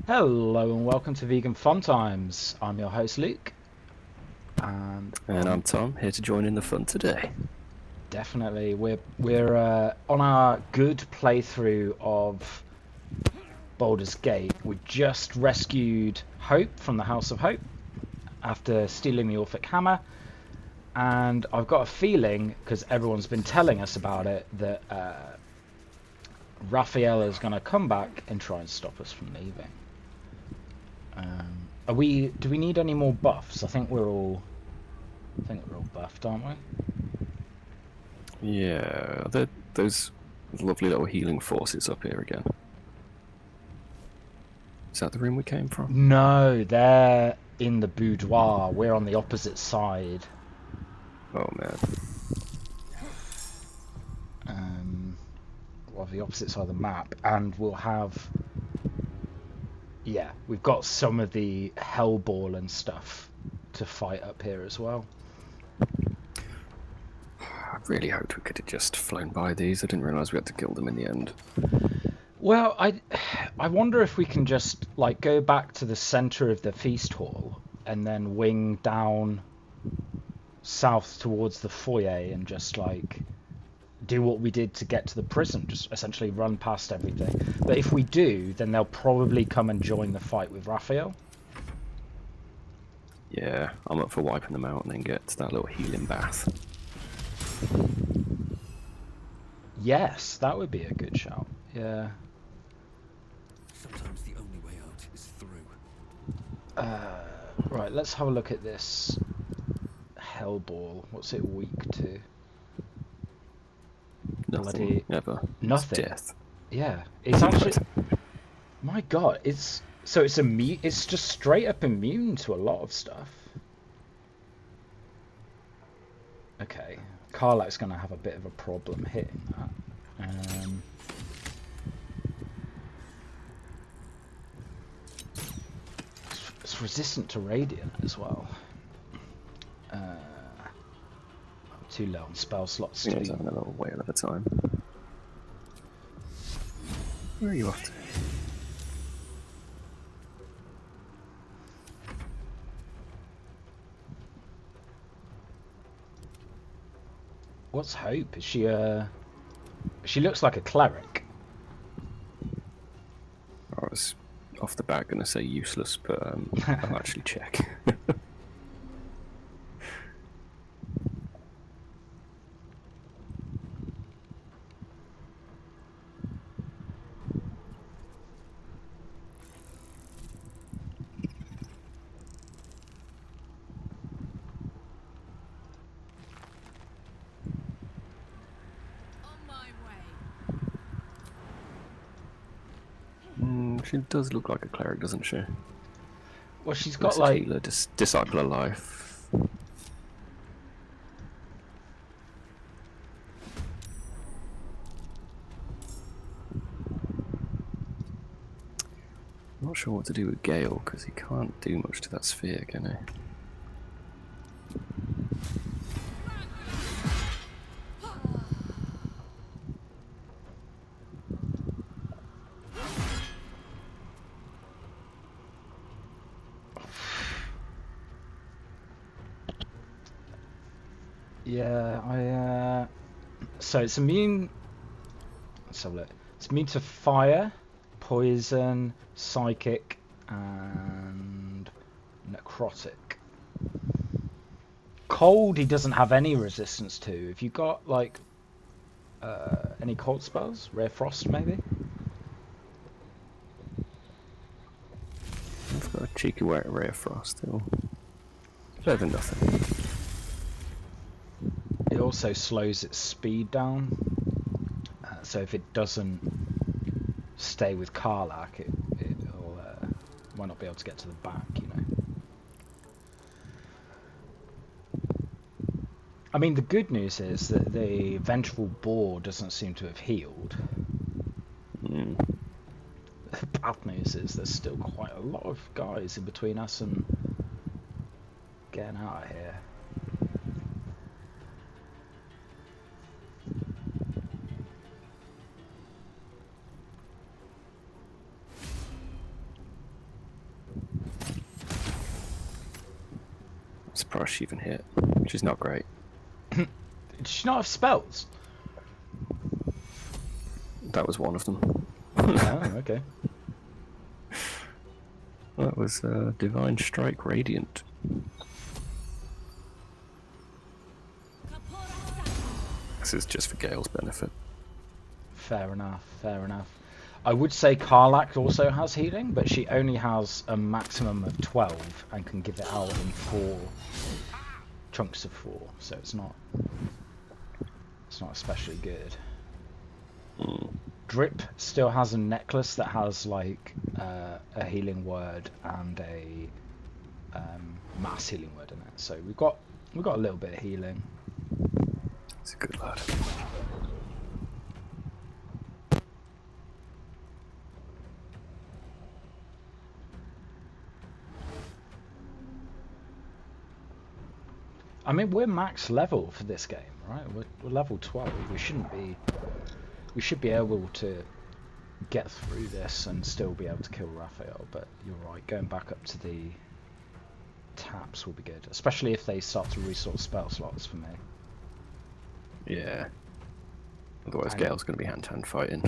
Hello and welcome to Vegan Fun Times. I'm your host Luke, and I'm Tom, here to join in the fun today. definitely we're on our good playthrough of Baldur's Gate. We just rescued Hope from the House of Hope after stealing the Orphic Hammer, and I've got a feeling, because everyone's been telling us about it, that Rapheal is going to come back and try and stop us from leaving. Do we need any more buffs? I think we're all buffed, aren't we? Yeah, those lovely little healing forces up here again. Is that the room we came from? No, they're in the boudoir. We're on the opposite side. Oh man. Well, the opposite side of the map, and we'll have. Yeah, we've got some of the Hellball and stuff to fight up here as well. I really hoped we could have just flown by these. I didn't realise we had to kill them in the end. Well, I wonder if we can just like go back to the center of the feast hall and then wing down south towards the foyer and just like do what we did to get to the prison, just essentially run past everything. But if we do, then they'll probably come and join the fight with Raphael. Yeah, I'm up for wiping them out and then get to that little healing bath. Yes, that would be a good shout. Yeah. Sometimes the only way out is through. Right, let's have a look at this Hellball. What's it weak to? Nothing ever. Nothing. It's death. Yeah, it's actually. My God, it's immune. It's just straight up immune to a lot of stuff. Okay, Karlach's gonna have a bit of a problem hitting that. It's resistant to radiant as well. I'm too low on spell slots. Yeah, he's having a little whale of a time. Where are you off to? What's Hope? Is she She looks like a cleric. I was off the bat going to say useless, but I'll actually check. She does look like a cleric, doesn't she? Well, she's got like healer, disciple of life. I'm not sure what to do with Gale because he can't do much to that sphere, can he? Yeah, so it's immune. Let's have a look. It's immune to fire, poison, psychic, and necrotic. Cold, he doesn't have any resistance to. If you got like any cold spells, Rare Frost maybe. I've got a cheeky ray of frost still. Better than nothing. It also slows its speed down, so if it doesn't stay with Karlach, it'll might not be able to get to the back, you know. I mean, the good news is that the vengeful boar doesn't seem to have healed. The bad news is there's still quite a lot of guys in between us and getting out of here. Surprised she even hit. She's not great. Did she not have spells? That was one of them. Oh, okay. That was Divine Strike Radiant. This is just for Gale's benefit. Fair enough, fair enough. I would say Karlach also has healing, but she only has a maximum of 12 and can give it out in 4 chunks of 4, so it's not especially good. Drip still has a necklace that has like a healing word and a mass healing word in it, so we've got a little bit of healing. He's a good lad. I mean, we're max level for this game, right? We're level 12. We should be able to get through this and still be able to kill Raphael. But you're right, going back up to the taps will be good, especially if they start to resource spell slots for me. Yeah. Otherwise, Gale's going to be hand-to-hand fighting.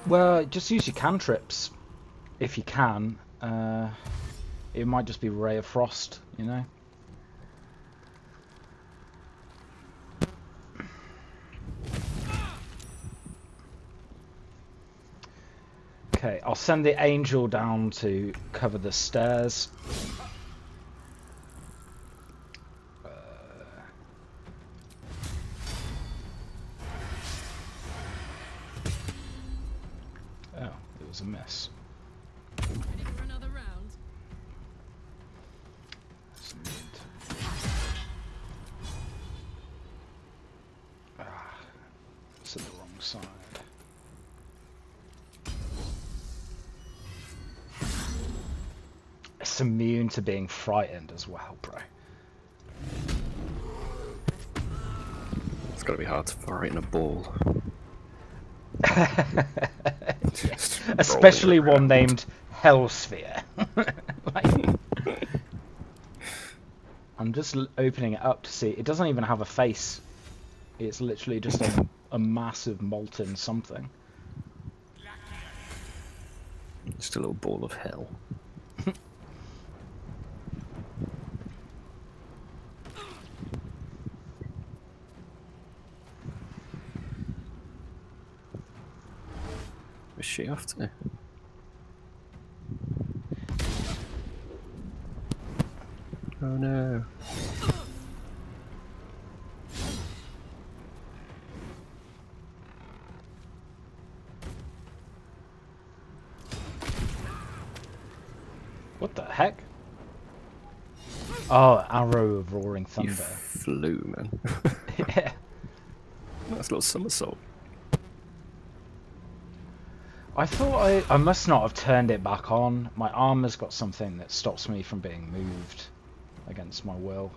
Well, just use your cantrips if you can. It might just be Ray of Frost, you know. Okay, I'll send the angel down to cover the stairs. Oh, it was a miss. Ready for another round? That's neat. It's on the wrong side. It's immune to being frightened as well, bro. It's got to be hard to fight in a ball. Just Especially rolling one around. named Hellsphere. Like, I'm just opening it up to see. It doesn't even have a face. It's literally just a massive molten something. Just a little ball of hell. Where's she off to? Oh no. What the heck? Oh, arrow of roaring You thunder. flew, man. Yeah. Nice little somersault. I thought I must not have turned it back on. My armor's got something that stops me from being moved against my will.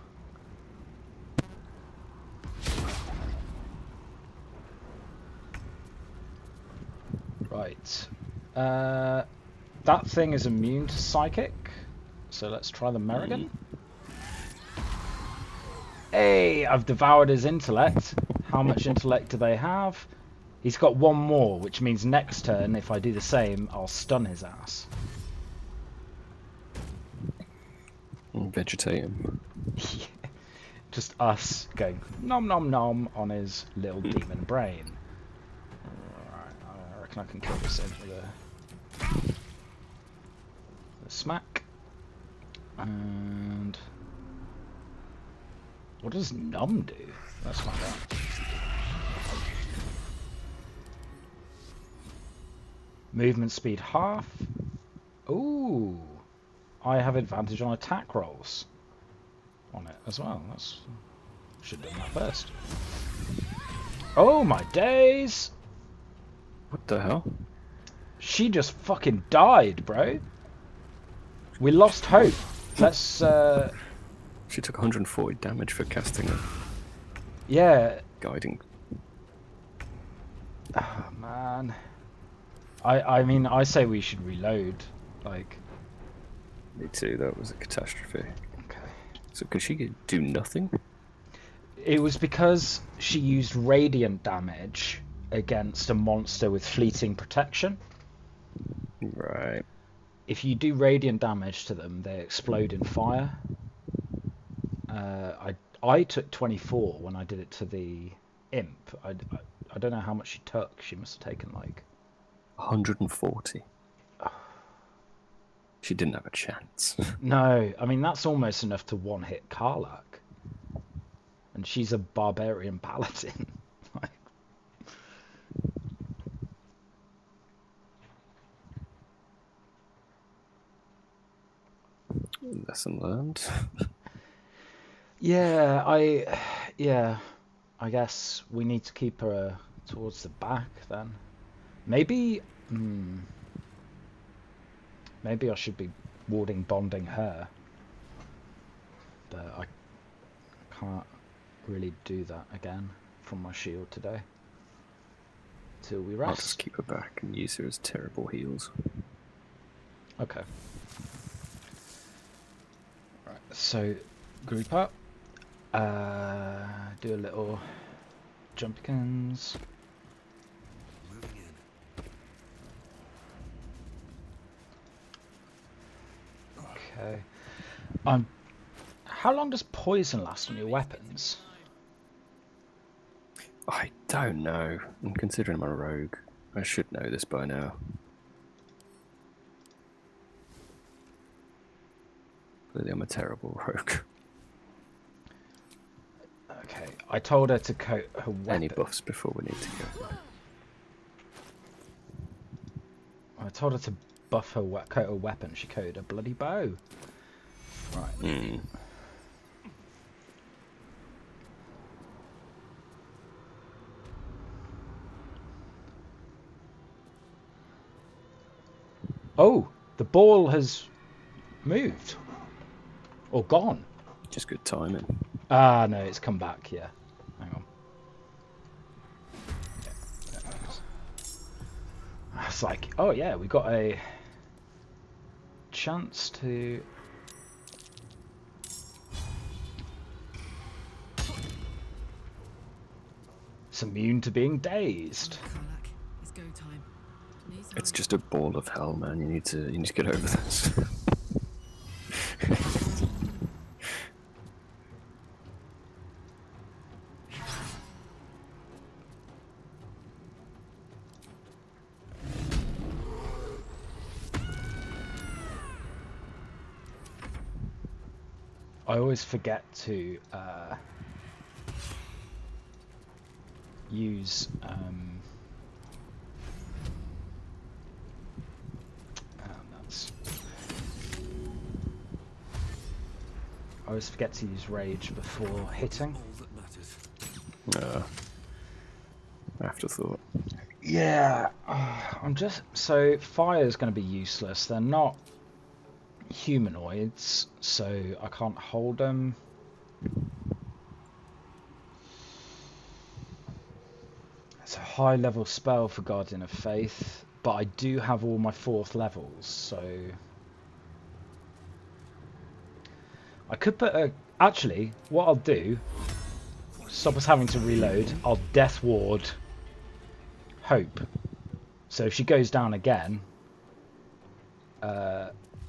Right. That thing is immune to psychic, so let's try the Merrigan. Hey, I've devoured his intellect. How much intellect do they have? He's got one more, which means next turn, if I do the same, I'll stun his ass. Vegetate him. Just us going nom nom nom on his little demon brain. Alright, I reckon I can kill this in with a smack. And what does numb do? Let's find out. Movement speed half. Ooh, I have advantage on attack rolls on it as well. That's should have done that first. Oh my days! What the hell? She just fucking died, bro. We lost hope. Let's She took 140 damage for casting a yeah. guiding. Oh man. I mean, I say we should reload. Like, Me too, that was a catastrophe. okay. So could she do nothing? It was because she used radiant damage against a monster with fleeting protection. Right. If you do radiant damage to them, they explode in fire. I took 24 when I did it to the imp. I don't know how much she took. She must have taken like 140. She didn't have a chance. no. I mean that's almost enough to one hit Karlach, and she's a barbarian paladin. Like, Lesson learned. yeah, I guess we need to keep her towards the back then. Maybe, maybe I should be warding bonding her, but I can't really do that again from my shield today. Till we I'll just rest. keep her back and use her as terrible heals. Okay. Right. So, group up. Do a little jumpkins. Moving in. Okay. How long does poison last on your weapons? I don't know. And considering I'm a rogue, I should know this by now. Clearly I'm a terrible rogue. Okay. I told her to coat her weapon. Any buffs before we need to go? I told her to buff her coat her weapon. She coated a bloody bow. Right. Oh, the ball has moved. Or gone. Just good timing. Ah, no, it's come back, yeah. Hang on. I was like, oh yeah, we got a chance to... It's immune to being dazed. Karlach, it's go time. Need some It's help. just a ball of hell, man. You need to get over this. I always forget to use I always forget to use rage before hitting. All that matters. Afterthought. Yeah, I'm just so fire's going to be useless. They're not humanoids, so I can't hold them. It's a high level spell for Guardian of Faith, but I do have all my 4th levels, so I could put a... Actually, what I'll do, stop us having to reload, I'll Death Ward Hope. So if she goes down again,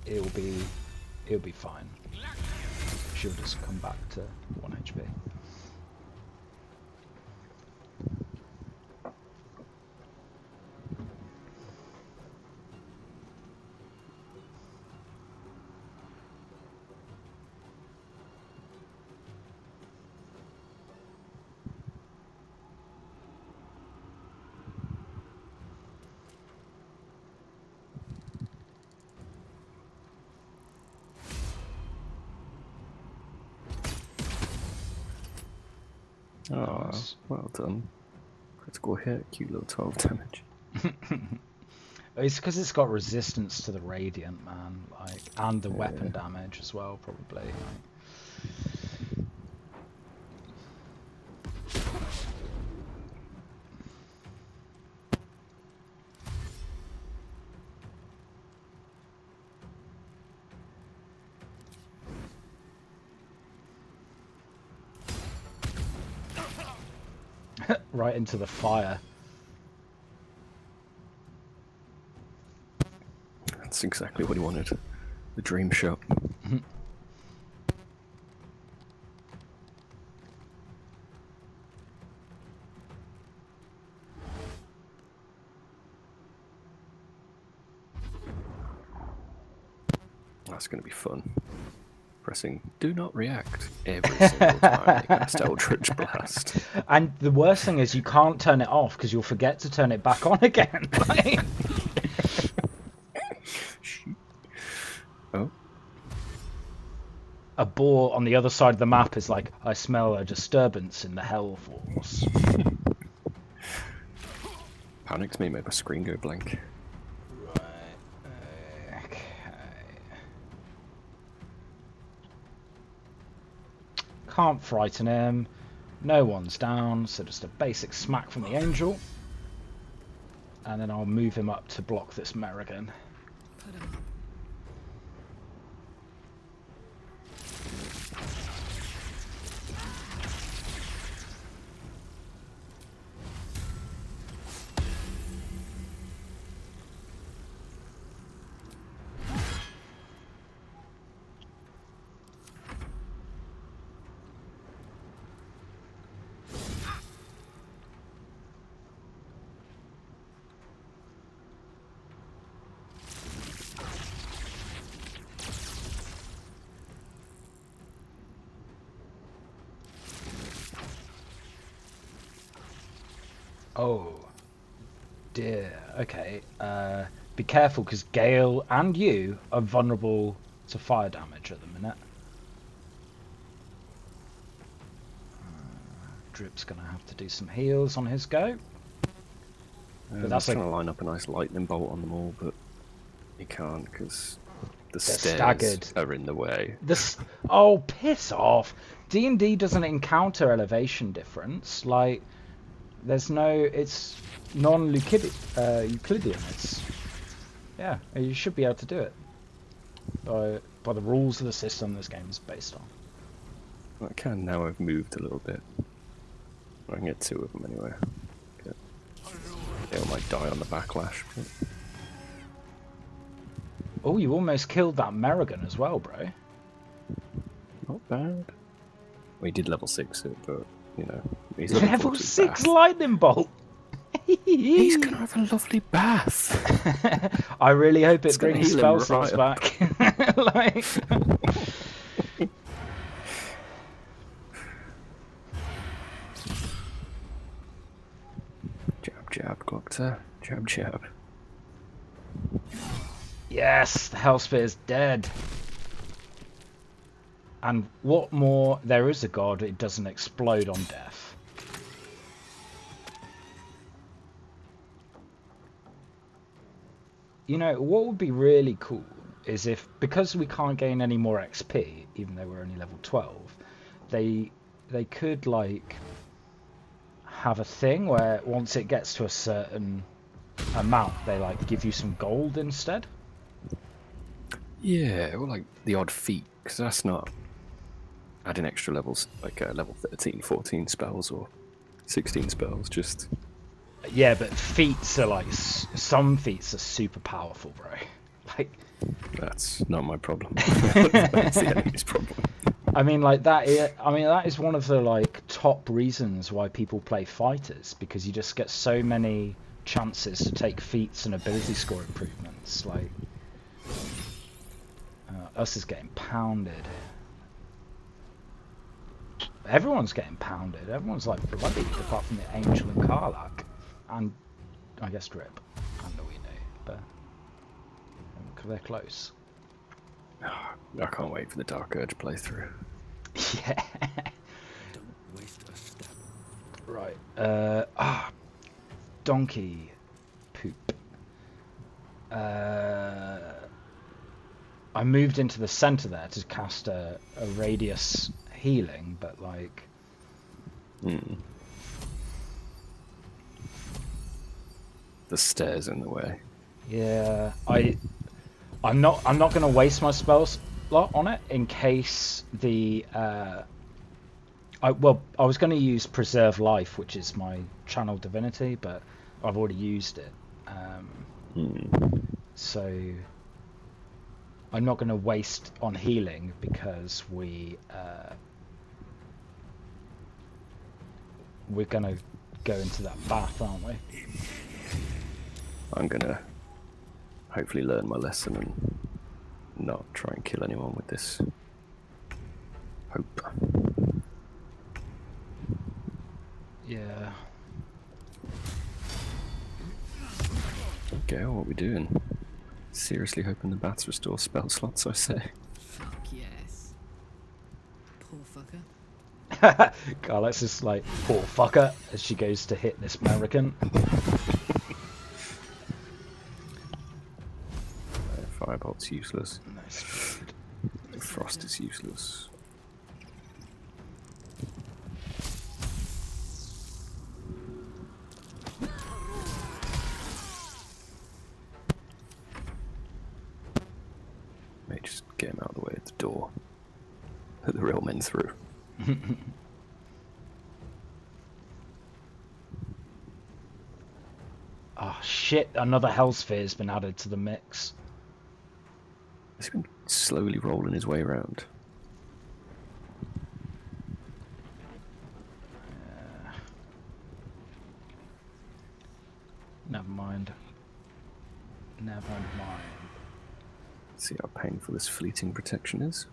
it'll be fine. She'll just come back to 1 HP. Oh, Nice. well done. Critical hit, cute little 12 damage. It's because it's got resistance to the radiant, man, like, and the weapon damage as well, probably. Like. right into the fire. That's exactly what he wanted. The dream shot. That's going to be fun. Pressing do not react every single time they cast Eldritch Blast. And the worst thing is you can't turn it off because you'll forget to turn it back on again. Like, Oh, a boar on the other side of the map is like, I smell a disturbance in the Hell Force. panics me, made my screen go blank. Okay. Can't frighten him. No one's down, so just a basic smack from the angel. And then I'll move him up to block this Merrigan. Put 'em up. Oh dear. Okay. Be careful because Gale and you are vulnerable to fire damage at the minute. Drip's gonna have to do some heals on his go. But that's trying like- to line up a nice lightning bolt on them all, but he can't because the They're stairs staggered. are in the way. This. Oh, piss off! D&D doesn't encounter elevation difference. Like, there's no. It's non-Euclidean. It's. Yeah, you should be able to do it. By the rules of the system this game is based on. I can now. I've moved a little bit. I can get two of them anyway. Okay. They all might die on the backlash. But... Oh, you almost killed that Merrigan as well, bro. Not bad. Well, he did level 6 it, but, you know, he's Level 42 6 bath. lightning bolt. He's gonna have a lovely bath. I really hope it It's gonna brings heal spell him slots right back. Like. Jab, jab, Doctor. Jab, jab. Yes, the Hellsphere is dead. And what more? There is a god, it doesn't explode on death. You know, what would be really cool is if, because we can't gain any more XP, even though we're only level 12, they could, like, have a thing where once it gets to a certain amount, they, like, give you some gold instead. Yeah, or like the odd feat, because that's not adding extra levels, like level 13, 14 spells or 16 spells, just... Yeah, but feats are like some feats are super powerful, bro. Like, That's not my problem. That's the enemy's problem. I mean, like that. I mean, that is one of the like top reasons why people play fighters, because you just get so many chances to take feats and ability score improvements. Like, us is getting pounded. Everyone's getting pounded. Everyone's like bloodied, apart from the Angel and Karlach. And I guess Drip and Oweeno, but they're close. I can't wait for the Dark Urge playthrough. Yeah. Don't waste a step. Right. Donkey poop. I moved into the center there to cast a radius healing, but like. The stairs in the way. Yeah, I'm not gonna waste my spell slot on it in case the I was going to use Preserve Life, which is my channel divinity, but I've already used it. So I'm not going to waste on healing because we're going to go into that bath, aren't we? I'm gonna hopefully learn my lesson and not try and kill anyone with this. Hope. Yeah. Gale, what are we doing? Seriously hoping the baths restore spell slots, I say. Fuck yes. Poor fucker. Karlach's just like, poor fucker, as she goes to hit this American. Firebolt's useless. Nice. Frost is useless. May just get him out of the way at the door. Let the real men through. Oh shit, another Hellsphere has been added to the mix. He's been slowly rolling his way around. Never mind. Never mind. See how painful this fleeting protection is.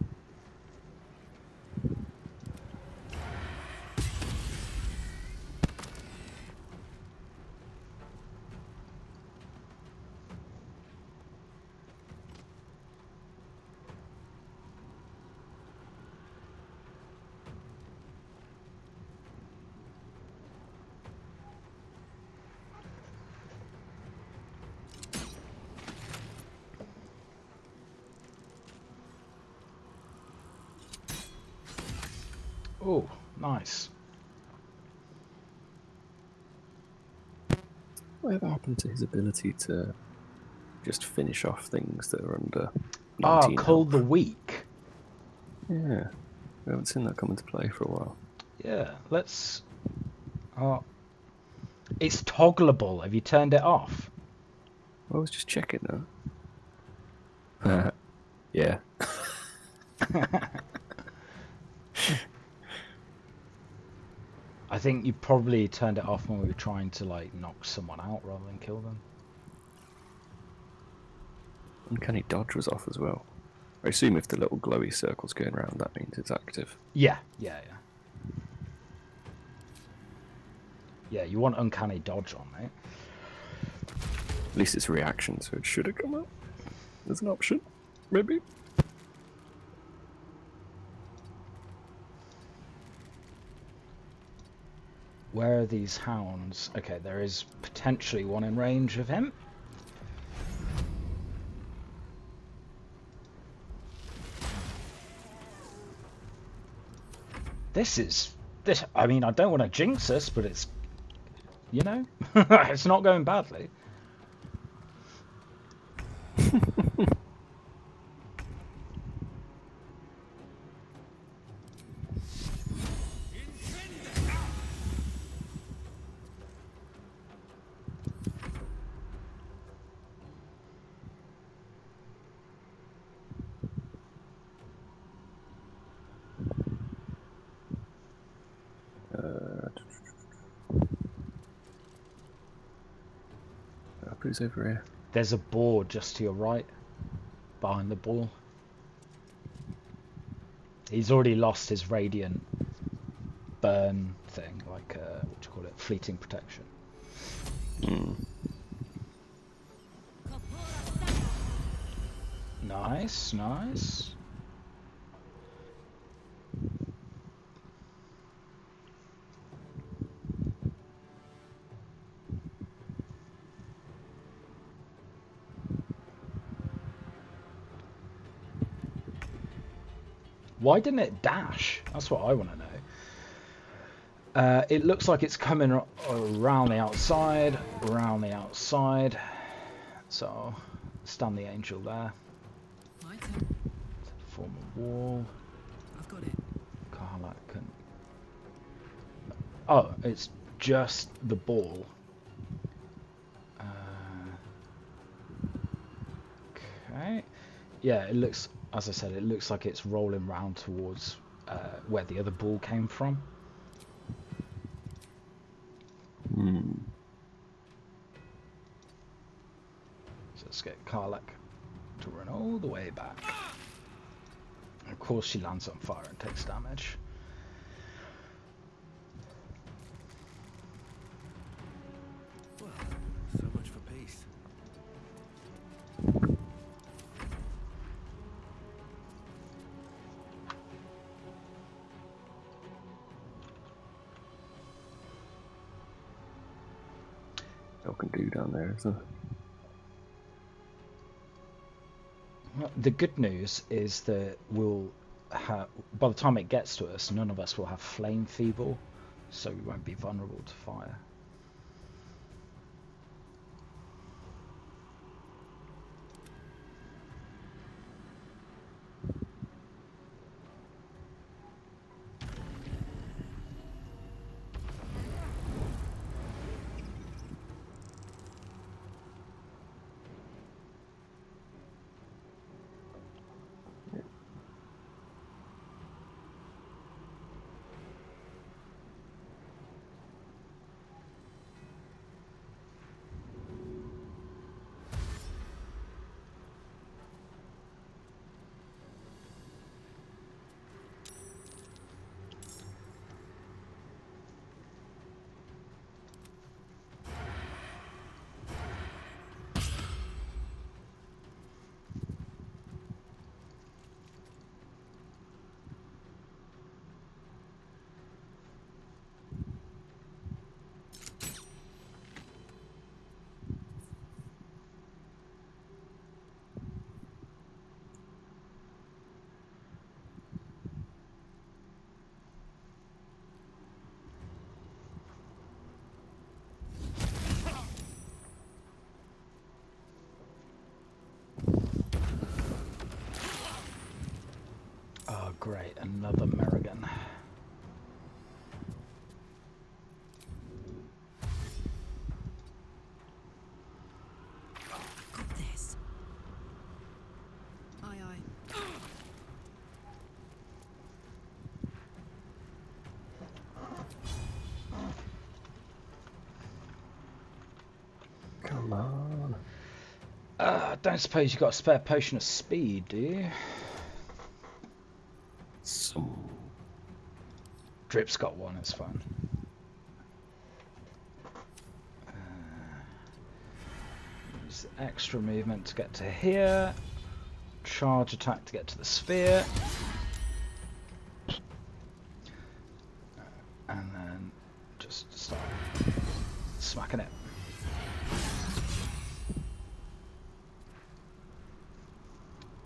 Oh, nice. Whatever happened to his ability to just finish off things that are under 19 Ah, Call health? the Weak. Yeah, we haven't seen that come into play for a while. Yeah, let's... Oh. It's toggleable. Have you turned it off? I was just checking now. Yeah. I think you probably turned it off when we were trying to, like, knock someone out rather than kill them. Uncanny dodge was off as well. I assume if the little glowy circle's going around, that means it's active. Yeah. Yeah, you want Uncanny Dodge on, mate. At least it's a reaction, so it should have come up. There's an option, maybe. Where are these hounds? Okay, there is potentially one in range of him. This. I mean, I don't want to jinx us, but it's, you know, it's not going badly. Who's over here? There's a board just to your right, behind the ball. He's already lost his radiant burn thing, like, what do you call it? Fleeting protection. Nice. Why didn't it dash? That's what I want to know. It looks like it's coming around the outside. So, stand the angel there. My turn. Form a wall. I've got it. Karlach can Oh, it's just the ball. Okay. Yeah, it looks, as I said, it looks like it's rolling round towards where the other ball came from. Hmm. So let's get Karlach to run all the way back. And of course, she lands on fire and takes damage. Well, so much for peace. I can do down there, isn't it? The good news is that we'll have, by the time it gets to us, none of us will have flame feeble, so we won't be vulnerable to fire. Oh, great, another Merrigan. Got this. Aye, aye. Come on. Don't suppose you got a spare potion of speed, do you? Some. Drip's got one, it's fine. Use extra movement to get to here. Charge attack to get to the sphere. And then just start smacking it.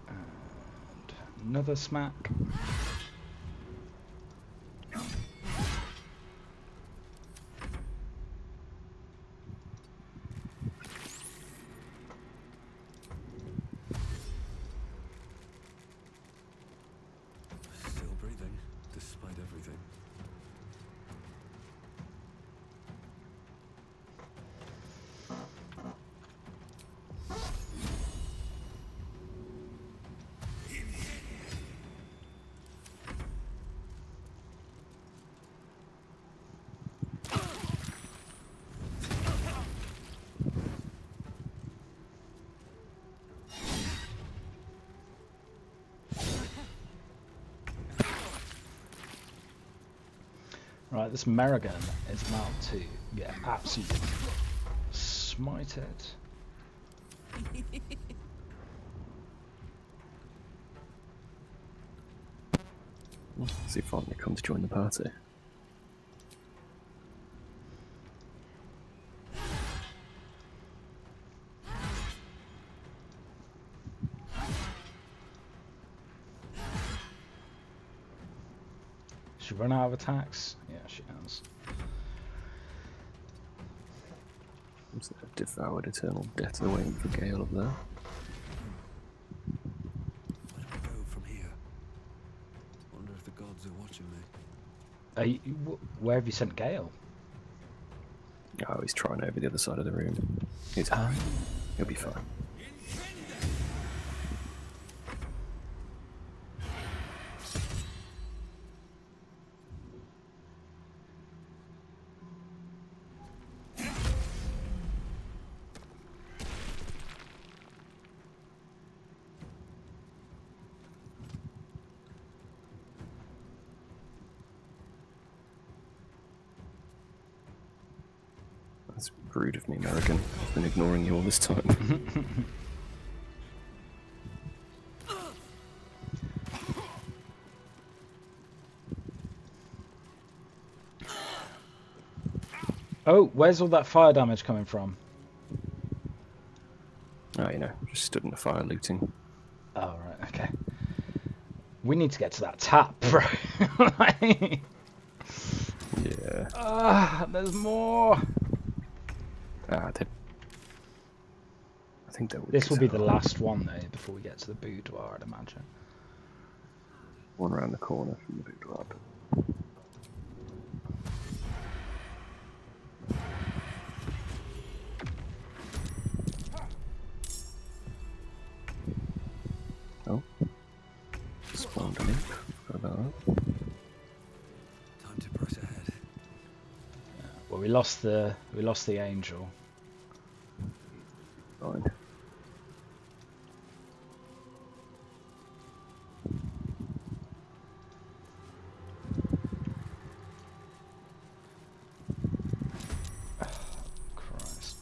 And another smack. Still breathing, despite everything. Right, this Merrigan is about to get absolutely smited. See if finally come to join the party. She run out of attacks? Yeah, she has. Is there a devoured eternal death waiting for Gale up there? Where do I go from here? Wonder if the gods are watching me. Where have you sent Gale? Oh, he's trying over the other side of the room. He's fine. He'll be fine. That's rude of me, American. I've been ignoring you all this time. Oh, where's all that fire damage coming from? Oh, you know, just stood in the fire looting. Oh, right, okay. We need to get to that tap, bro. Yeah. There's more. I think there would This will be the some. last one, though, before we get to the boudoir, I'd imagine. One around the corner from the boudoir. Oh. Spawned an imp. Forgot about that. Time to press ahead. Well, we lost the angel. Fine. Christ.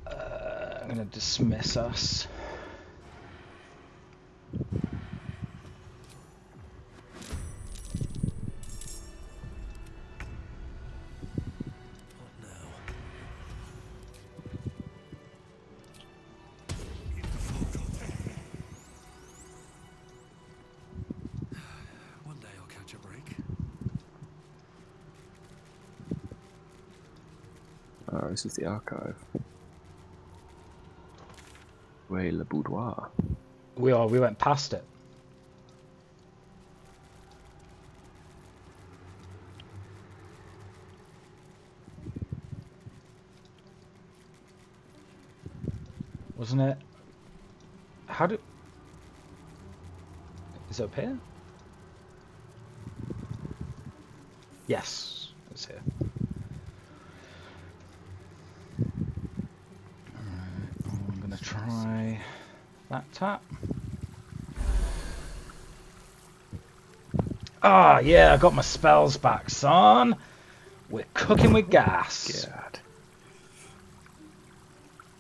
I'm going to dismiss us. What now? One day I'll catch a break. Oh, this is the archive. Where le boudoir? We went past it. Wasn't it? How do... Is it up here? Yes, it's here. Alright, I'm gonna try that tap. Ah, yeah, I got my spells back, son. We're cooking with gas. God.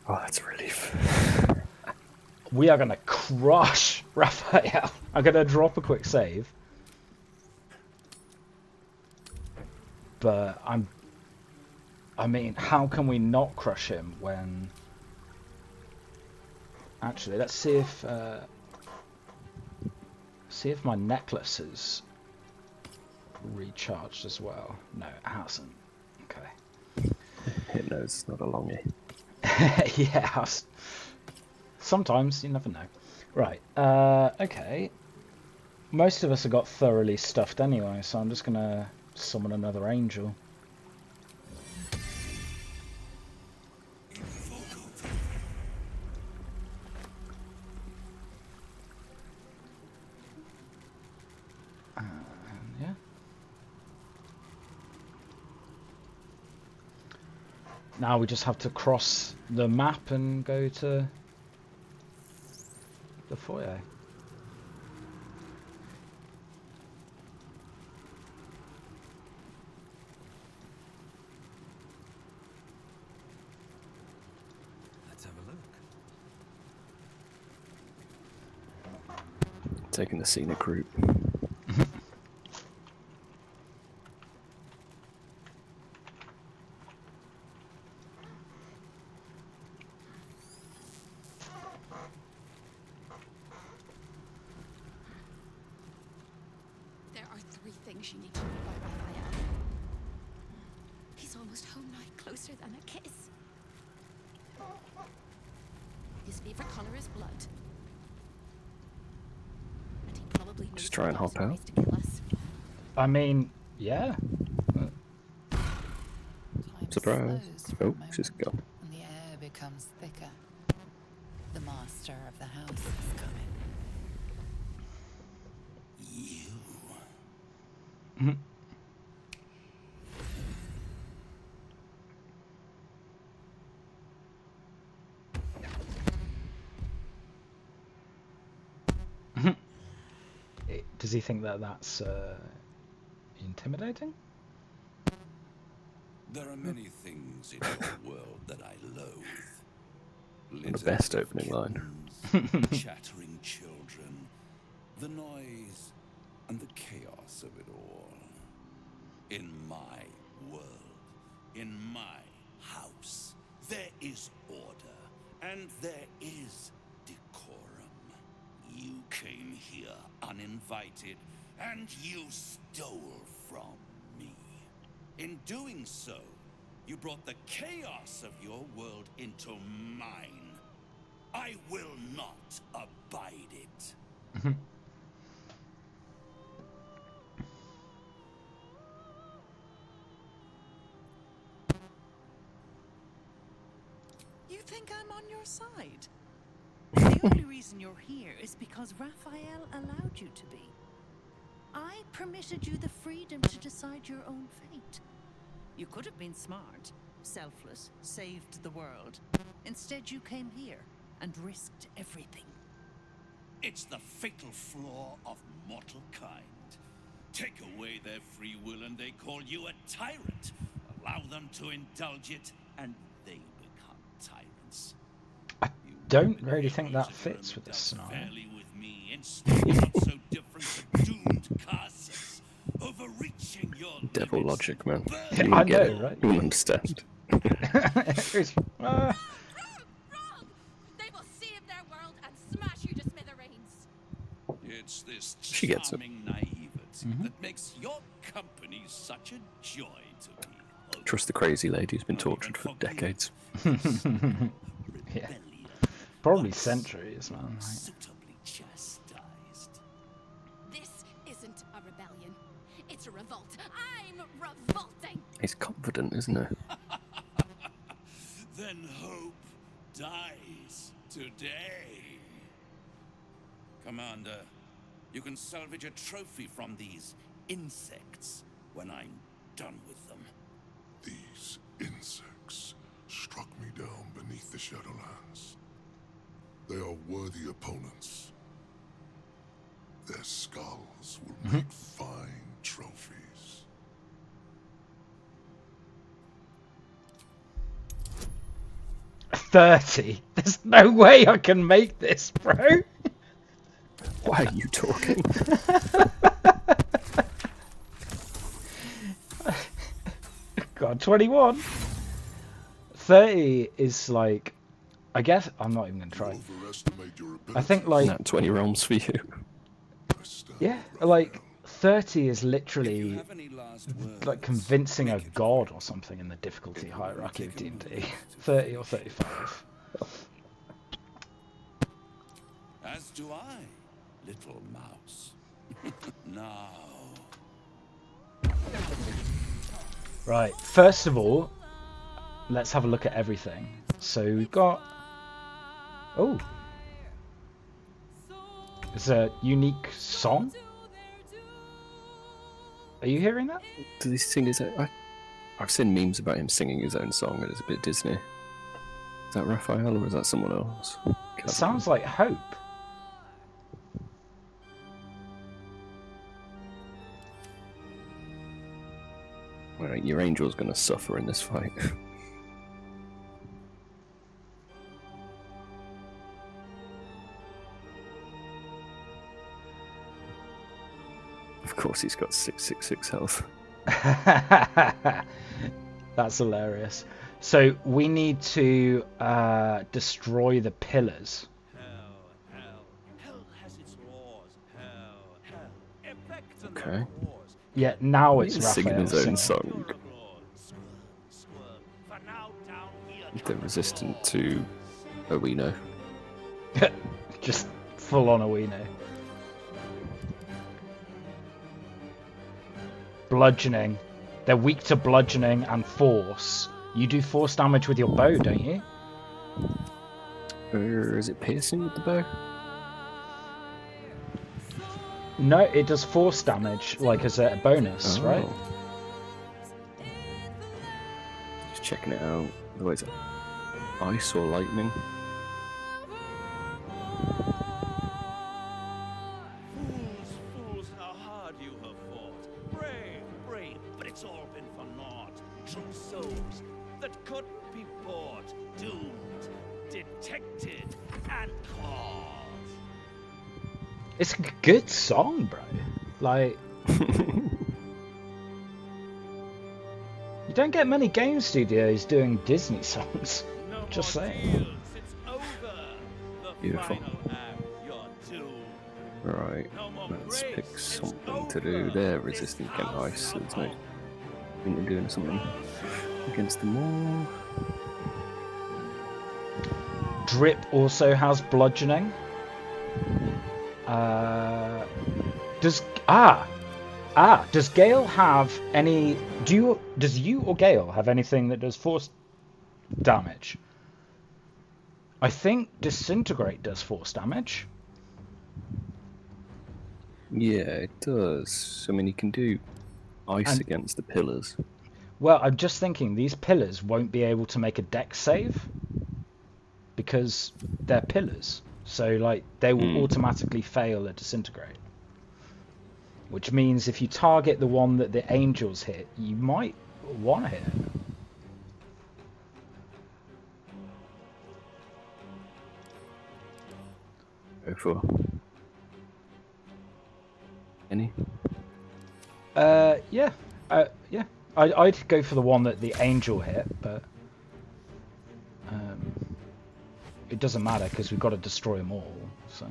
Oh, that's a relief. We are gonna crush Raphael. I'm gonna drop a quick save. But I mean, how can we not crush him when... Actually, let's see if my necklace is recharged as well. No, it hasn't. Okay. It knows it's not a longie. Yeah. Sometimes you never know. Right. Okay. Most of us have got thoroughly stuffed anyway, so I'm just gonna summon another angel. Yeah. Now we just have to cross the map and go to the foyer. Let's have a look. Taking the scenic route. There are 3 things you need to know about Raphael. He's almost home now, closer than a kiss. His favorite color is blood. And he probably knows Just try and hop out. ways to kill us. I mean, yeah. Time Surprise. slows for a Oh, she's moment, gone. and the air becomes thicker. The master of the house is coming. Mhm. Does he think that that's intimidating? There are many things in your world that I loathe. The best Litters of opening line. kittens, chattering children, the noise and the chaos of it all. In my world, in my house, there is order and there is decorum. You came here uninvited and you stole from me. In doing so, you brought the chaos of your world into mine. I will not abide it. You think I'm on your side? The only reason you're here is because Raphael allowed you to be. I permitted you the freedom to decide your own fate. You could have been smart, selfless, saved the world. Instead, you came here and risked everything. It's the fatal flaw of mortal kind. Take away their free will and they call you a tyrant. Allow them to indulge it and they become tyrants. I don't really think that fits with this scenario. Fairly with me. Instead, you're not so different to doomed castles, overreaching your Devil limits. logic, man. Yeah, You I won't get know, it. right? You won't understand. It's- Wrong! They will save their world and smash you to smithereens. It's this She gets it. charming naivety that makes your company such a joy to me. Trust the crazy lady who's been tortured for decades. yeah. Probably centuries, man. Like, Suitably chastised. This isn't a rebellion. It's a revolt. I'm revolting. He's confident, isn't he? Then hope dies today. Commander, you can salvage a trophy from these insects when I'm done with them. These insects struck me down beneath the Shadowlands. They are worthy opponents. Their skulls will make fine trophies. $30. There's no way I can make this, bro. Why are you talking? God, 21. 30 is like, I guess I'm not even gonna try. Overestimate your ability. I think like, Not 20 realms for you. yeah, like 30 is If you literally have any last words, like convincing a make it god or something in the difficulty hierarchy of D&D. 30 or 35. As do I, little mouse. Now. Right, first of all, let's have a look at everything. So we've got... Oh! It's a unique song. Are you hearing that? Does he sing his own? I've seen memes about him singing his own song, and it's a bit Disney. Is that Raphael or is that someone else? It sounds like Hope. Alright, your angel's gonna suffer in this fight. Of course he's got 666 health. That's hilarious. So we need to destroy the pillars. Hell has its laws. Hell. Effects and Okay. laws. Yeah, now it's He's singing Raphael his own singing. song. For now, down here. They're resistant to Oweeno. Just full on Oweeno. bludgeoning. They're weak to bludgeoning and force. You do force damage with your bow, don't you? Or is it piercing with the bow? No, it does force damage, like as a bonus, right? Just checking it out. What is it? Ice or lightning? Fools, how hard you have fought. Brave, but it's all been for naught. True souls that couldn't be bought. Doomed, detected, and caught. It's a good song, bro. Like, you don't get many game studios doing Disney songs. No Just more saying. deals, it's over. The Beautiful. final act, you're doomed. Right, No more let's grace, pick it's something to do over. there. This Resistant against house ice, so of there's no hope. point in doing something against them all. Drip also has bludgeoning. Does Gale have any? Does you or Gale have anything that does force damage? I think disintegrate does force damage. Yeah, it does. I mean, you can do ice And- against the pillars. Well, I'm just thinking these pillars won't be able to make a dex save because they're pillars. So like they will automatically fail a disintegrate. Which means if you target the one that the angels hit, you might want to hit it. Go for any. Yeah. I'd go for the one that the angel hit, but it doesn't matter because we've got to destroy them all. So,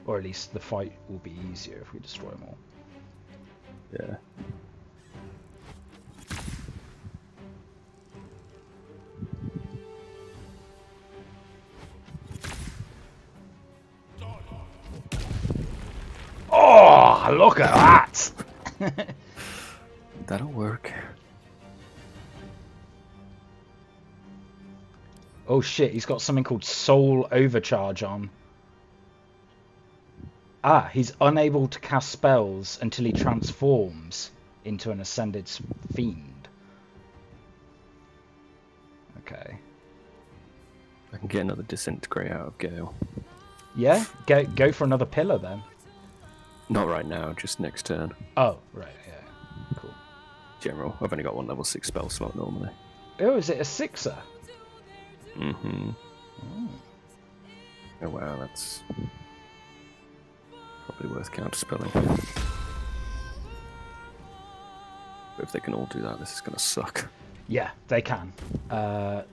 or at least the fight will be easier if we destroy them all. Yeah. Oh, look at that! That'll work. Oh shit, he's got something called Soul Overcharge on. He's unable to cast spells until he transforms into an Ascended Fiend. Okay. I can get another disintegrate out of Gale. Yeah? Go for another pillar then. Not right now, just next turn. Oh, right, yeah. Cool. General. I've only got one level 6 spell slot normally. Oh, is it a 6er? Mm-hmm. Oh wow, that's probably worth counterspelling. But if they can all do that, this is gonna suck. Yeah, they can. I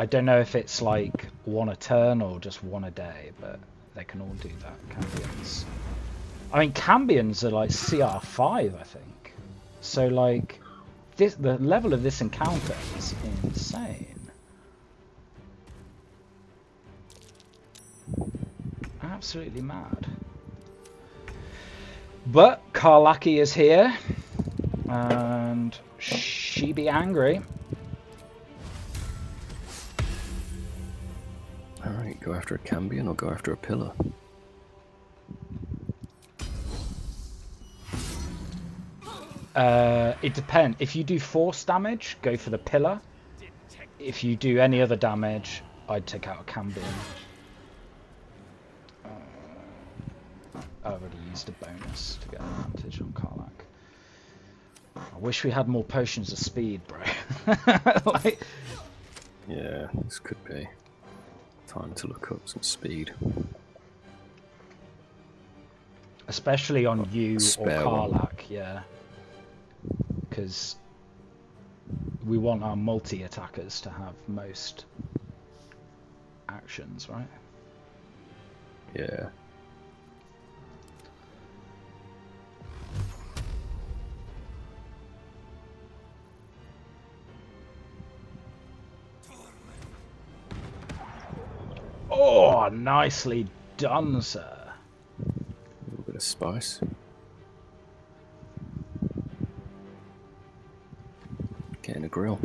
don't know if it's like one a turn or just one a day, but they can all do that. Cambions. I mean, Cambions are like CR5, I think. So like, the level of this encounter is insane. Absolutely mad. But Karlach is here, and she be angry. Alright, go after a Cambion or go after a pillar? It depends. If you do force damage, go for the pillar. If you do any other damage, I'd take out a Cambion. I already used a bonus to get advantage on Karlach. I wish we had more potions of speed, bro. Like, Yeah, this could be time to look up some speed. especially on you or Spare one. Karlach, yeah. Because we want our multi-attackers to have most actions, right? Yeah. Oh, nicely done, sir. A little bit of spice. getting a grill.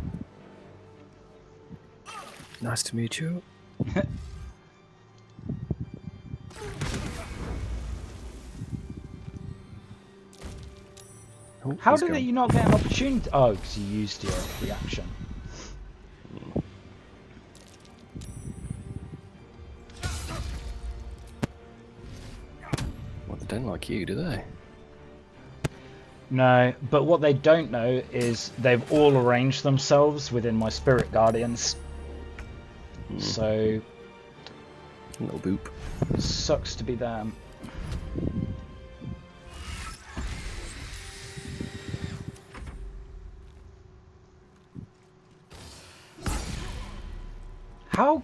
Nice to meet you. Oh, How he's did gone. you not get an opportunity? Oh, because you used your reaction. Well, they don't like you, do they? No, but what they don't know is they've all arranged themselves within my spirit guardians. So Little boop. sucks to be them. How?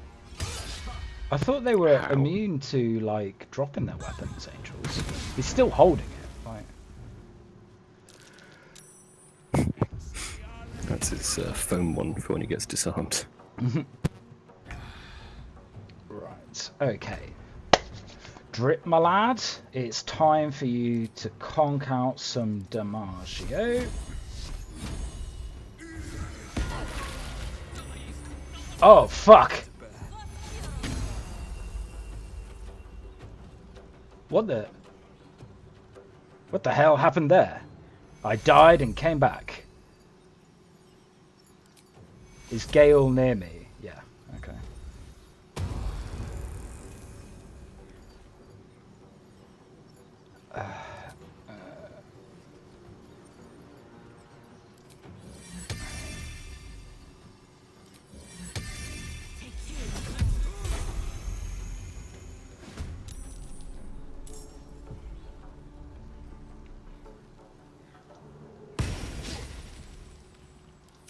I thought they were How? immune to like dropping their weapons, angels. He's still holding it. Like. That's his foam one for when he gets disarmed. Right. Okay. Drip, my lad. It's time for you to conk out some Damaggio. Oh, fuck! What the hell happened there? I died and came back. Is Gale near me? Yeah, okay.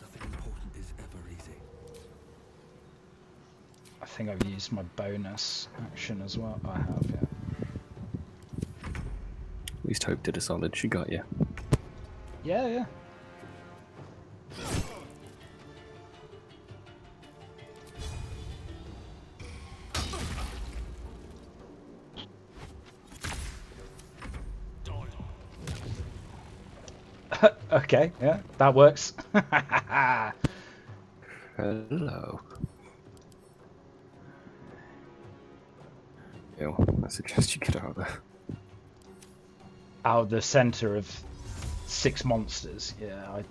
Nothing important is ever easy. I think I've used my bonus action as well. I have, yeah. At least Hope did a solid. She got you. Yeah, yeah. Okay, yeah, that works. Hello. Yo, I suggest you get out of there. Out of the center of 6 monsters. Yeah,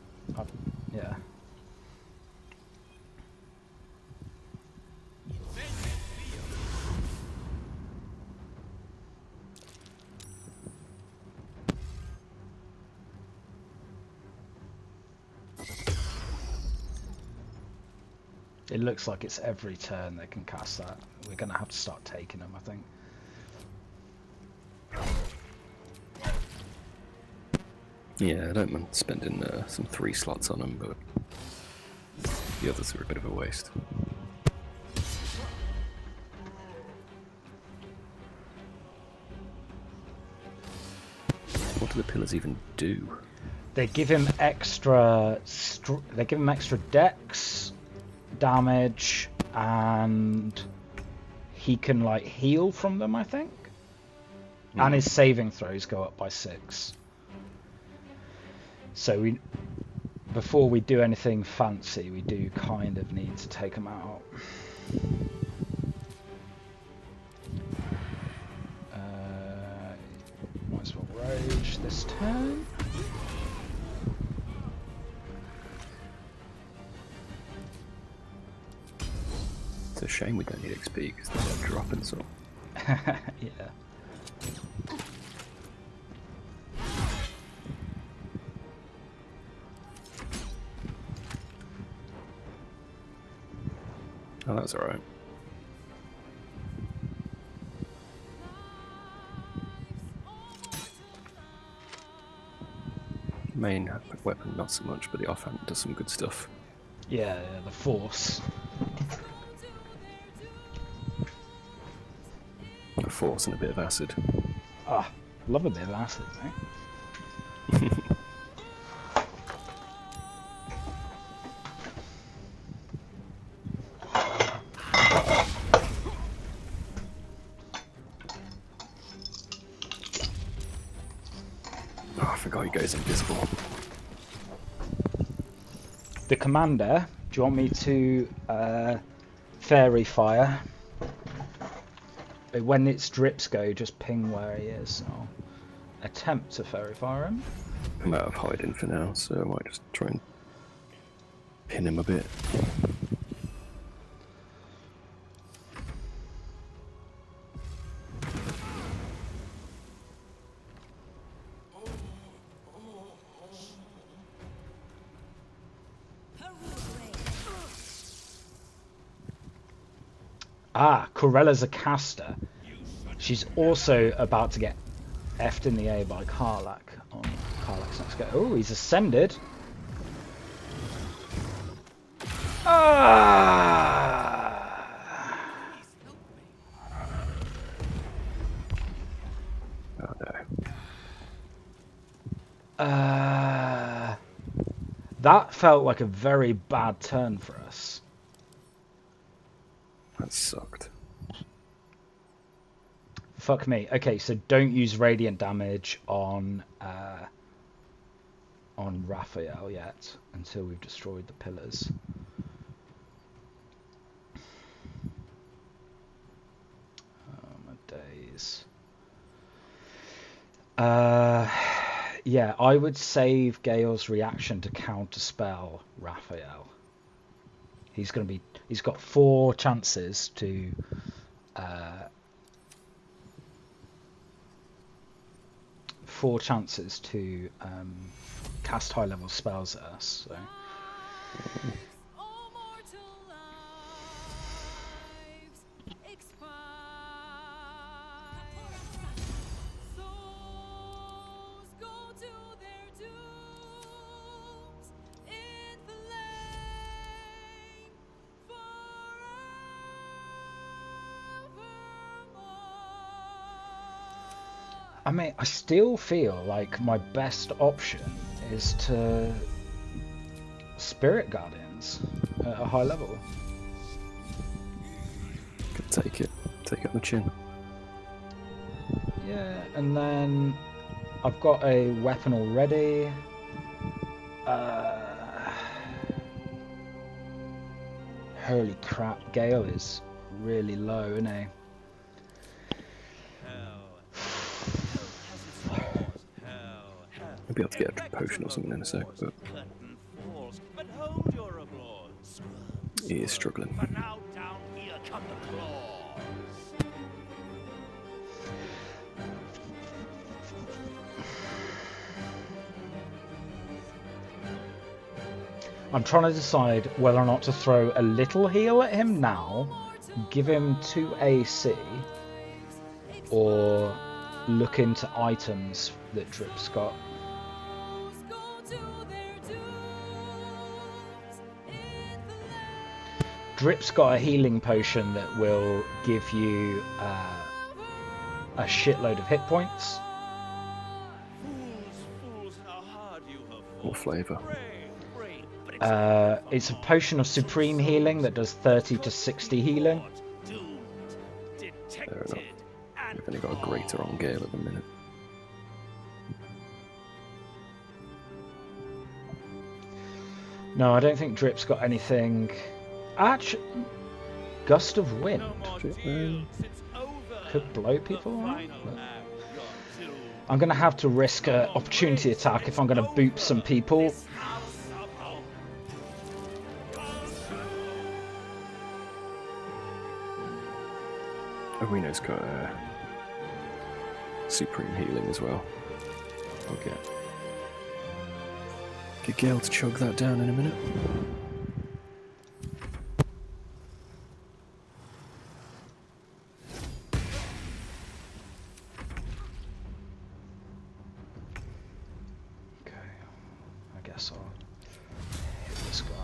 yeah. It looks like it's every turn they can cast that. We're going to have to start taking them, I think. Yeah, I don't mind spending some 3 slots on them, but the others are a bit of a waste. What do the pillars even do? They give him extra. They give him extra dex damage, and he can like heal from them, I think. And his saving throws go up by 6. So before we do anything fancy, we do kind of need to take them out. Might as well rage this turn. It's a shame we don't need XP because they don't drop and so. Yeah. Oh, that was alright. Main weapon, not so much, but the offhand does some good stuff. Yeah, yeah, the force. A force and a bit of acid. Ah, love a bit of acid, mate. Oh, I forgot he goes invisible. the commander, do you want me to fairy fire? When it's drips go, just ping where he is. I'll attempt to fairy fire him. I'm out of hiding for now, so I might just try and pin him a bit. Ah, Corella's a caster. She's also about to get effed in the A by Karlach on Karlach's next go. Oh, he's ascended. Ah! Oh no. That felt like a very bad turn for us. That sucked. Fuck me. Okay, so don't use radiant damage on Raphael yet until we've destroyed the pillars. Oh my days. Yeah, I would save Gale's reaction to counterspell Raphael. He's got 4 chances to cast high level spells at us. So. I mean, I still feel like my best option is to Spirit Guardians at a high level. Could take it on the chin. Yeah, and then I've got a weapon already. Holy crap, Gale is really low, isn't he? I'll be able to get a potion or something in a sec, but he is struggling. I'm trying to decide whether or not to throw a little heal at him now, give him 2 AC, or look into items that Drip's got. Drip's got a healing potion that will give you a shitload of hit points. What flavour? It's a potion of supreme healing that does 30 to 60 healing. Fair enough. We've only got a greater on Gale at the minute. No, I don't think Drip's got anything. Actually, gust of wind could blow people up. I'm going to have to risk an opportunity attack if I'm going to boop some people. Oweeno's got supreme healing as well. Okay. Get Gale to chug that down in a minute. Okay, I guess I'll hit this guy.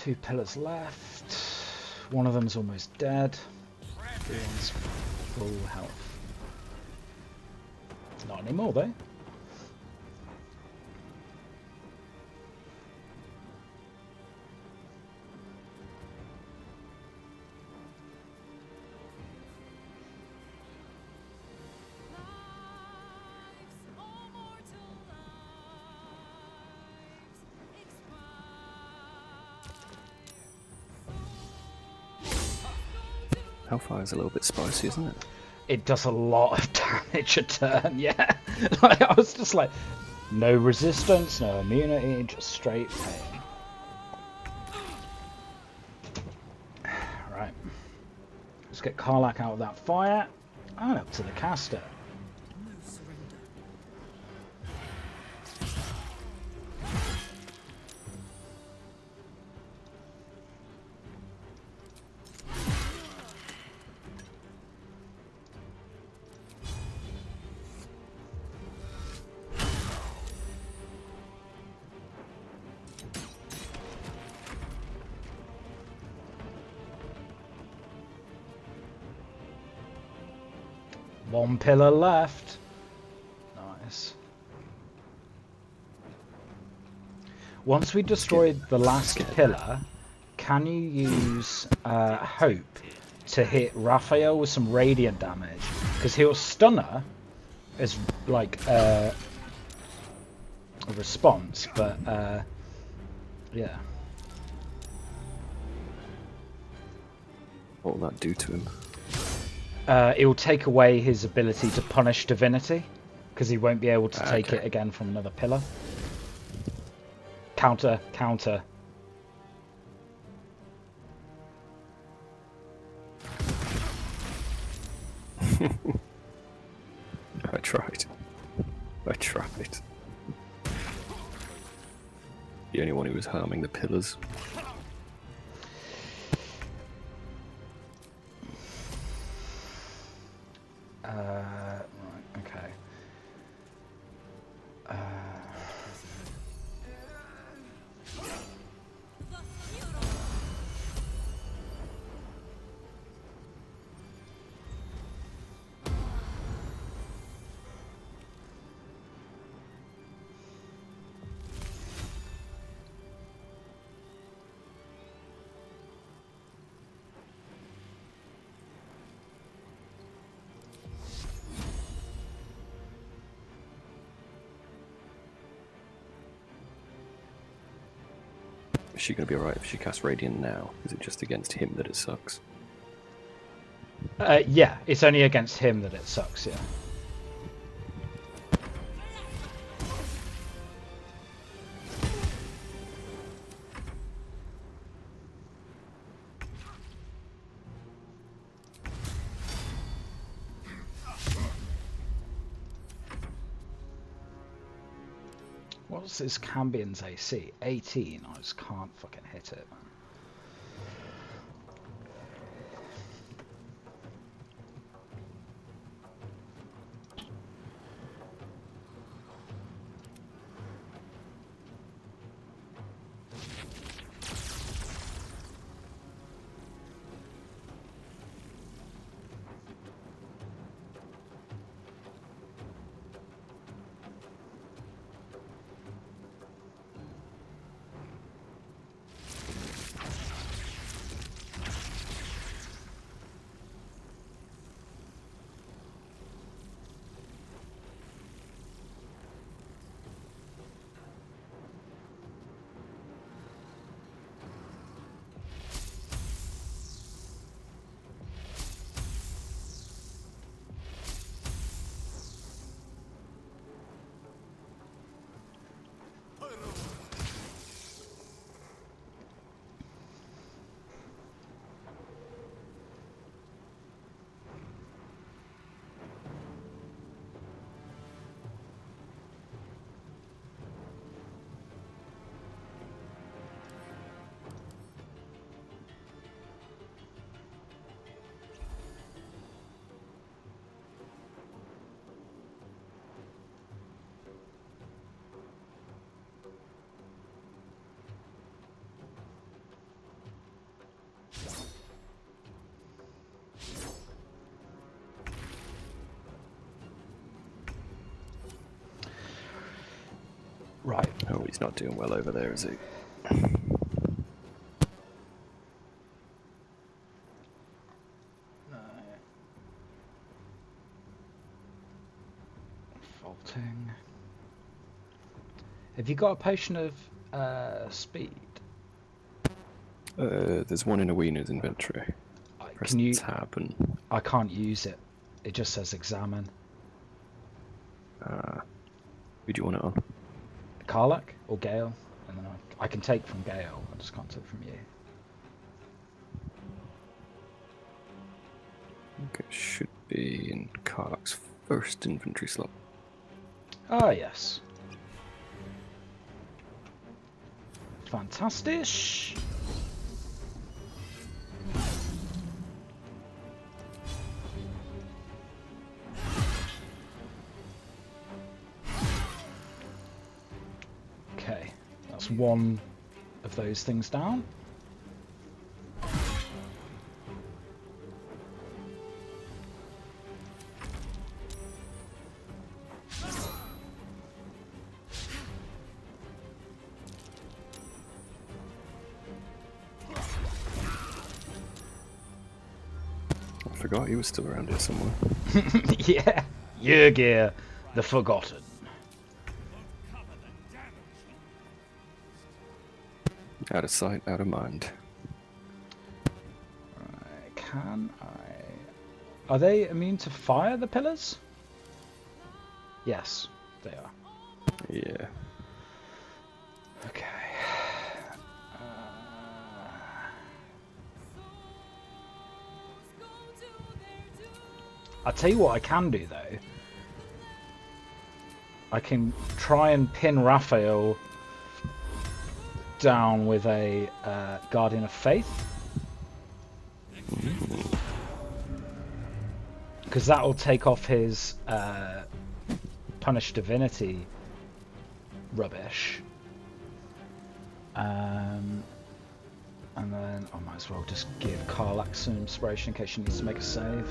2 pillars left. One of them's almost dead. The other one's full health. Not anymore though. Hellfire is a little bit spicy, isn't it? It does a lot of damage a turn, yeah. Like, I was just like, no resistance, no immunity, just straight pain. Right. Let's get Karlach out of that fire and up to the caster. No surrender. One pillar left. Nice. Once we destroyed the last pillar, can you use Hope to hit Raphael with some radiant damage? Because he'll stun her as like a response, but yeah. What will that do to him? It will take away his ability to punish divinity, because he won't be able to take Okay. it again from another pillar. Counter, counter. I tried. I tried. The only one who was harming the pillars. Right, okay. Is she going to be alright if she casts Radiant now? Is it just against him that it sucks? Yeah, it's only against him that it sucks, yeah. What's this Cambion's AC? 18. I just can't fucking hit it, man. Oh, he's not doing well over there, is he? No. Faulting. Have you got a potion of speed? There's one in Oweeno's inventory. Press Can you? tab and... I can't use it. It just says examine. Who do you want it on? Karlach or Gale? And then I can take from Gale. I just can't take from you. Okay, should be in Karlach's first inventory slot. Ah, yes. Fantastic. Okay, that's one of those things down. I forgot he was still around here somewhere. Yeah, Yrgir, the Forgotten. Out of sight, out of mind. Right, can I... Are they immune to fire, the pillars? Yes, they are. Yeah. Okay. I'll tell you what I can do, though. I can try and pin Raphael down with a Guardian of Faith. Because that'll take off his Punish Divinity rubbish. And then I might as well just give Karlach some inspiration in case she needs to make a save.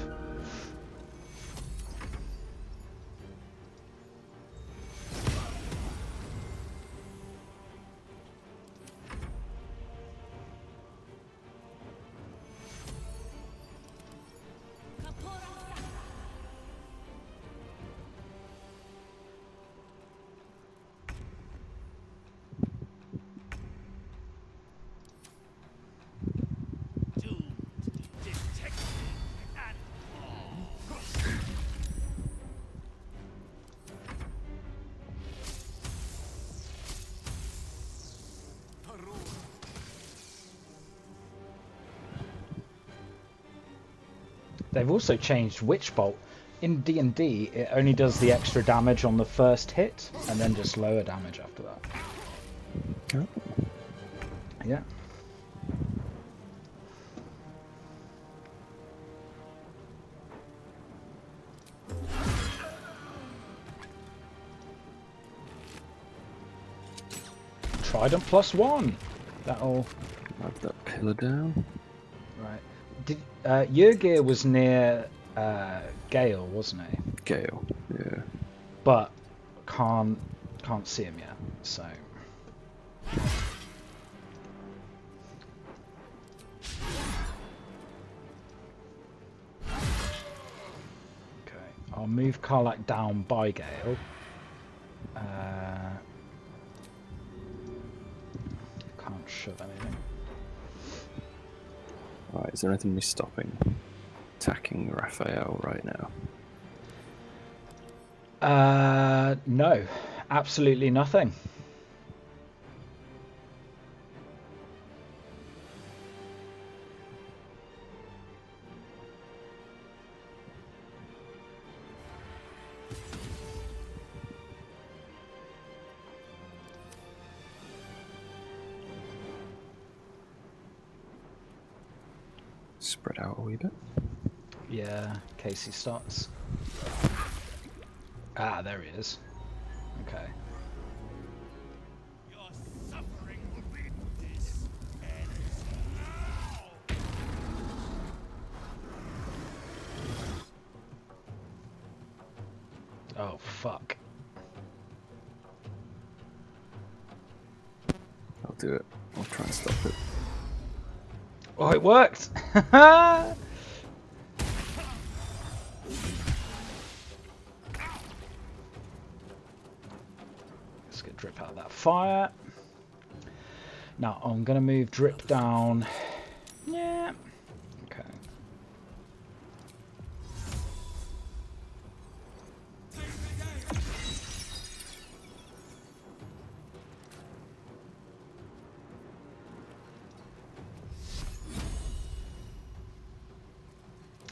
They've also changed Witch Bolt. In D&D, it only does the extra damage on the first hit, and then just lower damage after that. Oh. Yeah. Trident +1. That'll... Have that pillar down. Right. Did Yrgir was near Gale, wasn't he? Gale, yeah. But can't see him yet. So. Okay, I'll move Karlach down by Gale. Can't shove anything. Right, is there anything me stopping attacking Raphael right now? No, absolutely nothing. Spread out a wee bit. Yeah, Casey starts. Ah, there he is. Okay. Your suffering will be this ends now. Oh, fuck. do it. I'll try and stop it. Oh, it worked! Let's get Drip out of that fire. Now I'm going to move Drip down. Yeah. Okay.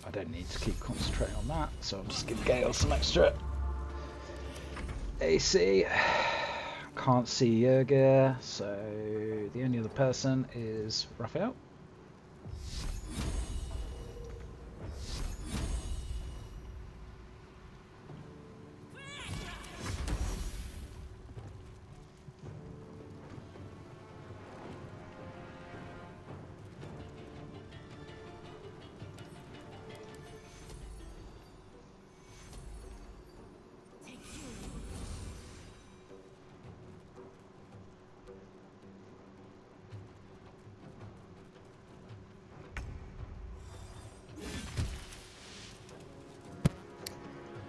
I don't need to keep concentrating on that, so I'll just give Gale some extra AC. Can't see Yergir, so the only other person is Raphael.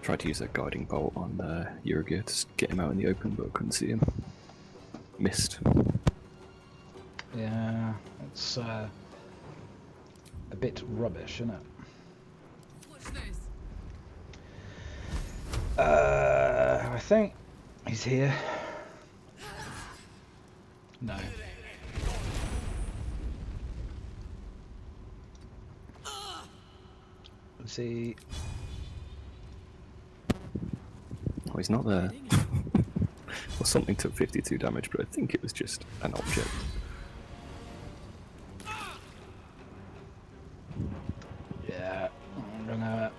Tried to use that guiding bolt on Yergir to get him out in the open, but couldn't see him. Missed. Yeah, it's a bit rubbish, isn't it? What's this? I think he's here. No. Let's see. Oh, he's not there. Well, something took 52 damage, but I think it was just an object. Yeah, I'm gonna.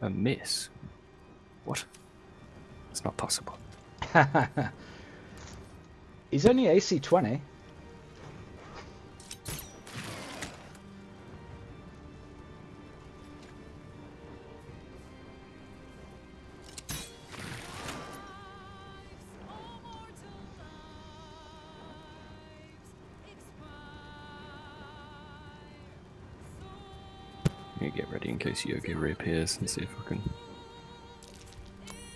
A miss? What? It's not possible. He's only AC 20. I'm gonna get ready in case Yogi reappears and see if I can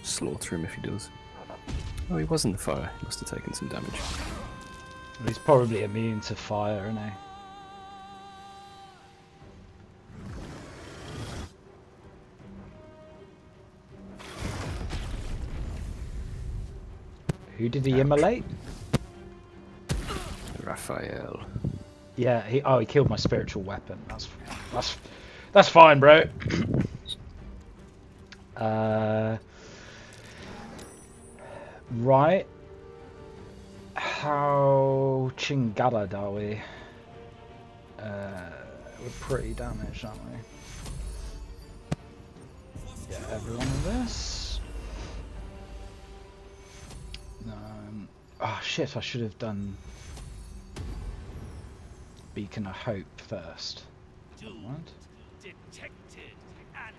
slaughter him if he does. Oh, he was in the fire. He must have taken some damage. He's probably immune to fire, isn't he? Who did he immolate? Raphael. Yeah, he killed my spiritual weapon. That's fine, bro. Right. How chingalad are we? We're pretty damaged, aren't we? Yeah, everyone of this. Oh shit, I should have done Beacon of Hope first. Never mind. Detected and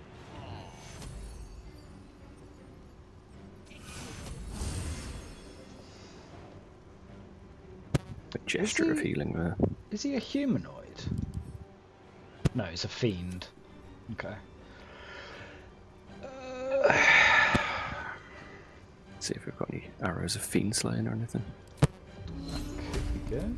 A gesture of healing there. Is he a humanoid? No, he's a fiend. Okay. See if we've got any arrows of fiend slaying or anything. Could be good.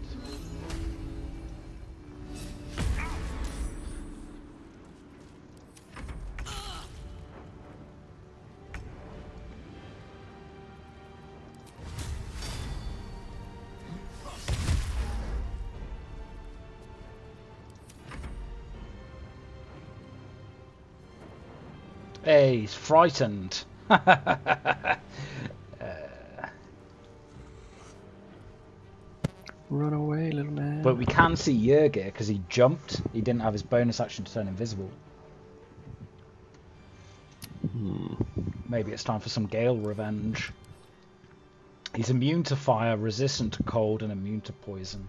Hey, he's frightened. Run away, little man. But we can see Yergir because he jumped. He didn't have his bonus action to turn invisible. Maybe it's time for some Gale revenge. He's immune to fire, resistant to cold, and immune to poison.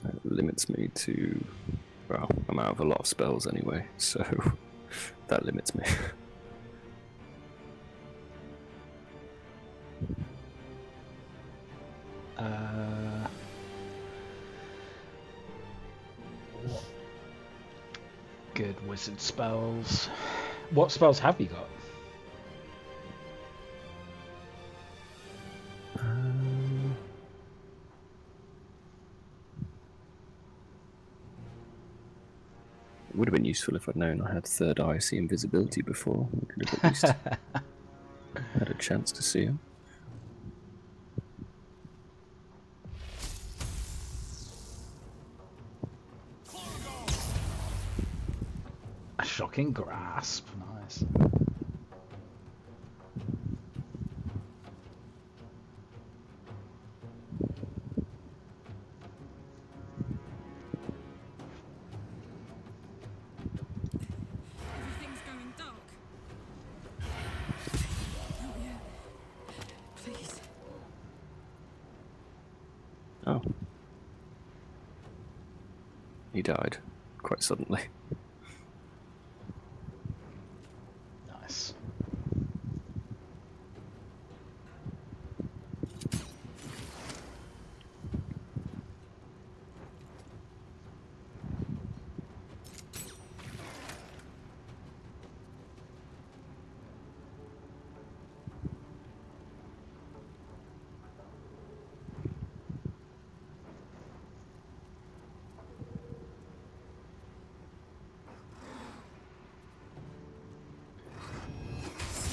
That limits me to... Well, I'm out of a lot of spells anyway, so that limits me. Good wizard spells. What spells have you got? It would have been useful if I'd known I had third eye see invisibility before. We could have at least had a chance to see him. A shocking grasp. Nice. Everything's going dark. Oh yeah. Please. Oh. He died quite suddenly. Nice.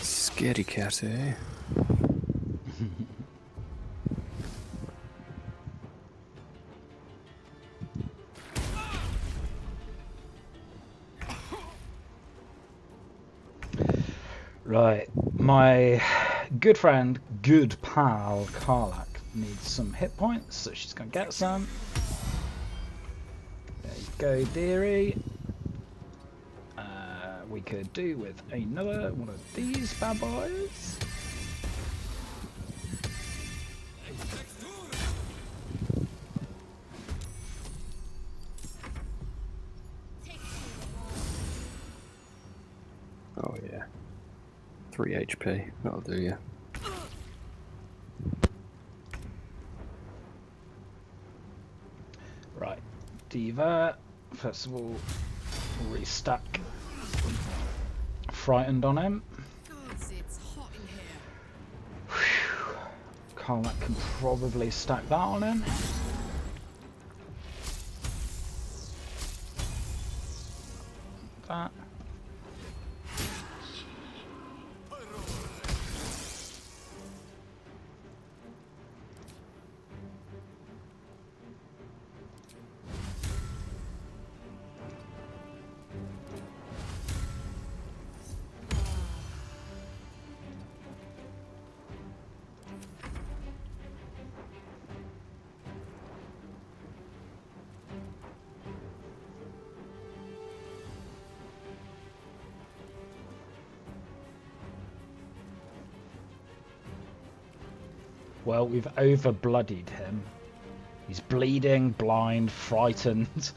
Scaredy cat, eh? Right, my good friend, good pal, Karlach needs some hit points, so she's gonna get some. There you go, dearie. We could do with another one of these bad boys. Oh yeah. 3 HP, that'll do you. Right, Diva, first of all, restack Frightened on him. Gods, it's hot in here. Karlach can probably stack that on him. That. Well, we've over-bloodied him. He's bleeding, blind, frightened.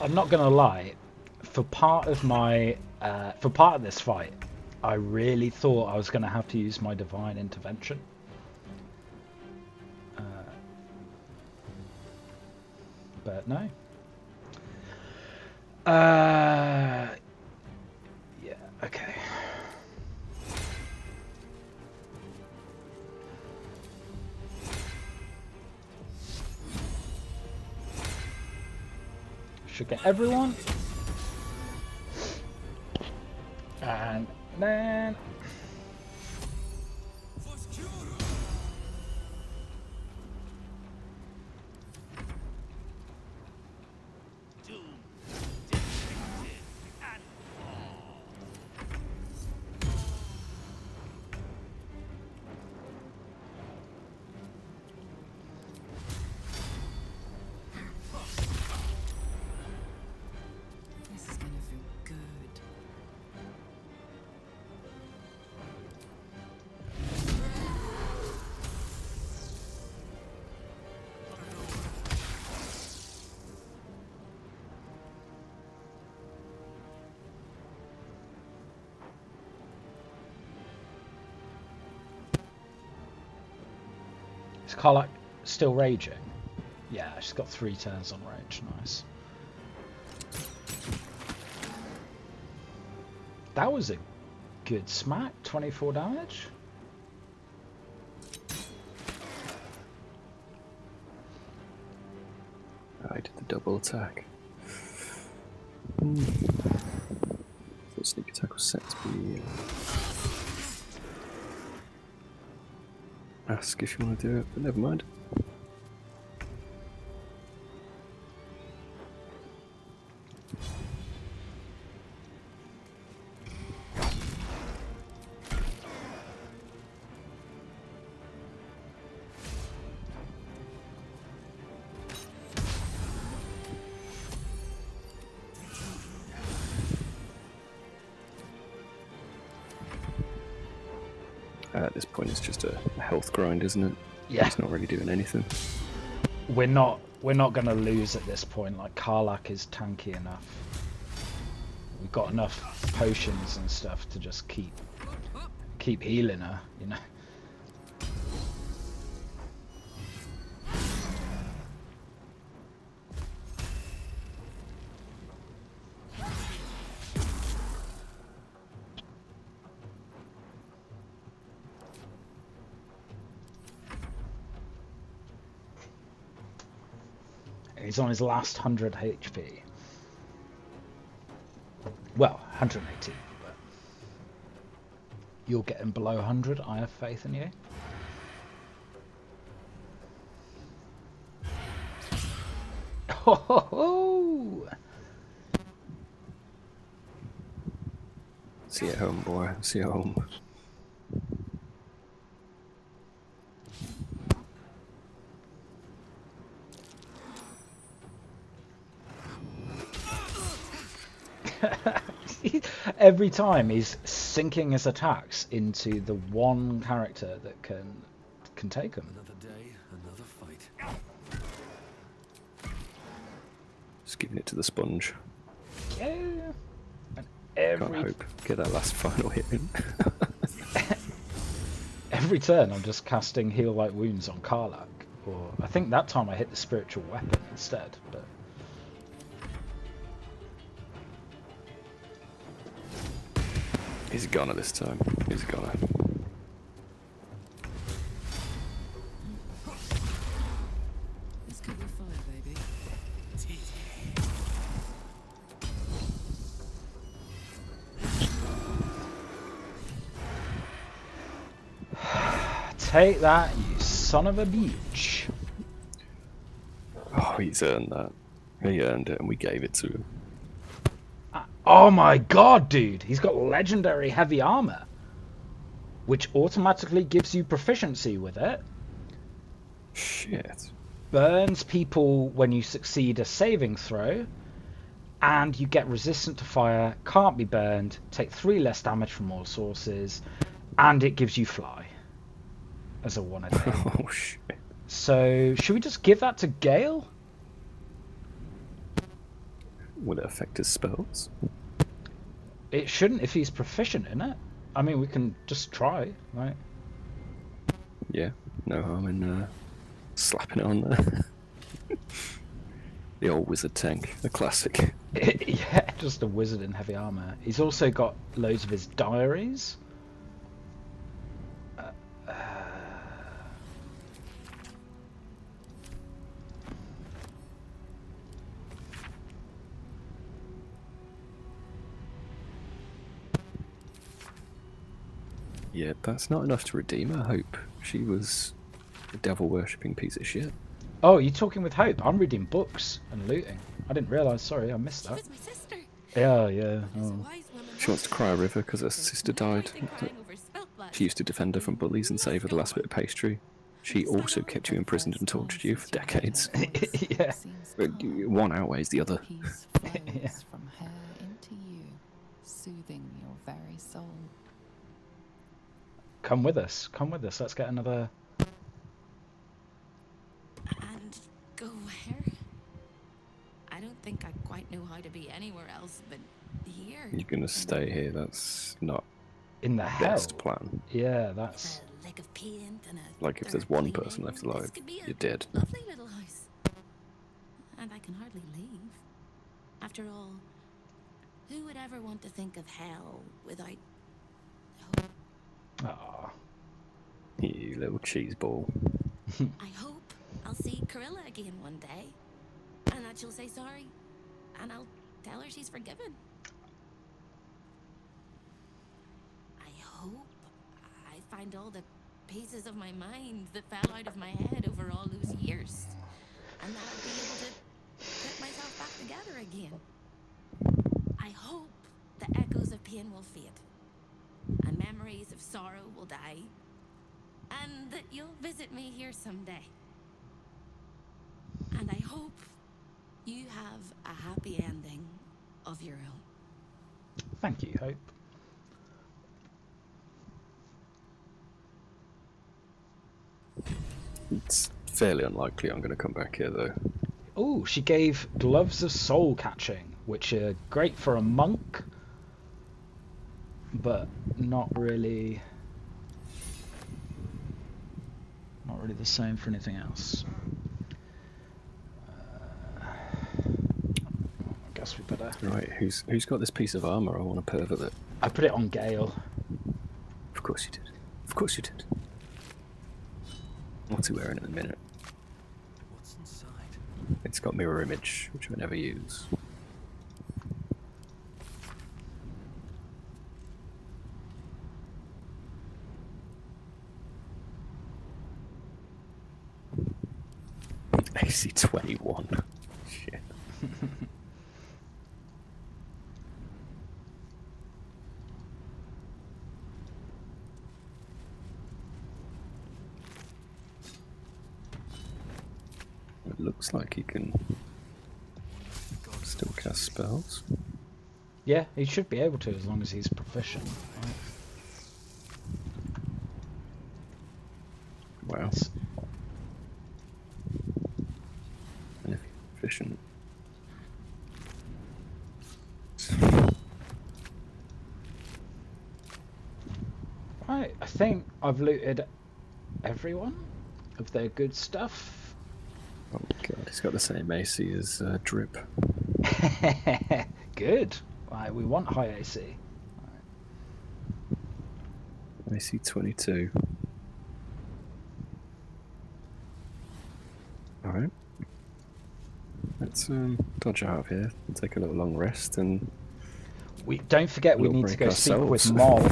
I'm not gonna lie, for part of my for part of this fight, I really thought I was going to have to use my divine intervention. But no. Yeah. Okay. Should get everyone. And then This is gonna feel good. is Karlach still raging? Yeah, she's got 3 turns on rage. Nice. That was a good smack. 24 damage. I did the double attack. Thought sneak attack was set to be. Ask if you want to do it, but never mind. At this point, it's just a health grind, isn't it? Yeah. It's not really doing anything. We're not going to lose at this point. Like, Karlach is tanky enough. We've got enough potions and stuff to just keep healing her, you know. He's on his last 100 HP. Well, 180, but you'll get him below 100. I have faith in you. Ho ho ho! See you at home, boy. See you at home. Every time he's sinking his attacks into the one character that can take him. Another day, another fight. Just giving it to the sponge. Yeah. And Can't hope. Get that last final hit in. every turn I'm just casting Heal Light Wounds on Karlach. Or I think that time I hit the spiritual weapon instead, but He's a goner this time. He's a goner. This could be fun, baby. take that, you son of a bitch. Oh, he's earned that. He earned it, and we gave it to him. Oh my god, dude. He's got legendary heavy armor, which automatically gives you proficiency with it. Shit. Burns people when you succeed a saving throw, and you get resistant to fire, can't be burned, take 3 less damage from all sources, and it gives you fly as a 1-a-day. Oh shit. So should we just give that to Gale? Will it affect his spells? It shouldn't if he's proficient in it. I mean, we can just try, right? Yeah, no harm in slapping it on there. The old wizard tank, a classic. Yeah, just a wizard in heavy armor. He's also got loads of his diaries. Yeah, that's not enough to redeem her, Hope. She was a devil-worshipping piece of shit. Oh, you're talking with Hope? I'm reading books and looting. I didn't realise. Sorry, I missed She that. was my sister. Yeah. As a Oh. wise woman She wants to cry a river because her sister died. crying over spilt blood. She used to defend her from bullies and save her the last bit of pastry. She also kept you imprisoned and tortured you for decades. Yeah. But one outweighs the other. Peace flows Yeah. from her into you, soothing your very soul. Come with us. Come with us. Let's get another. And go where? I don't think I quite know how to be anywhere else but here. You're gonna stay here. That's not In the the hell. best plan. Yeah, that's. A lick of paint and a Like, if there's third one cleaning, person left this alive, could be a you're dead. Lovely little house. And I can hardly leave. After all, who would ever want to think of hell without hope? Aw. You little cheese ball. I hope I'll see Karlach again one day, and that she'll say sorry, and I'll tell her she's forgiven. I hope I find all the pieces of my mind that fell out of my head over all those years, and that I'll be able to put myself back together again. I hope the echoes of pain will fade, and memories of sorrow will die, and that you'll visit me here someday. And I hope you have a happy ending of your own. Thank you, Hope. It's fairly unlikely I'm gonna come back here, though. Oh, she gave gloves of soul catching, which are great for a monk, but not really the same for anything else. I guess we better. Right, who's got this piece of armour? I want to pervert it. I put it on Gale. Of course you did. Of course you did. What's he wearing in a minute? What's inside? It's got mirror image, which I never use. AC 21. Shit. It looks like he can still cast spells. Yeah, he should be able to as long as he's proficient. Right? Wow. And if he's efficient. Right, I think I've looted everyone of their good stuff. Oh my god, he's got the same AC as Drip. Good. Right, we want high AC. AC 22. Alright. Let's dodge out of here and take a little long rest, and We don't forget we We'll need to break go speak with ourselves. Moll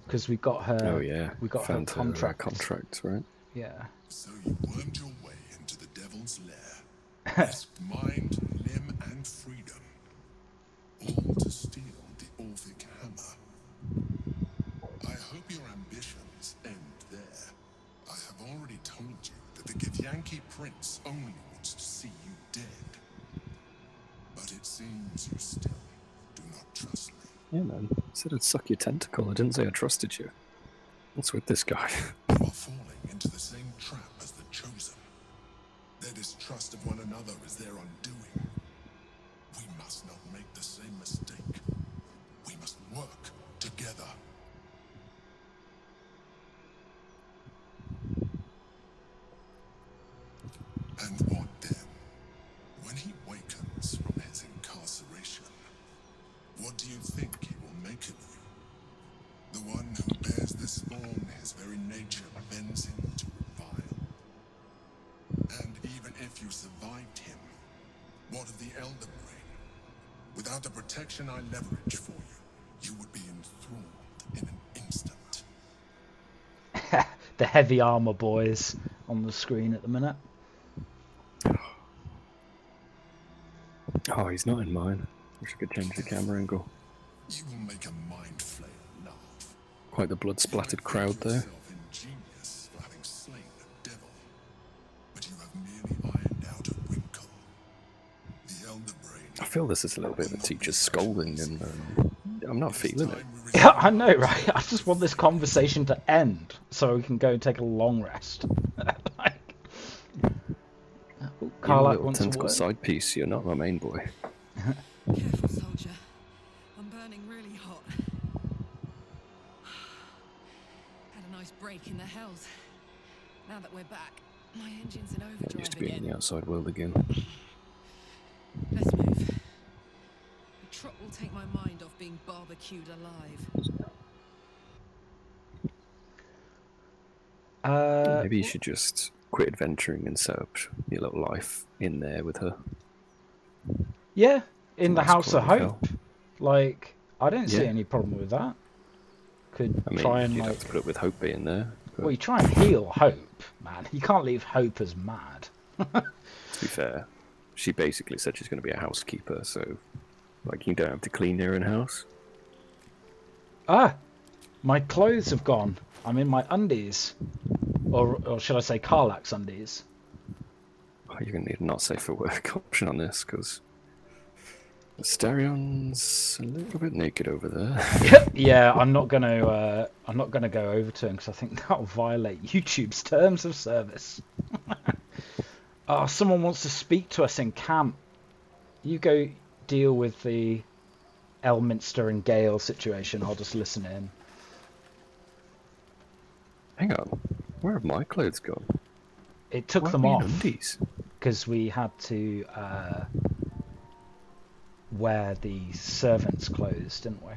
because we got her. oh yeah, we got her found contract. contract, right? Yeah. So you wormed your way into the devil's lair, risked mind, limb, and freedom, all to steal the Orphic hammer. I hope your ambitions end there. I have already told you that the Githyanki prince only wants to see you dead. But it seems you still do not trust me. Yeah, man. I said I'd suck your tentacle. I didn't say I trusted you. What's with this guy? You are falling into the same trap as the Chosen. Their distrust of one another is their undoing. What of the Elder Brain? Without the protection I leverage for you, you would be enthralled in an instant. The heavy armor boys on the screen at the minute. Oh, he's not in mine. Wish I could change the camera angle. You will make a mind flayer laugh. Quite the blood-splattered crowd there. Yourself ingenious for having slain a devil, but you have merely ironed out a wrinkle. The Elder Brain. I feel this is a little bit of a teacher's scolding, and I'm not feeling it. Yeah, I know, right? I just want this conversation to end so we can go and take a long rest. Like, Karlach little wants to tentacle work. side piece. You're not my main boy. Careful, soldier. I'm burning really hot. Had a nice break in the hells. Now that we're back, my engine's in I overdrive used to be in again. the outside world again. Let's move. A trot will take my mind off being barbecued alive. Maybe you should just quit adventuring and set up your little life in there with her. Yeah, in the Nice House of quality Hope. Like, I don't see Yeah. any problem with that. Could I mean, try and you'd like, have to put up with Hope being there. But well, you try and heal Hope, man. You can't leave Hope as mad. to be fair, she basically said she's going to be a housekeeper, so like you don't have to clean your own house. Ah, my clothes have gone. I'm in my undies, or should I say Karlach's undies? Oh, you're going to need a not safe for work option on this because Astarion's a little bit naked over there. Yeah, I'm not gonna go over to him because I think that'll violate YouTube's terms of service. Oh, someone wants to speak to us in camp. You go deal with the Elminster and Gale situation. I'll just listen in. Hang on, where have my clothes gone? It took Why them are we in off undies? because we had to wear the servants' clothes, didn't we?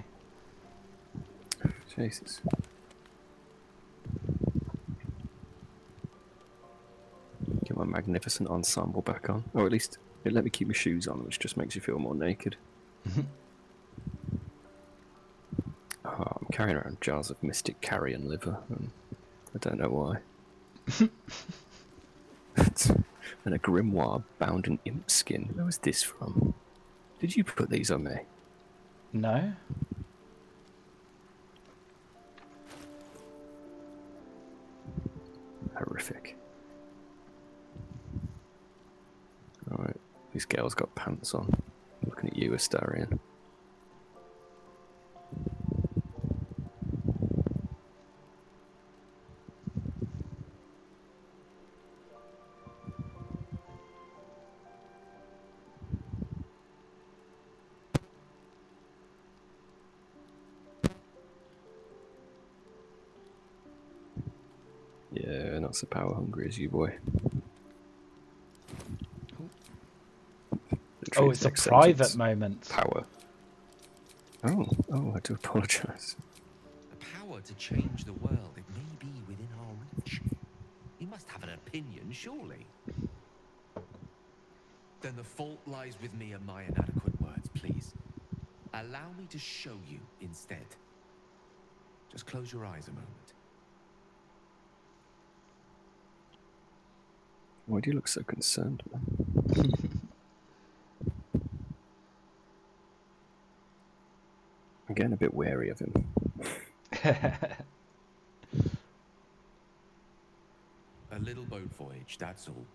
Jesus. Get my magnificent ensemble back on. Or at least it let me keep my shoes on, which just makes you feel more naked. Oh, I'm carrying around jars of mystic carrion liver, and I don't know why. And a grimoire bound in imp skin. Where was this from? Did you put these on me? No. Horrific. Alright, this girl's got pants on. Looking at you, Astarion. Yeah, not so power hungry as you, boy. Oh, it's a Next private sentence. moment. Power. Oh, I do apologise. The power to change the world, it may be within our reach. You must have an opinion, surely. Then the fault lies with me and my inadequate words, please. Allow me to show you instead. Just close your eyes a moment. Why do you look so concerned, man? I'm getting a bit wary of him. A little boat voyage, that's all.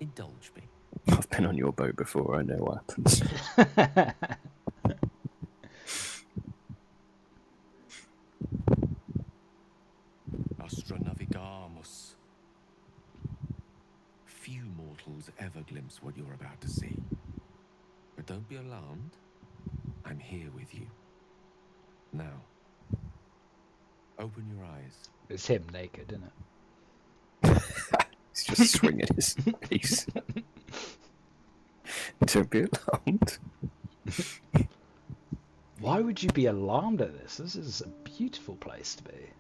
Indulge me. I've been on your boat before, I know what happens. Astra navigamus. Few mortals ever glimpse what you're about to see. But don't be alarmed. I'm here with you. Now, open your eyes. It's him naked, isn't it? He's just swinging his piece. Don't be alarmed. Why would you be alarmed at this? This is a beautiful place to be.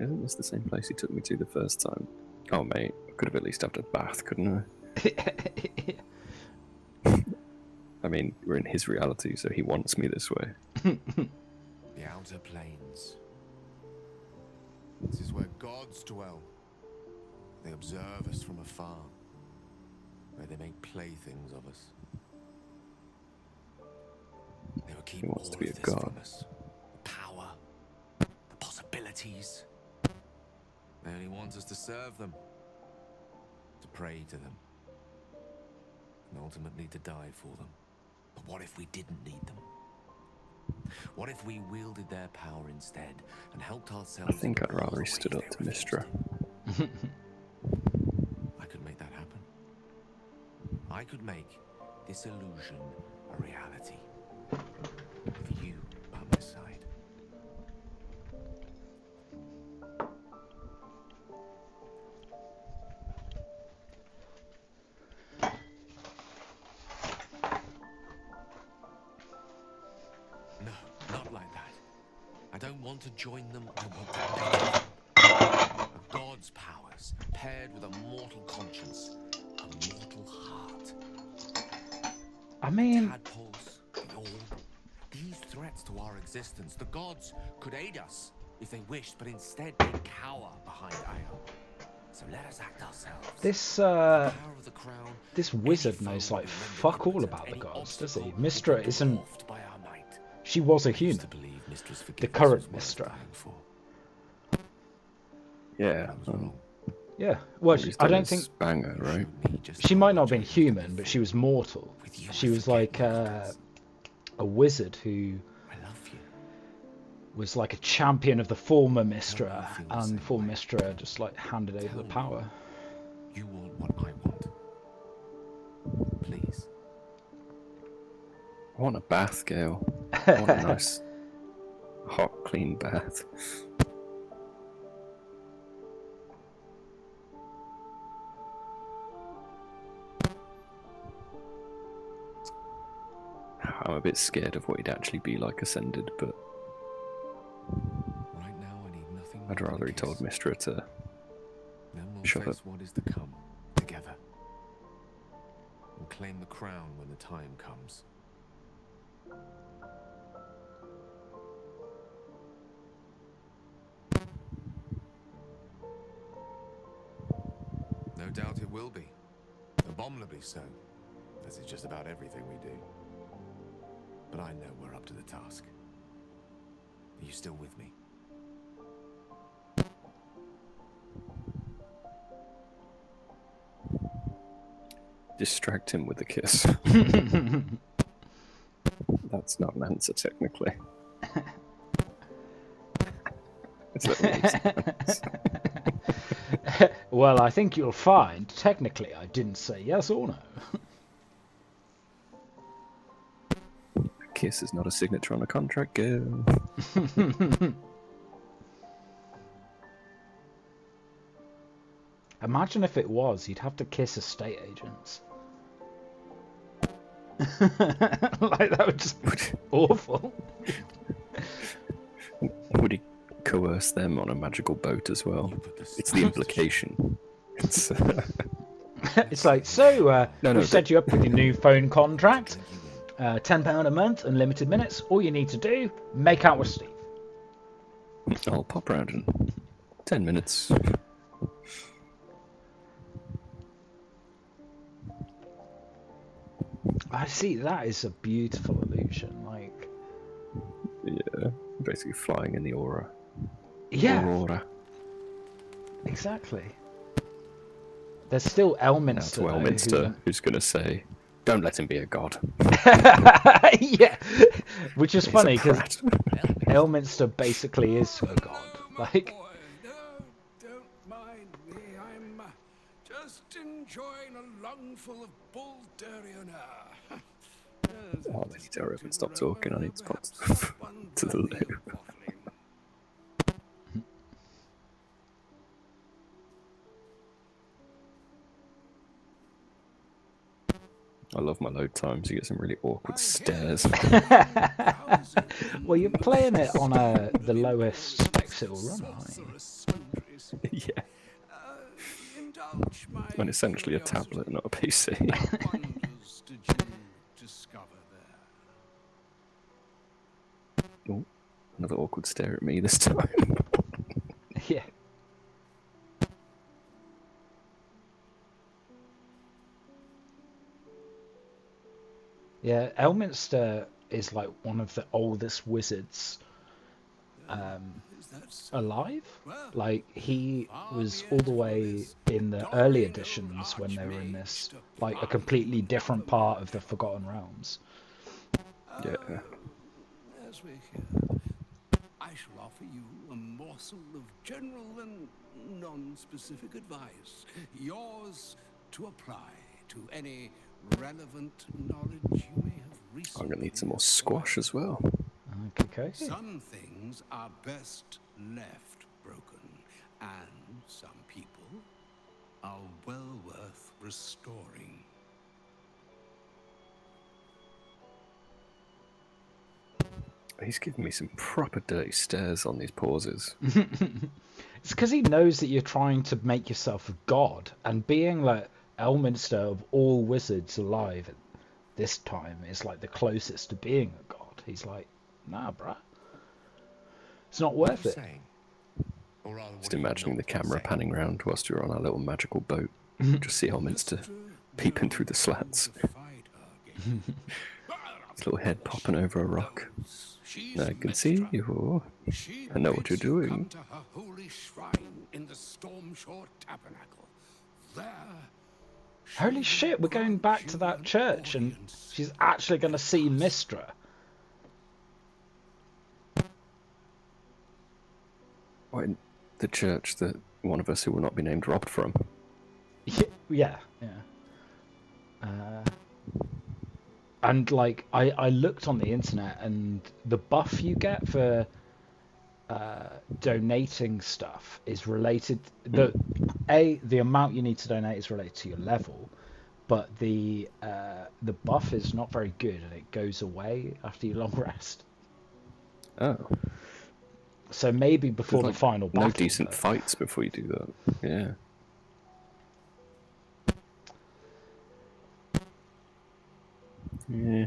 Isn't this the same place he took me to the first time? Oh, mate, I could have at least had a bath, couldn't I? I mean, we're in his reality, so he wants me this way. The outer planes. This is where gods dwell. They observe us from afar, where they make playthings of us. They will keep He wants all to be of a this god. from us. The power, the possibilities. They only want us to serve them, to pray to them, and ultimately to die for them. But what if we didn't need them? What if we wielded their power instead and helped I ourselves? think in I'd all rather the he stood ways up they to refused Mystra. it? I could make that happen. I could make this illusion a reality. With you by my side. No, not like that. I don't want to join them, I want to better them. A god's powers, paired with a mortal conscience, a mortal heart. I mean, Tadpoles, the orb, these threats to our existence. The gods could aid us if they wished, but instead they cower behind Io. So let us act ourselves. this The power of the crown, this any wizard foe knows will like be rendered fuck all impotent, about the any gods, does he? obstacle will Mystra be isn't. dwarfed by our might. She was a I used human. to believe Mystra's The forgiveness current was worth Mystra. dying for. Yeah, I was wrong. Yeah. Well, all he's I done don't is think banger, You right? showed me just she how might not have much been I used to live human, but for. she was mortal. With you, She I was forget like miracles. a wizard who I love you. was like a champion of the former Mystra, feel the and same the former way. Mystra just like handed over Tell the me. power. You want what I want. Please. I want a bath, Gale. I want a nice, hot, clean bath. I'm a bit scared of what he'd actually be like ascended, but Right now I need nothing more I'd than a rather he kiss. told Mystra to Then we'll shut face up. what is to come together. We'll claim the crown when the time comes. No doubt it will be. Abominably so, as is just about everything we do. But I know we're up to the task. Are you still with me? Distract him with a kiss. That's not an answer, technically. Is that what it's- Well, I think you'll find, technically, I didn't say yes or no. A kiss is not a signature on a contract, girl. Imagine if it was, you'd have to kiss estate agents. Like, that would just be awful. Would he coerce them on a magical boat as well? It's the implication. It's, It's like, so, No, we've set you up with your new phone contract. £10 a month, unlimited minutes. All you need to do, make out with Steve. I'll pop round in 10 minutes. I see, that is a beautiful illusion. Like, Yeah, basically flying in the aura. yeah, Aurora. exactly. There's still Now Elminster, to though, Elminster, who's going to say, don't let him be a god. yeah, which is He's funny a because prat. Elminster basically is a god. Like, Don't mind me. I'm just enjoying a lungful of Baldurian air. Oh, I need to hurry up and stop talking. I need to pop to the loo. I love my load times. You get some really awkward stares. well, you're playing it on the lowest specs it'll run, aren't you? Yeah. indulge my And essentially a curiosity? tablet, not a PC. What wonders did you discover there? Oh, another awkward stare at me this time. Yeah. Yeah, Elminster is like one of the oldest wizards Is that so? alive. Well, Like he far was be all it the from way this in the early Dorian editions old when they were in archmage this, to like a ply completely you different another part word. of the Forgotten Realms. Yeah. As we're here, I shall offer you a morsel of general and non-specific advice, yours to apply to any relevant knowledge you may have recently I'm going to need some more squash acquired. as well. Okay. Some things are best left broken, and some people are well worth restoring. He's giving me some proper dirty stares on these pauses. It's because he knows that you're trying to make yourself a god, and being like Elminster of all wizards alive at this time is like the closest to being a god. He's like, nah, bruh. It's not What are worth you it. saying? Or rather, Just what are you imagining the not camera saying? panning round whilst you're on our little magical boat. Just see Elminster Mystra peeping through the knows slats. how to fight her, Gale. His little head popping over a rock. She's I can see Mystra. you. She I know what you're bids you Come doing. to her holy shrine in the Stormshore Tabernacle. There. Holy she shit, we're going grants back to you that an church, and audience she's actually going to at see last. Mystra. What, in the church that one of us who will not be named robbed from? Yeah. And like I looked on the internet, and the buff you get for donating stuff is related. The amount you need to donate is related to your level, but the buff is not very good, and it goes away after your long rest. Oh. So maybe before There's the final battle. no decent but- fights before you do that. Yeah. Yeah.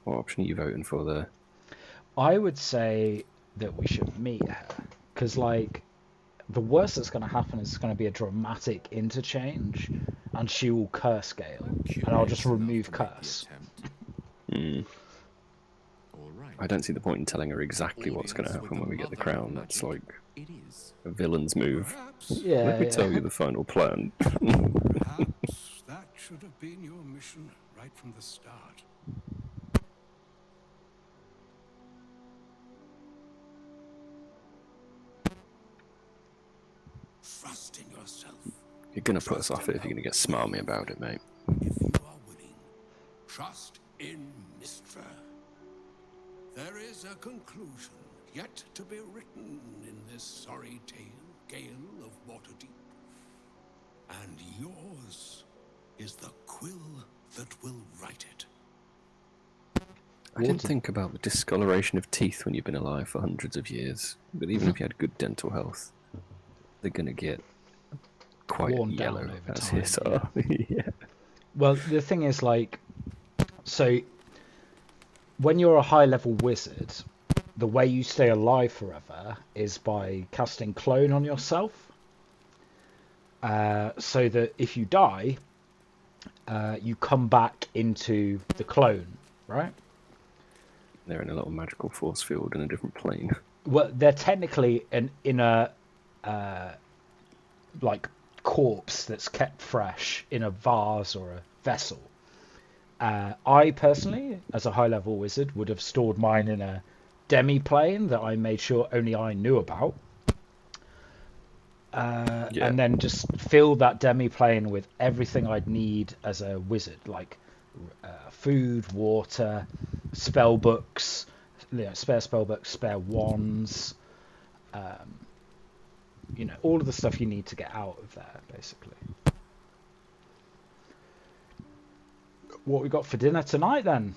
What option are you voting for there? I would say that we should meet her, because like the worst that's going to happen is going to be a dramatic interchange, and she will curse Gale, and I'll just remove curse. All right. I don't see the point in telling her exactly what's going to happen when we get the crown. That's like a villain's move. Yeah. Let me tell you the final plan. Perhaps that should have been your mission right from the start. Trust in yourself. You're going to put us off it if you're going to get smarmy about it, mate. If you are willing, trust in Mystra. There is a conclusion yet to be written in this sorry tale, Gale of Waterdeep. And yours is the quill that will write it. I didn't think about the discoloration of teeth when you've been alive for hundreds of years. But even if you had good dental health, they're going to get quite Worn down yellow over as time, his are. Yeah. Well, the thing is, like, so when you're a high level wizard, the way you stay alive forever is by casting clone on yourself. So that if you die, you come back into the clone, right? They're in a little magical force field in a different plane. Well, they're technically an inner, like, corpse that's kept fresh in a vase or a vessel. I personally, as a high-level wizard, would have stored mine in a demi-plane that I made sure only I knew about. And then just fill that demi-plane with everything I'd need as a wizard, like food, water, spell books, spare spell books, spare wands, all of the stuff you need to get out of there, basically. What we got for dinner tonight, then?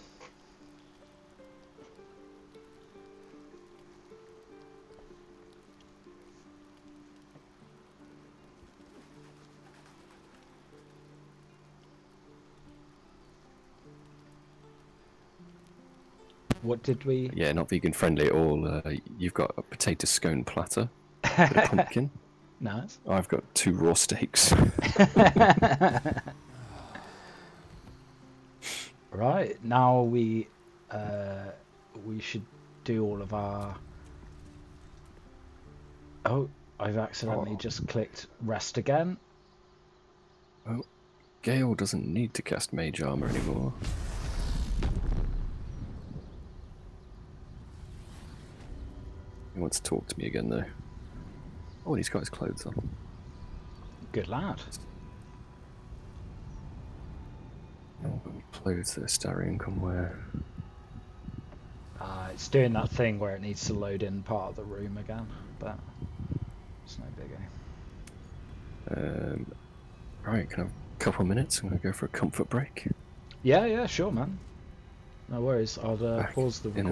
What did we? Yeah, not vegan friendly at all. You've got a potato scone platter, a bit of pumpkin. Nice. I've got 2 raw steaks. Right, now we should do all of our... Oh, I've accidentally just clicked rest again. Oh, Gale doesn't need to cast mage armor anymore. He wants to talk to me again, though. Oh, and he's got his clothes on. Good lad. Oh, clothes that Astarion can wear. It's doing that thing where it needs to load in part of the room again, but it's no biggie. Right, can I have a couple of minutes? I'm going to go for a comfort break. Yeah, sure, man. No worries. I'll pause the recording. In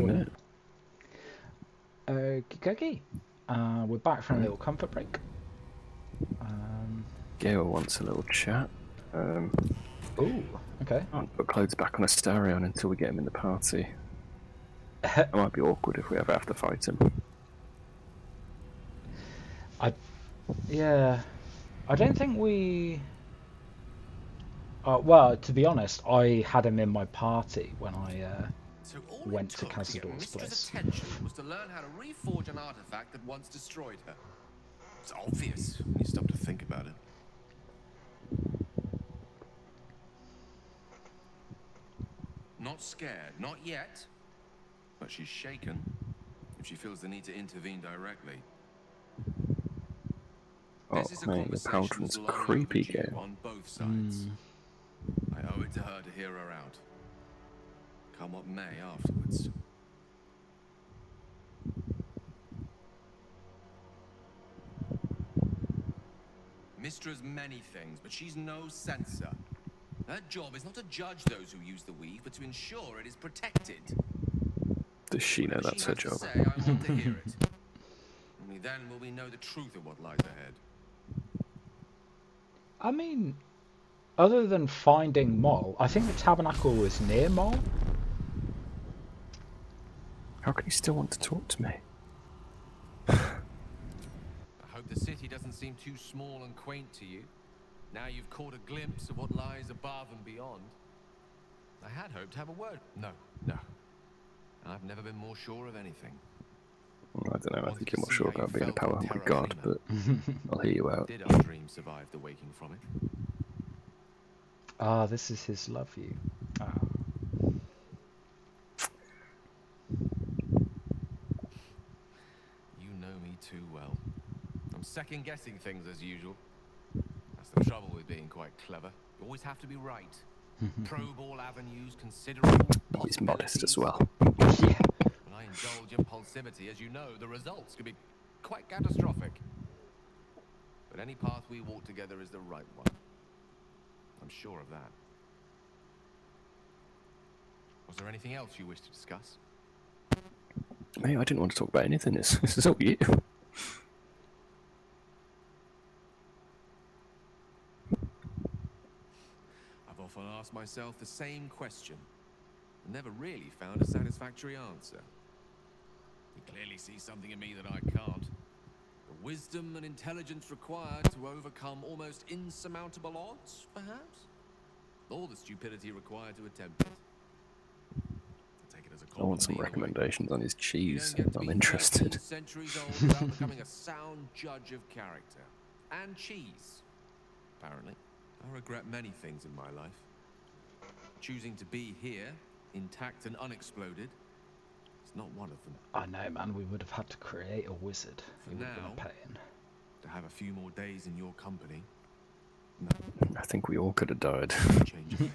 a minute. Okay. We're back from a little comfort break. Gale wants a little chat. Ooh, okay. I won't put clothes back on Astarion until we get him in the party. It might be awkward if we ever have to fight him. I don't think we... well, to be honest, I had him in my party when I went to Cazador's place. Attention was to learn how to reforge an artifact that once destroyed her. It's obvious when you stop to think about it. Not scared, not yet. But she's shaken if she feels the need to intervene directly. Oh man, the Pauldron's creepy, Gale. On both sides. I owe it to her to hear her out. Come what may afterwards. Mystra's many things, but she's no censor. Her job is not to judge those who use the weave, but to ensure it is protected. Does she know that's her job? I want to hear it. Only then will we know the truth of what lies ahead. I mean, other than finding Moll, I think the tabernacle was near Moll. How can he still want to talk to me? I hope the city doesn't seem too small and quaint to you. Now you've caught a glimpse of what lies above and beyond. I had hoped to have a word. No. I've never been more sure of anything. Well, I don't know, I think you're more sure about being a power-hungry god, but I'll hear you out. Did our dream survive the waking from it? Ah, this is his love you. Ah. You know me too well. I'm second-guessing things as usual. That's the trouble with being quite clever. You always have to be right. Probe all avenues, consider all... He's modest as well. Yeah. When I indulge impulsivity, as you know, the results can be quite catastrophic. But any path we walk together is the right one. I'm sure of that. Was there anything else you wish to discuss? Mate, I didn't want to talk about anything. This is all you. I've often asked myself the same question, and never really found a satisfactory answer. You clearly see something in me that I can't. The wisdom and intelligence required to overcome almost insurmountable odds, perhaps? Or the stupidity required to attempt it. I'll take it as a I want some recommendations on his cheese. I'm interested. Centuries old without becoming a sound judge of character. And cheese, apparently. I regret many things in my life. Choosing to be here, intact and unexploded, is not one of them. I know, man. We would have had to create a wizard. For It would have been now, a pain. to have a few more days in your company, I think we all could have died. change a thing.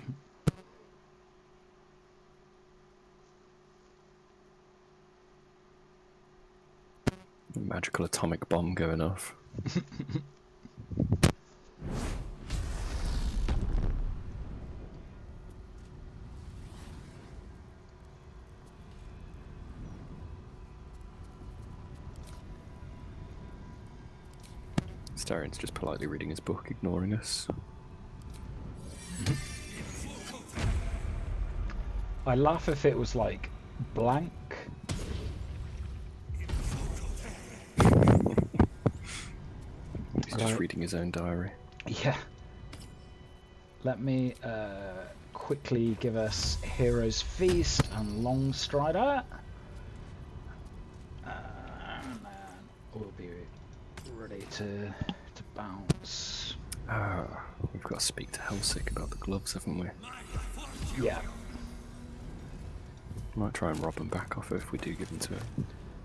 Magical atomic bomb going off. Astarion's just politely reading his book, ignoring us. I laugh if it was like blank. He's just reading his own diary. Yeah. Let me quickly give us Hero's Feast and Long Strider. And then we'll be ready to bounce. We've got to speak to Hellsick about the gloves, haven't we? Yeah. Might try and rob them back off her if we do give them to her.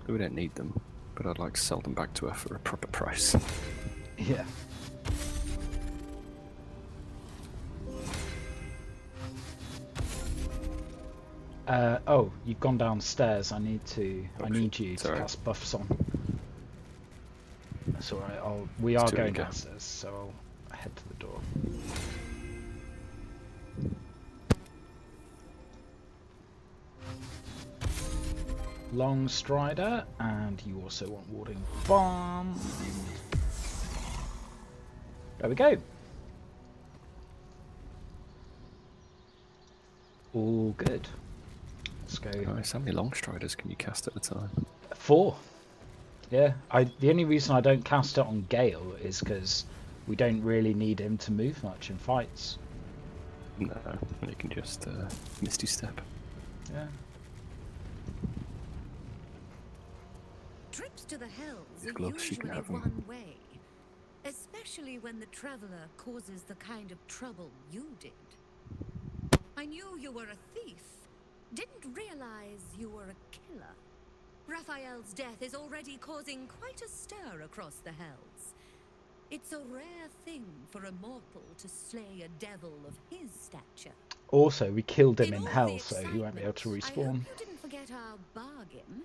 We don't need them, but I'd like to sell them back to her for a proper price. Yeah. Oh, you've gone downstairs. I need you to cast buffs on. That's alright. We are going downstairs, so I'll head to the door. Long Strider, and you also want Warding Bomb. There we go. All good. Let's go. Nice. How many Long Striders can you cast at a time? 4. Yeah. The only reason I don't cast it on Gale is because we don't really need him to move much in fights. No, you can just Misty Step. Yeah. Trips to the Hells are gloves, you can usually have 'em. one way, especially when the traveler causes the kind of trouble you did. I knew you were a thief, didn't realize you were a killer. Raphael's death is already causing quite a stir across the Hells. It's a rare thing for a mortal to slay a devil of his stature. Also, we killed him in all hell, the so he won't be able to excitement, I respawn. hope you didn't forget our bargain.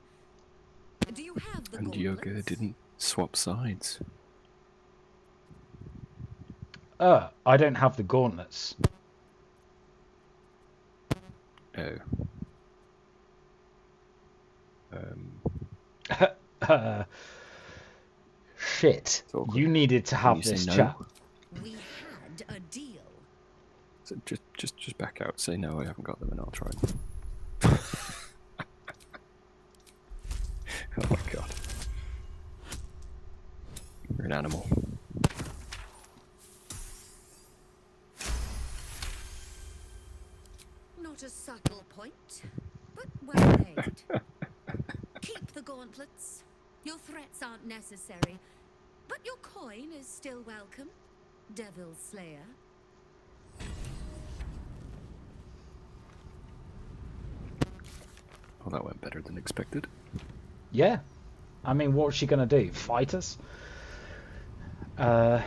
Do you have the And Yoga gauntlets? didn't swap sides. I don't have the gauntlets. Oh. Shit. awkward. You needed to Can have you say this no? chat. We had a deal. So just back out. Say no, I haven't got them, and I'll try. Oh my god. You're an animal. Not a subtle point, but well made. Keep the gauntlets. Your threats aren't necessary, but your coin is still welcome, Devil Slayer. Well, that went better than expected. Yeah. I mean, what's she going to do? Fight us? Now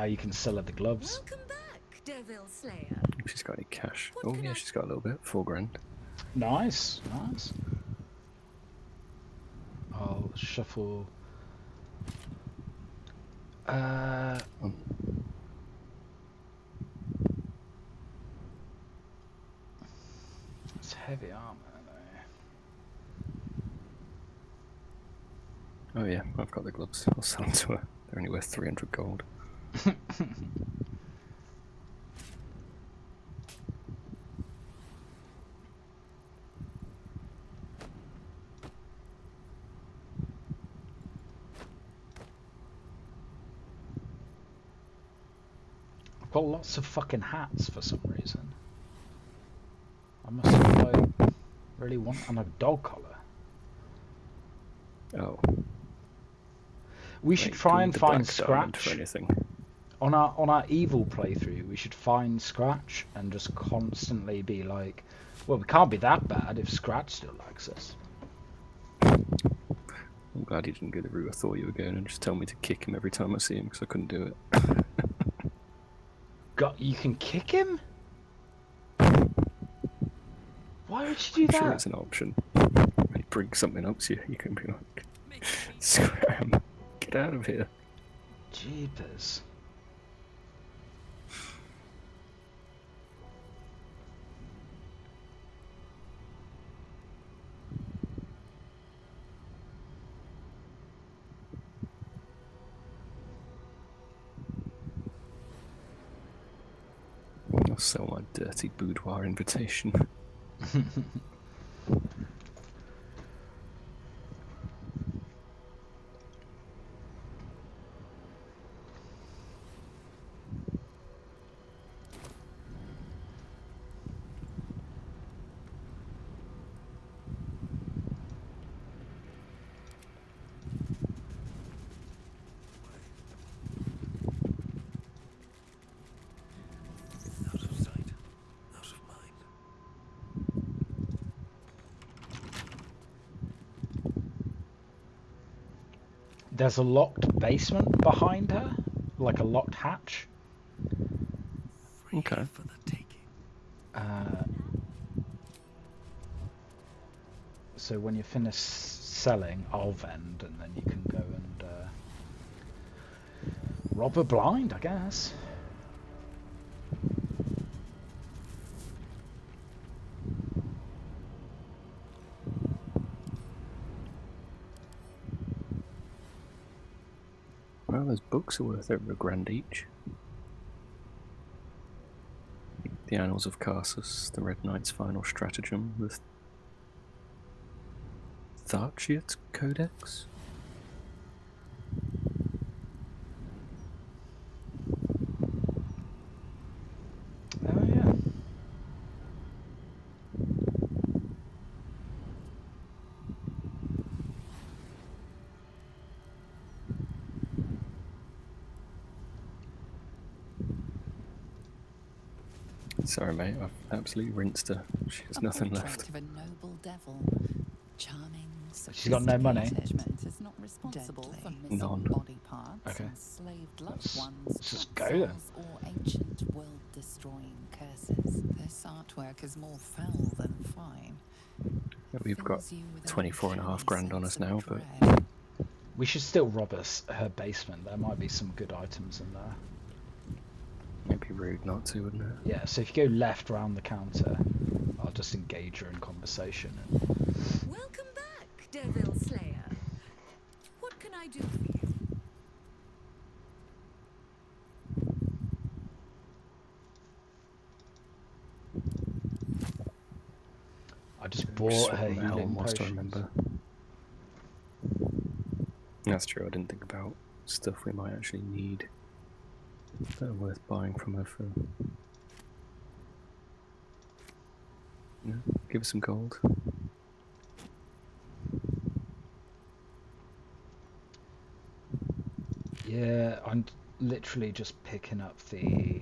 you can sell her the gloves. Welcome back, Devil Slayer. If she's got any cash. What Oh can yeah, I- she's got a little bit. 4 grand. Nice, nice. I'll shuffle. It's heavy armor though. Oh yeah, I've got the gloves. I'll sell them to her. They're only worth 300 gold. I've got lots of fucking hats for some reason. I must have, like, really want and a dog collar. Oh. We should Like, try and the find black diamond Scratch for anything. on our evil playthrough. We should find Scratch and just constantly be like, well, we can't be that bad if Scratch still likes us. I'm glad you didn't go the route I thought you were going and just tell me to kick him every time I see him because I couldn't do it. You can kick him? Why would you do I'm that? sure it's an option. When he brings something up to you, you can be like, scram, get out of here. Jeepers. I'll sell my dirty boudoir invitation. Out of sight, out of mind. There's a locked basement behind her, like a locked hatch. Okay. For the taking. So when you finish selling, I'll vend, and then you can go and rob her blind, I guess. Well, those books are worth over $1,000 each. The Annals of Karsus, the Red Knight's Final Stratagem, the Tharchiot Codex. Oh yeah. Sorry, mate, I've absolutely rinsed her. She has nothing left. Of a noble devil, charming. She's got no money. Judgment is not responsible for missing None. body parts, Okay. enslaved loved Let's ones, just go then. or ancient world-destroying curses. This artwork is more foul than fine. We've got Fills you with a 24.5 grand on us sense of now, but dread. We should still rob her basement. There might be some good items in there. it'd be rude not to, wouldn't it? Yeah, so if you go left round the counter, I'll just engage her in conversation. Welcome back, Devil Slayer. What can I do for you? I just Just bought her swap on the helm healing whilst I potions. remember. That's true, I didn't think about stuff we might actually need that are worth buying from her for. Yeah, give us some gold. Yeah, I'm literally just picking up the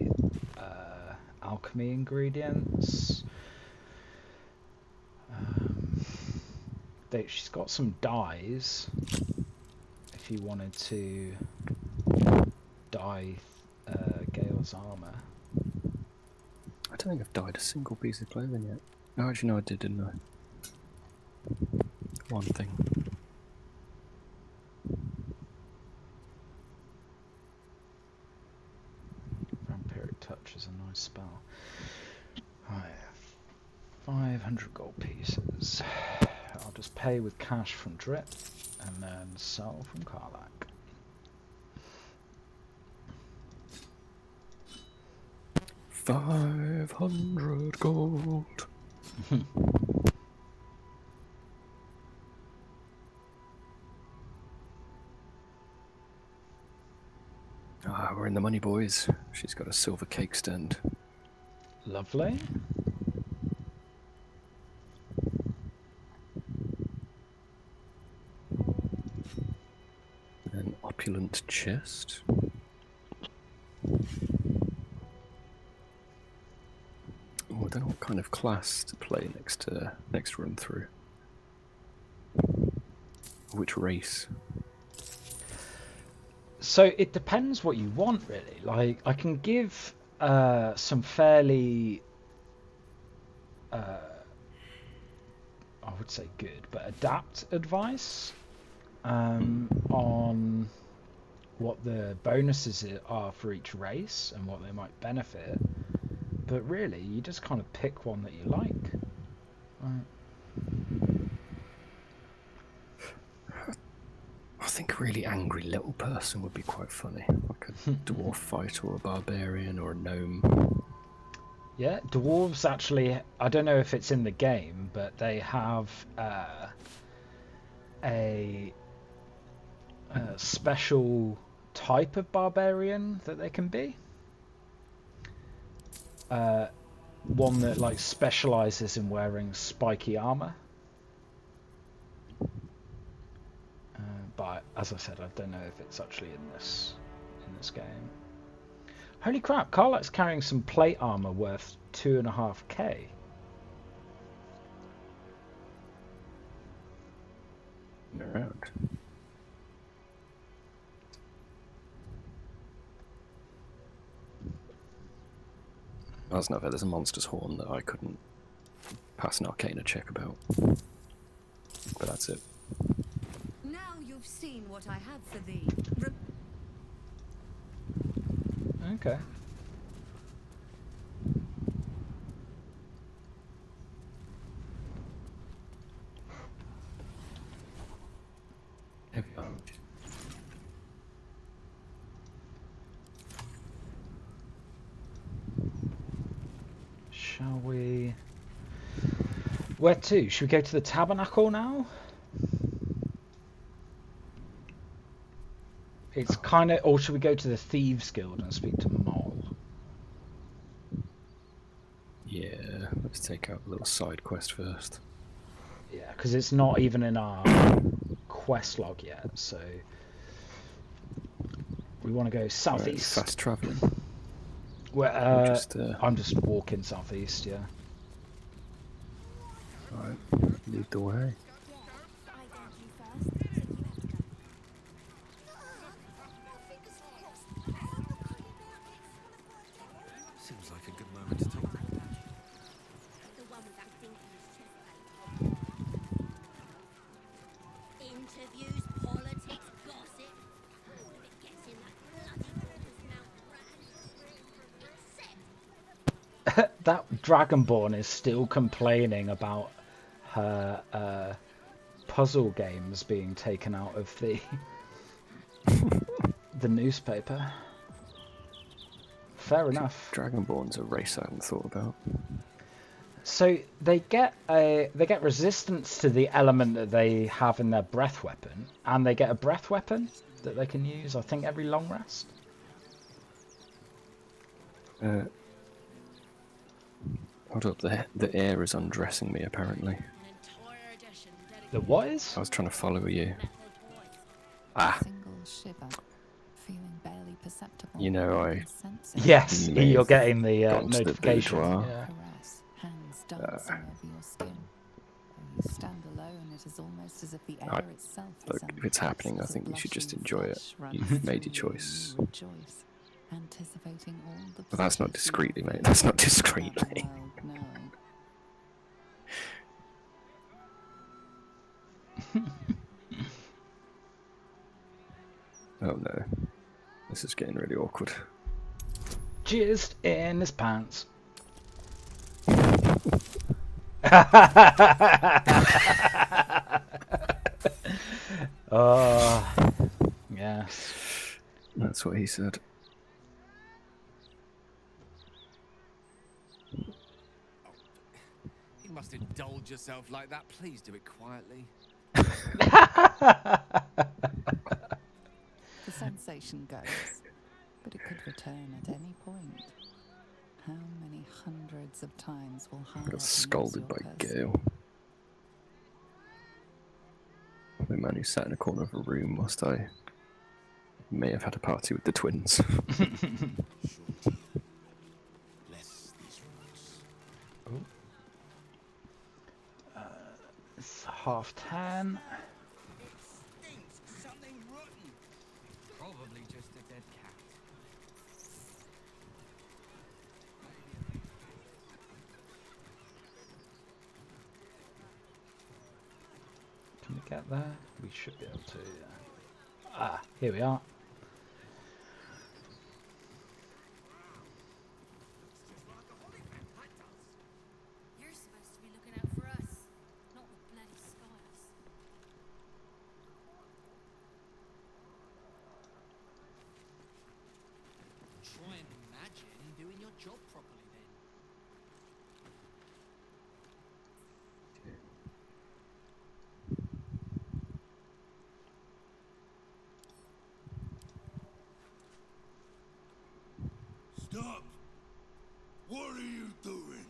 alchemy ingredients. She's got some dyes. If you wanted to dye Gale's armor. I don't think I've dyed a single piece of clothing yet. Oh, actually, no, I did, didn't I? One thing. Vampiric Touch is a nice spell. Right, 500 gold pieces. I'll just pay with cash from Drip and then sell from Karlach. $500 gold. Ah, we're in the money, boys. She's got a silver cake stand. Lovely. An opulent chest. Oh, I don't know what kind of class to play next run through. Which race? So it depends what you want, really. Like, I can give some fairly, I would say good, but adapt advice on what the bonuses are for each race and what they might benefit. But really, you just kind of pick one that you like. Right. I think a really angry little person would be quite funny. Like a dwarf fighter or a barbarian or a gnome. Yeah, dwarves actually, I don't know if it's in the game, but they have a special type of barbarian that they can be. One that like specializes in wearing spiky armor. But as I said, I don't know if it's actually in this game. Holy crap! Karlach's carrying some plate armor worth 2.5k. Around. As never, there's a monster's horn that I couldn't pass an arcana check about. But that's it. Now you've seen what I have for thee. Okay. Shall we? Where to? Should we go to the tabernacle now? It's kind of, or should we go to the Thieves Guild and speak to Moll? Yeah, let's take out a little side quest first. Yeah, because it's not even in our quest log yet, so we want to go southeast. Fast travelling. Well, I'm just walking southeast, yeah. Alright, lead the way. Seems like a good moment to talk. Interviews, politics, gossip. All of it gets in that bloody mouth. That Dragonborn is still complaining about her puzzle games being taken out of the the newspaper. Fair enough. Dragonborn's a race I hadn't thought about. So they get resistance to the element that they have in their breath weapon, and they get a breath weapon that they can use, I think, every long rest. Hold up, the air is undressing me, apparently. The what is? I was trying to follow you. Ah. Single shiver, feeling barely perceptible. You know, Yes, you're getting the notification. Yeah. Caress, hands dancing over your skin. When you stand alone, it is almost as if the air itself Look, if it's happening, I think you should just enjoy it. You've made your choice. Rejoice, anticipating all the But that's not discreetly, mate. That's not discreetly. Oh no. This is getting really awkward. Jizzed in his pants. Oh, yes. That's what he said. You must indulge yourself like that. Please do it quietly. The sensation goes, but it could return at any point. How many hundreds of times will I got scolded by Gale. The man who sat in a corner of a room whilst I may have had a party with the twins. It's 10:30. Something rotten. Probably just a dead cat. Can we get there? We should be able to, yeah. Ah, here we are. You're supposed to be looking out for us, not the bloody skies. Try and imagine doing your job properly then. What are you doing?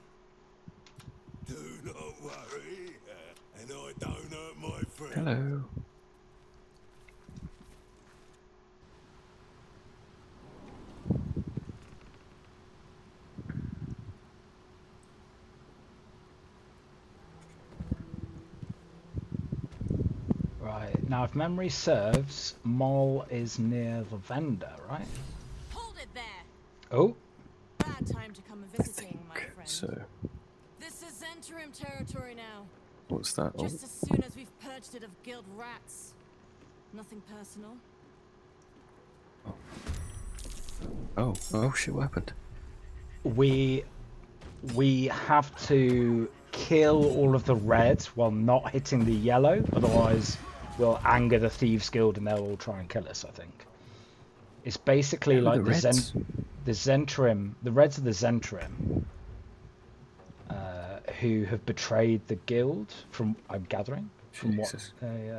Do not worry, and I don't hurt my friend. Hello. Right, now if memory serves, Mol is near the vendor, right? Hold it there. Oh, Bad time to come visiting, my friend. So, This is Zhentarim territory now. what's that? Oh, Just as soon as we've purged it of guild rats. Nothing personal. oh shit, what happened? we have to kill all of the reds while not hitting the yellow, otherwise we'll anger the Thieves Guild and they'll all try and kill us, I think. It's basically like the Reds? the Zhentarim, the Reds of the Zhentarim, who have betrayed the guild, from I'm gathering, from Jesus. what they...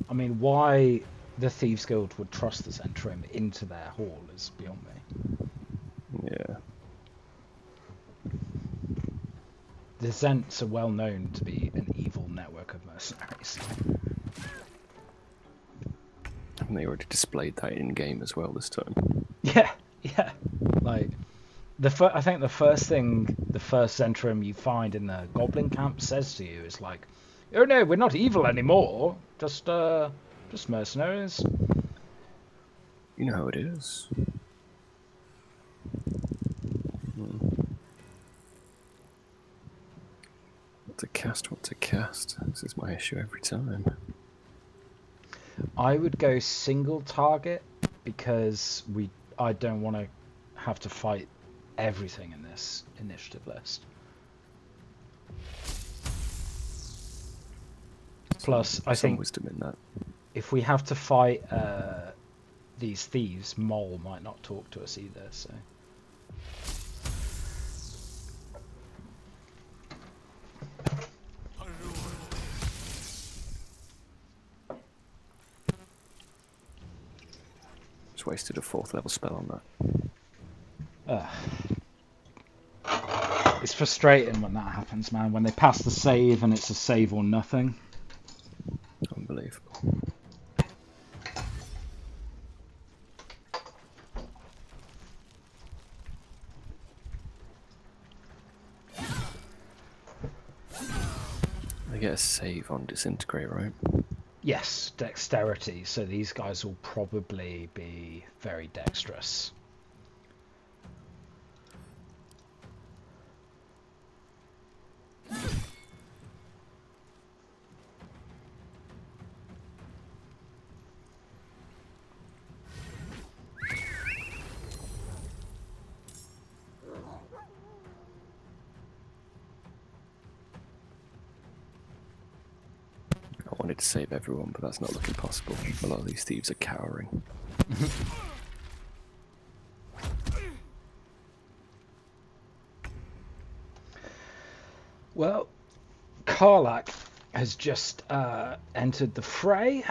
I mean, why the Thieves Guild would trust the Zhentarim into their hall is beyond me. Yeah. The Zents are well known to be an evil network of mercenaries. And they already displayed that in game as well this time. Yeah. Like, I think the first thing the first Zhentarim you find in the Goblin camp says to you is like, "Oh no, we're not evil anymore. Just mercenaries." You know how it is. What to cast? This is my issue every time. I would go single target because I don't want to have to fight everything in this initiative list. Plus, I Some think wisdom in that. if we have to fight these thieves, Mol might not talk to us either. So. Just wasted a 4th level spell on that. It's frustrating when that happens, man. When they pass the save and it's a save or nothing. Unbelievable. They get a save on disintegrate, right? Yes, dexterity. So these guys will probably be very dexterous. I wanted to save everyone, but that's not looking possible. A lot of these thieves are cowering. Well, Karlach has just entered the fray,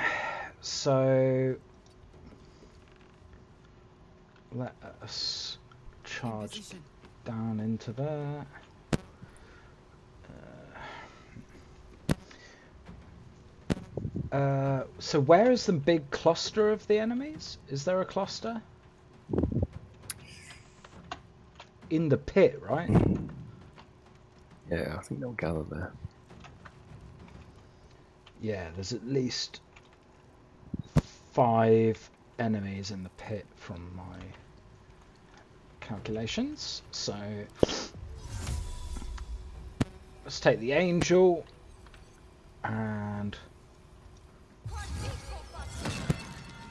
so let us charge down into there. So where is the big cluster of the enemies? Is there a cluster? In the pit, right? Yeah, I think they'll gather there. Yeah, there's at least 5 enemies in the pit from my calculations. So let's take the angel and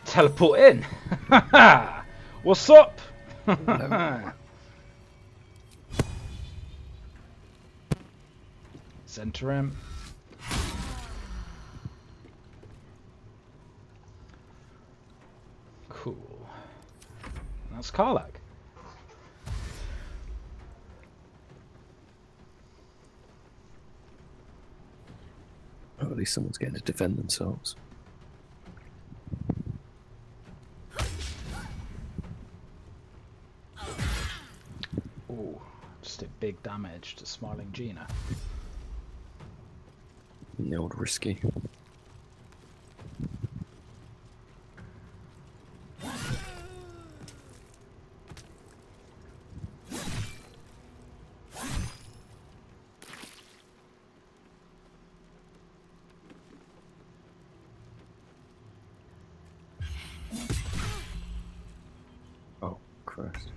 teleport in. What's up? Center him. Cool. That's Karlach. Or at least someone's getting to defend themselves. Ooh, just did big damage to Smiling Gina. The old risky. Oh, Christ.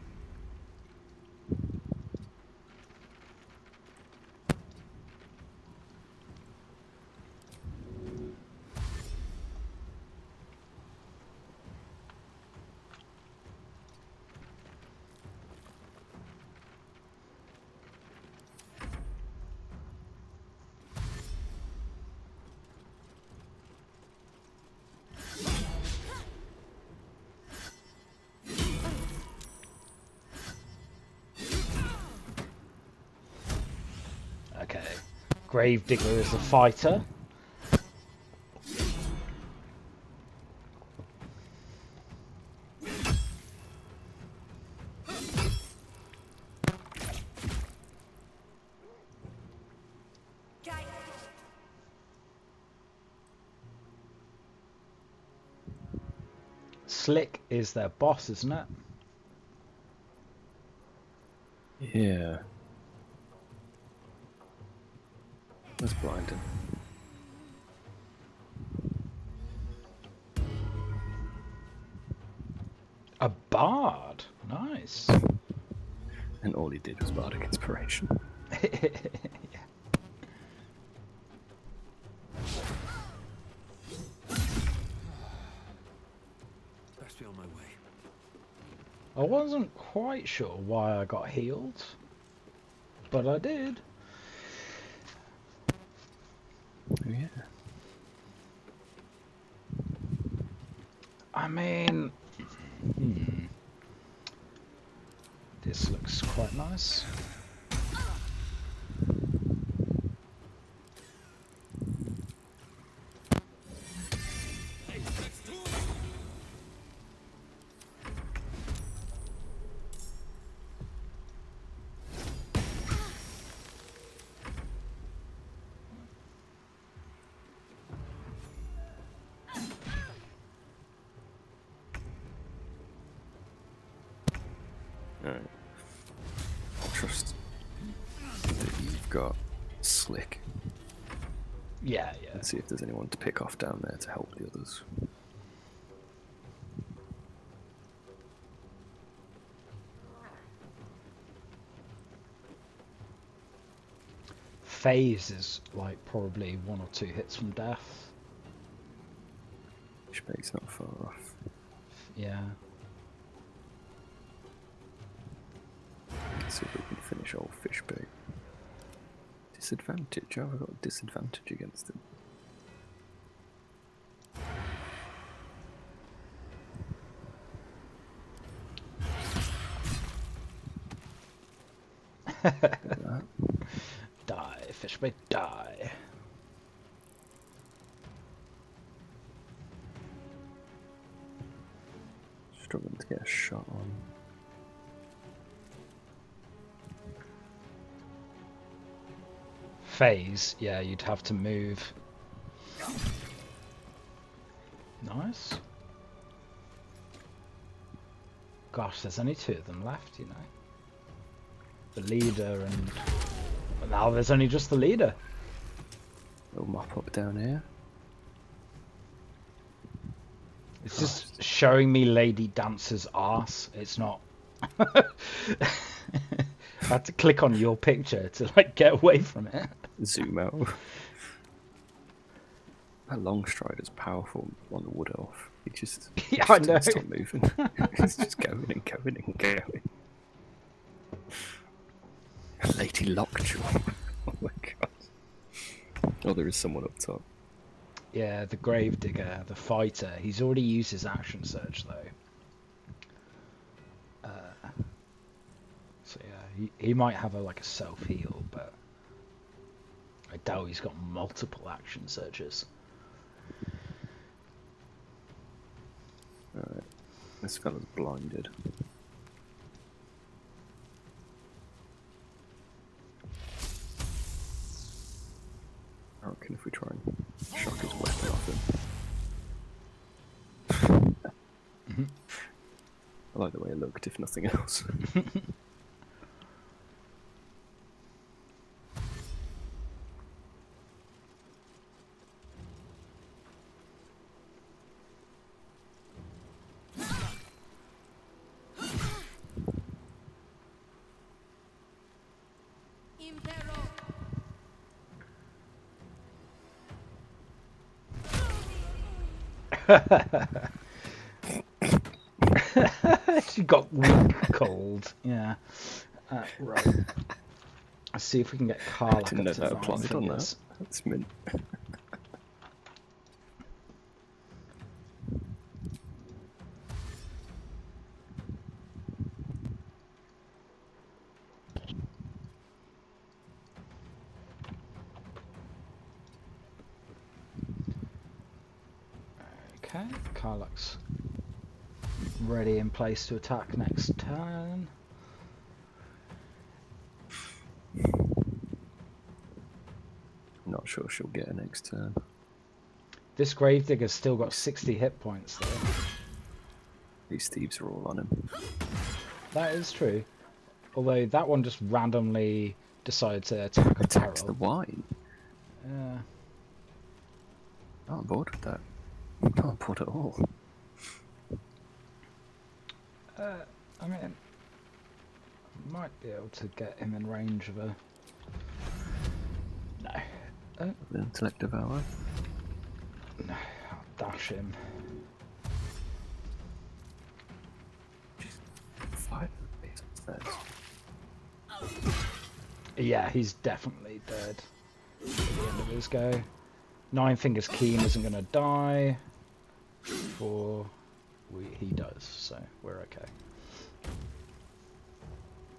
Okay. Gravedigger is the fighter. Slick is their boss, isn't it? Yeah. That's blinding. A bard. Nice. And all he did was bardic inspiration. Yeah. Best be on my way. I wasn't quite sure why I got healed, but I did. Oh, yeah. I mean, this looks quite nice. Alright. I'll trust that you've got Slick. Yeah, yeah. Let's see if there's anyone to pick off down there to help the others. Phase is like probably 1 or 2 hits from death. Fishbait's not far off. Yeah. Let's see if we can finish old Fishbait. Disadvantage? How have I got a disadvantage against him? Die, Fishbait, die. Struggling to get a shot on. Phase, yeah, you'd have to move. Nice. Gosh, there's only 2 of them left, you know. The leader and... But now there's only just the leader. Little mop up down here. It's just showing me Lady Dancer's arse. It's not... I had to click on your picture to like get away from it. Zoom out. That long strider's powerful on the wood elf. He just, Yeah, I know. doesn't stop moving. He's just going and going and going. Lady Lockjaw. Oh my god. Oh, there is someone up top. Yeah, the Gravedigger, the fighter. He's already used his action surge though. So yeah, he might have like a self heal, but I doubt he's got multiple action surges. Alright, this fella's blinded. I reckon if we try and shock his weapon off him. I like the way it looked, if nothing else. She got weak cold. Yeah. Right. Let's see if we can get Karlach up to Didn't know that 9 applied on fingers. that. That's mint. Okay, Karlach's ready in place to attack next turn. Not sure she'll get her next turn. This Gravedigger's still got 60 hit points though. These thieves are all on him. That is true. Although that one just randomly decided to attack a Attacks the barrel. wine. Yeah. Not on board with that. Not on board at all. I mean, might be able to get him in range of a... No. The intellect devour. No, I'll dash him. Five. Yeah, he's definitely dead. At the end of his go. 9 Fingers Keen isn't going to die. He does, so we're okay.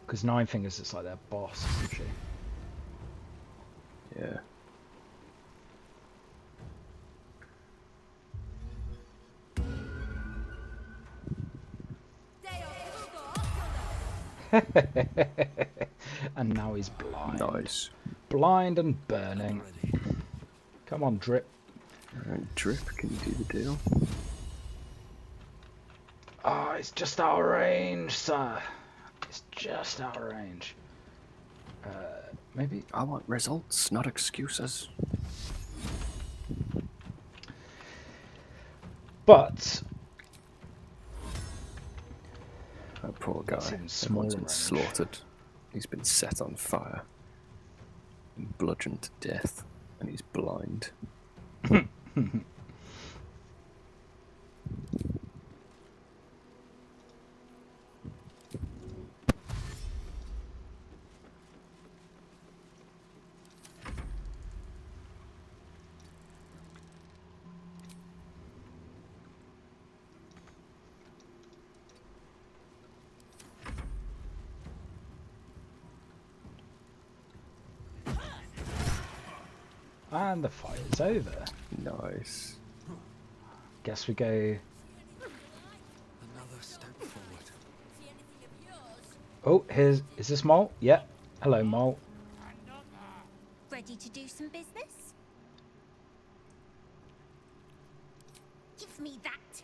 Because 9 Fingers is like their boss, isn't she? Yeah. And now he's blind. Nice. Blind and burning. Come on, Drip. Alright, Drip, can you do the deal? Oh, it's just out of range, sir. It's just out of range. Maybe... I want results, not excuses. But... That poor guy. That's even Everyone's smaller been range. slaughtered. He's been set on fire. And bludgeoned to death. And he's blind. And the fight is over. Nice. Guess we go... Another step forward. Oh, here's... Is this Mole? Yeah. Hello, Mole. Ready to do some business? Give me that!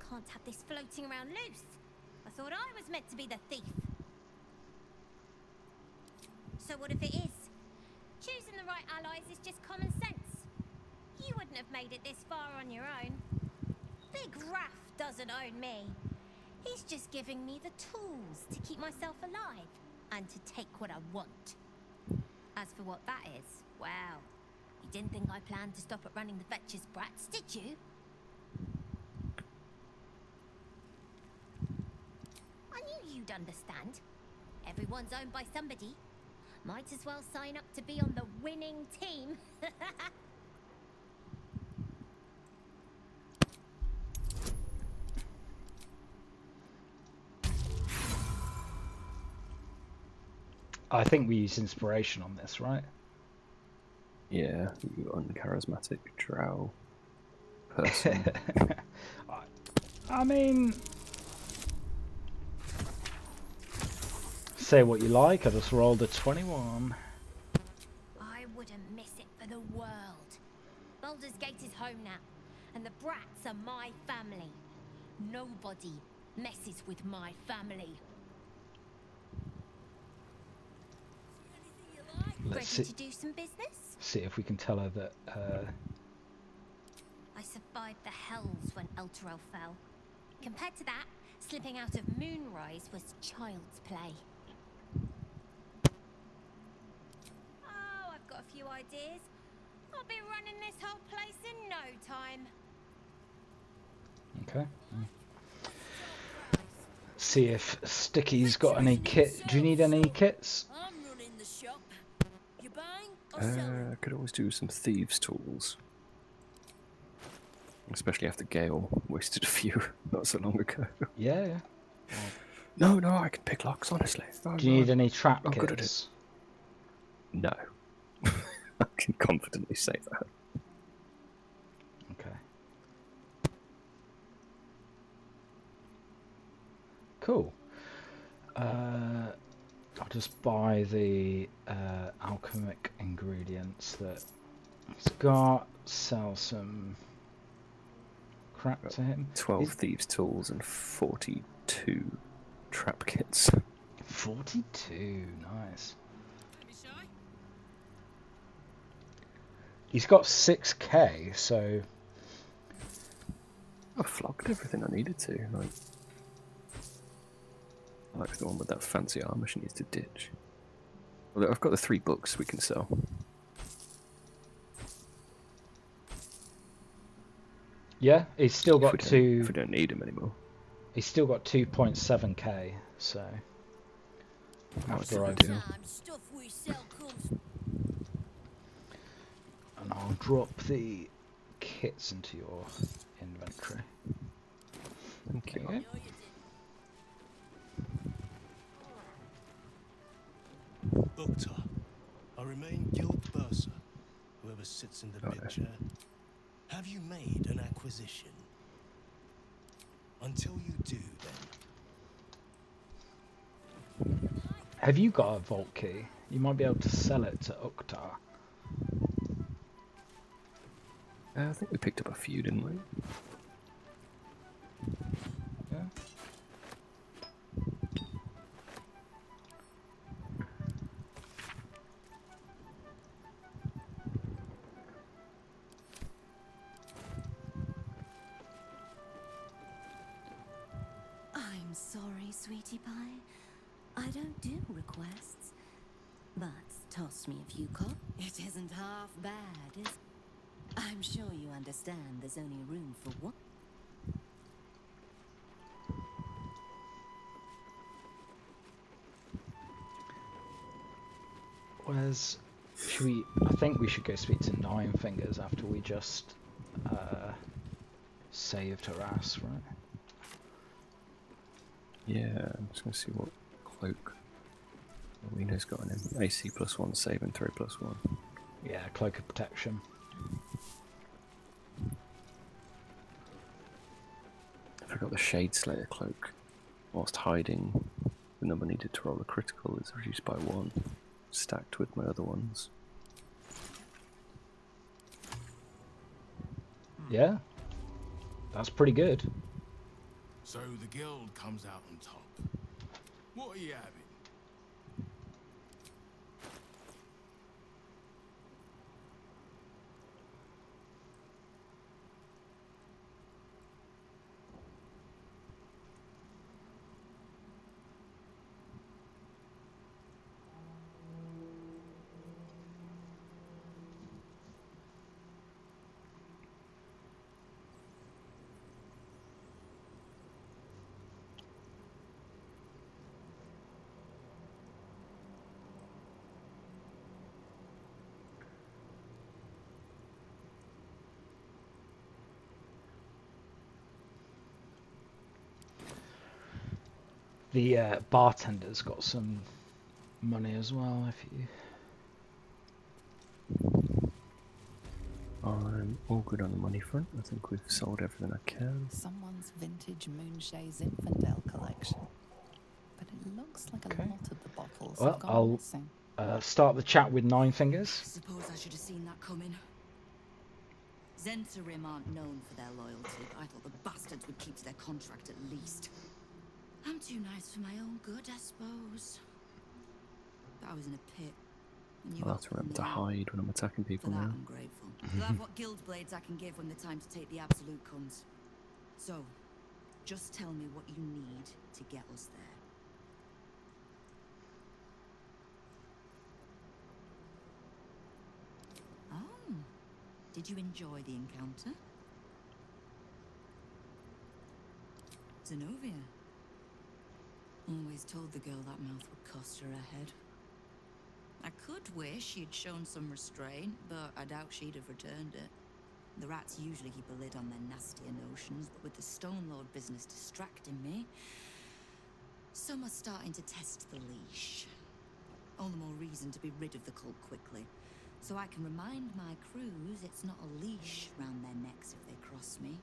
Can't have this floating around loose. I thought I was meant to be the thief. So what if it is? Choosing the right allies is just common sense. You wouldn't have made it this far on your own. Big Raph doesn't own me. He's just giving me the tools to keep myself alive and to take what I want. As for what that is, well, you didn't think I planned to stop at running the Fetcher's brats, did you? I knew you'd understand. Everyone's owned by somebody. Might as well sign up to be on the winning team. I think we use inspiration on this, right? Yeah, you uncharismatic drow person. I mean, say what you like. I just rolled a 21. I wouldn't miss it for the world. Baldur's Gate is home now, and the brats are my family. Nobody messes with my family. Let's Ready to do some business? see if we can tell her that. I survived the hells when Elturel fell. Compared to that, slipping out of Moonrise was child's play. Oh, I've got a few ideas. I'll be running this whole place in no time. Okay. See if Sticky's got any kit. Do you need any kits? I'm running the shop. You buying or I selling? could always do some thieves' tools. Especially after Gale wasted a few not so long ago. Yeah. No, I can pick locks, honestly. Do you need any trap I'm kits? good at it. No. I can confidently say that. Okay. Cool. I'll just buy the alchemic ingredients that he's got. Sell some crap to him. 12 thieves' tools and 42 trap kits. 42, nice. He's got 6k, so I flogged everything I needed to. I like the one with that fancy armor she needs to ditch. Although I've got the 3 books we can sell. yeah, he's still got If two. we don't need him anymore. He's still got 2.7k, so after I do, Stuff we sell comes. and I'll drop the kits into your inventory. Thank you. Okay. Uktar, I remain guild bursar, whoever sits in the big chair. Have you made an acquisition? Until you do, then. Have you got a vault key? You might be able to sell it to Uktar. I think we picked up a few, didn't we? Yeah. I'm sorry, sweetie pie. I don't do requests. But toss me a few It isn't half bad, is it? I'm sure you understand there's only room for one. Where's... Should we... I think we should go speak to Nine Fingers after we just saved her ass, right? Yeah, I'm just going to see what cloak Oweeno's got on him. AC +1, save and throw +1. Yeah, Cloak of Protection. I forgot the Shade Slayer cloak. Whilst hiding, the number needed to roll a critical is reduced by 1, stacked with my other ones. Yeah, that's pretty good. So the guild comes out on top. What are you having? The bartender's got some money as well, if you... I'm all good on the money front. I think we've sold everything I can. Someone's vintage Moonshae Zinfandel collection. But it looks like a lot of the bottles have gone missing. Start the chat with Nine Fingers. Suppose I should have seen that coming. Zentarim aren't known for their loyalty, but I thought the bastards would keep to their contract at least. I'm too nice for my own good, I suppose. But I was in a pit. I'll have to remember to hide when I'm attacking people For that, now. I'm grateful. You'll have what guild blades I can give when the time to take the absolute comes. So, just tell me what you need to get us there. Oh, did you enjoy the encounter? Zenobia. Always told the girl that mouth would cost her a head. I could wish she'd shown some restraint, but I doubt she'd have returned it. The rats usually keep a lid on their nastier notions, but with the Stone Lord business distracting me, some are starting to test the leash. All the more reason to be rid of the cult quickly, so I can remind my crews it's not a leash round their necks if they cross me.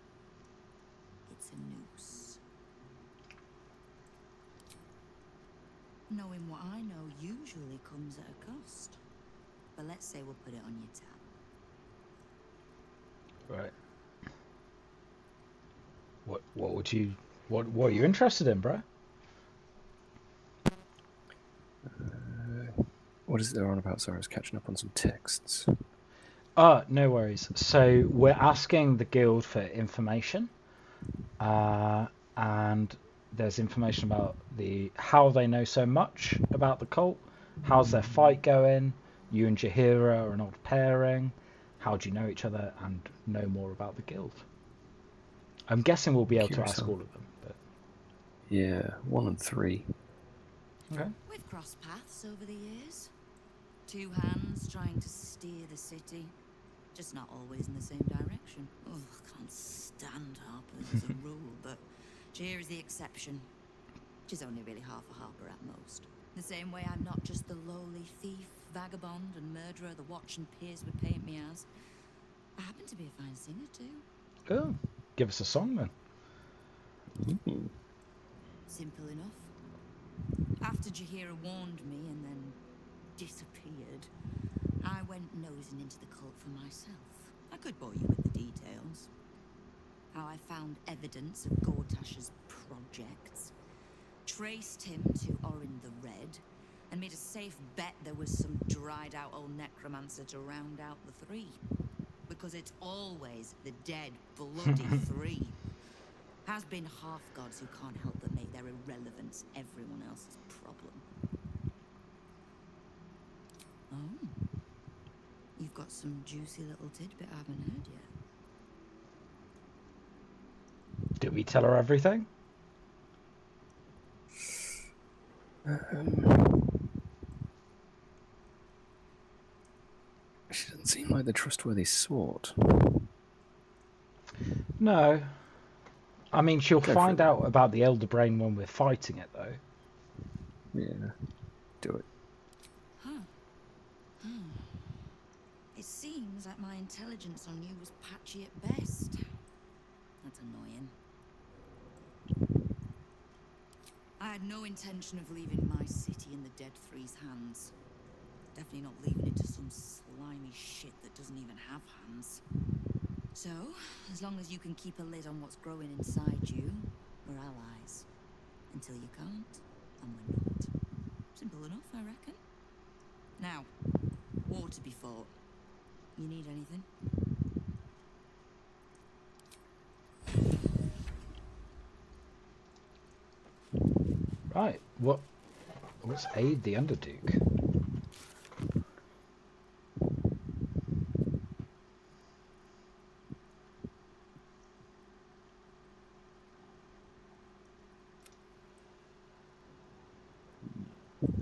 It's a noose. Knowing what I know usually comes at a cost. But let's say we'll put it on your tab. Right. What are you interested in, bro? What is it they're on about? Sorry, I was catching up on some texts. No worries. So we're asking the guild for information, and there's information about how they know so much about the cult, how's their fight going, you and Jaheira are an old pairing, how do you know each other, and know more about the guild. I'm guessing we'll be able to ask all of them. But... Yeah, 1 and 3. Okay. We've crossed paths over the years. Two hands trying to steer the city, just not always in the same direction. Oh, I can't stand harpers as a rule, but Jaheira's the exception. She's only really half a harper at most. The same way I'm not just the lowly thief, vagabond, and murderer the watch and peers would paint me as. I happen to be a fine singer too. Oh, give us a song then. Mm-hmm. Simple enough. After Jaheira warned me and then disappeared, I went nosing into the cult for myself. I could bore you with the details. How I found evidence of Gortash's projects, traced him to Orin the Red, and made a safe bet there was some dried out old necromancer to round out the 3. Because it's always the dead, bloody 3. Has been half-gods who can't help but make their irrelevance everyone else's problem. Oh. You've got some juicy little tidbit I haven't heard yet. Did we tell her everything? She doesn't seem like the trustworthy sort. No. I mean, she'll find out about the Elder Brain when we're fighting it, though. Yeah. Do it. Huh. It seems like my intelligence on you was patchy at best. That's annoying. I had no intention of leaving my city in the Dead Three's hands. Definitely not leaving it to some slimy shit that doesn't even have hands. So, as long as you can keep a lid on what's growing inside you, we're allies. Until you can't, and we're not. Simple enough, I reckon. Now, war to be fought. You need anything? Right. What's aid the Underduke?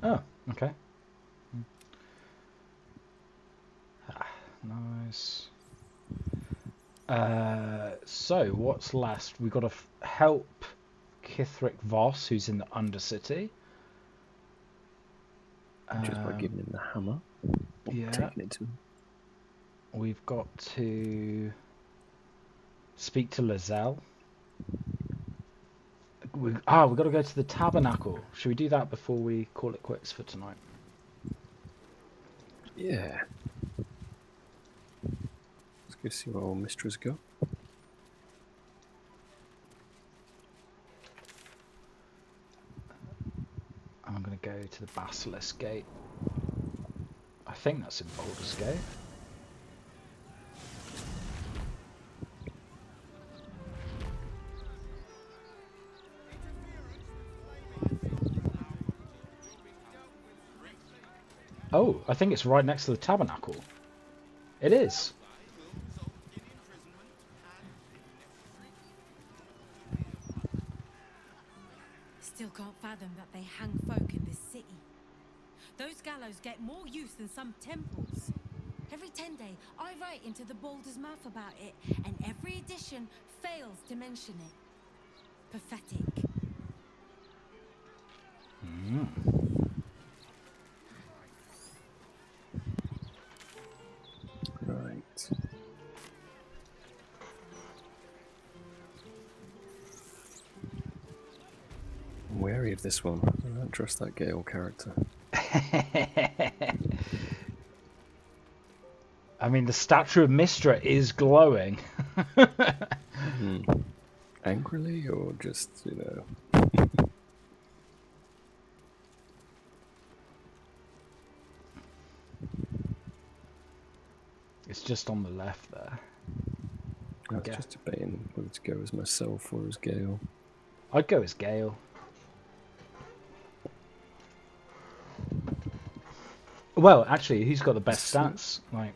Oh, okay. Nice. So what's last? We've got to help Kithric Voss, who's in the Undercity. Just by giving him the hammer. Yeah. Taking it to him. We've got to speak to Lizelle. We've got to go to the Tabernacle. Should we do that before we call it quits for tonight? Yeah. Let's go see where old Mystra's got. I'm going to go to the Basilisk Gate. I think that's in Baldur's Gate. Oh, I think it's right next to the Tabernacle. It is. Still can't fathom that they hang folk in this city. Those gallows get more use than some temples. Every 10 day, I write into the Baulder's mouth about it, and every edition fails to mention it. Pathetic. Right. I'm wary of this one. I don't trust that Gale character. I mean, the statue of Mystra is glowing. Angrily, or just, It's just on the left there. I was just debating whether to go as myself or as Gale. I'd go as Gale. Well, actually, who's got the best stats? Like,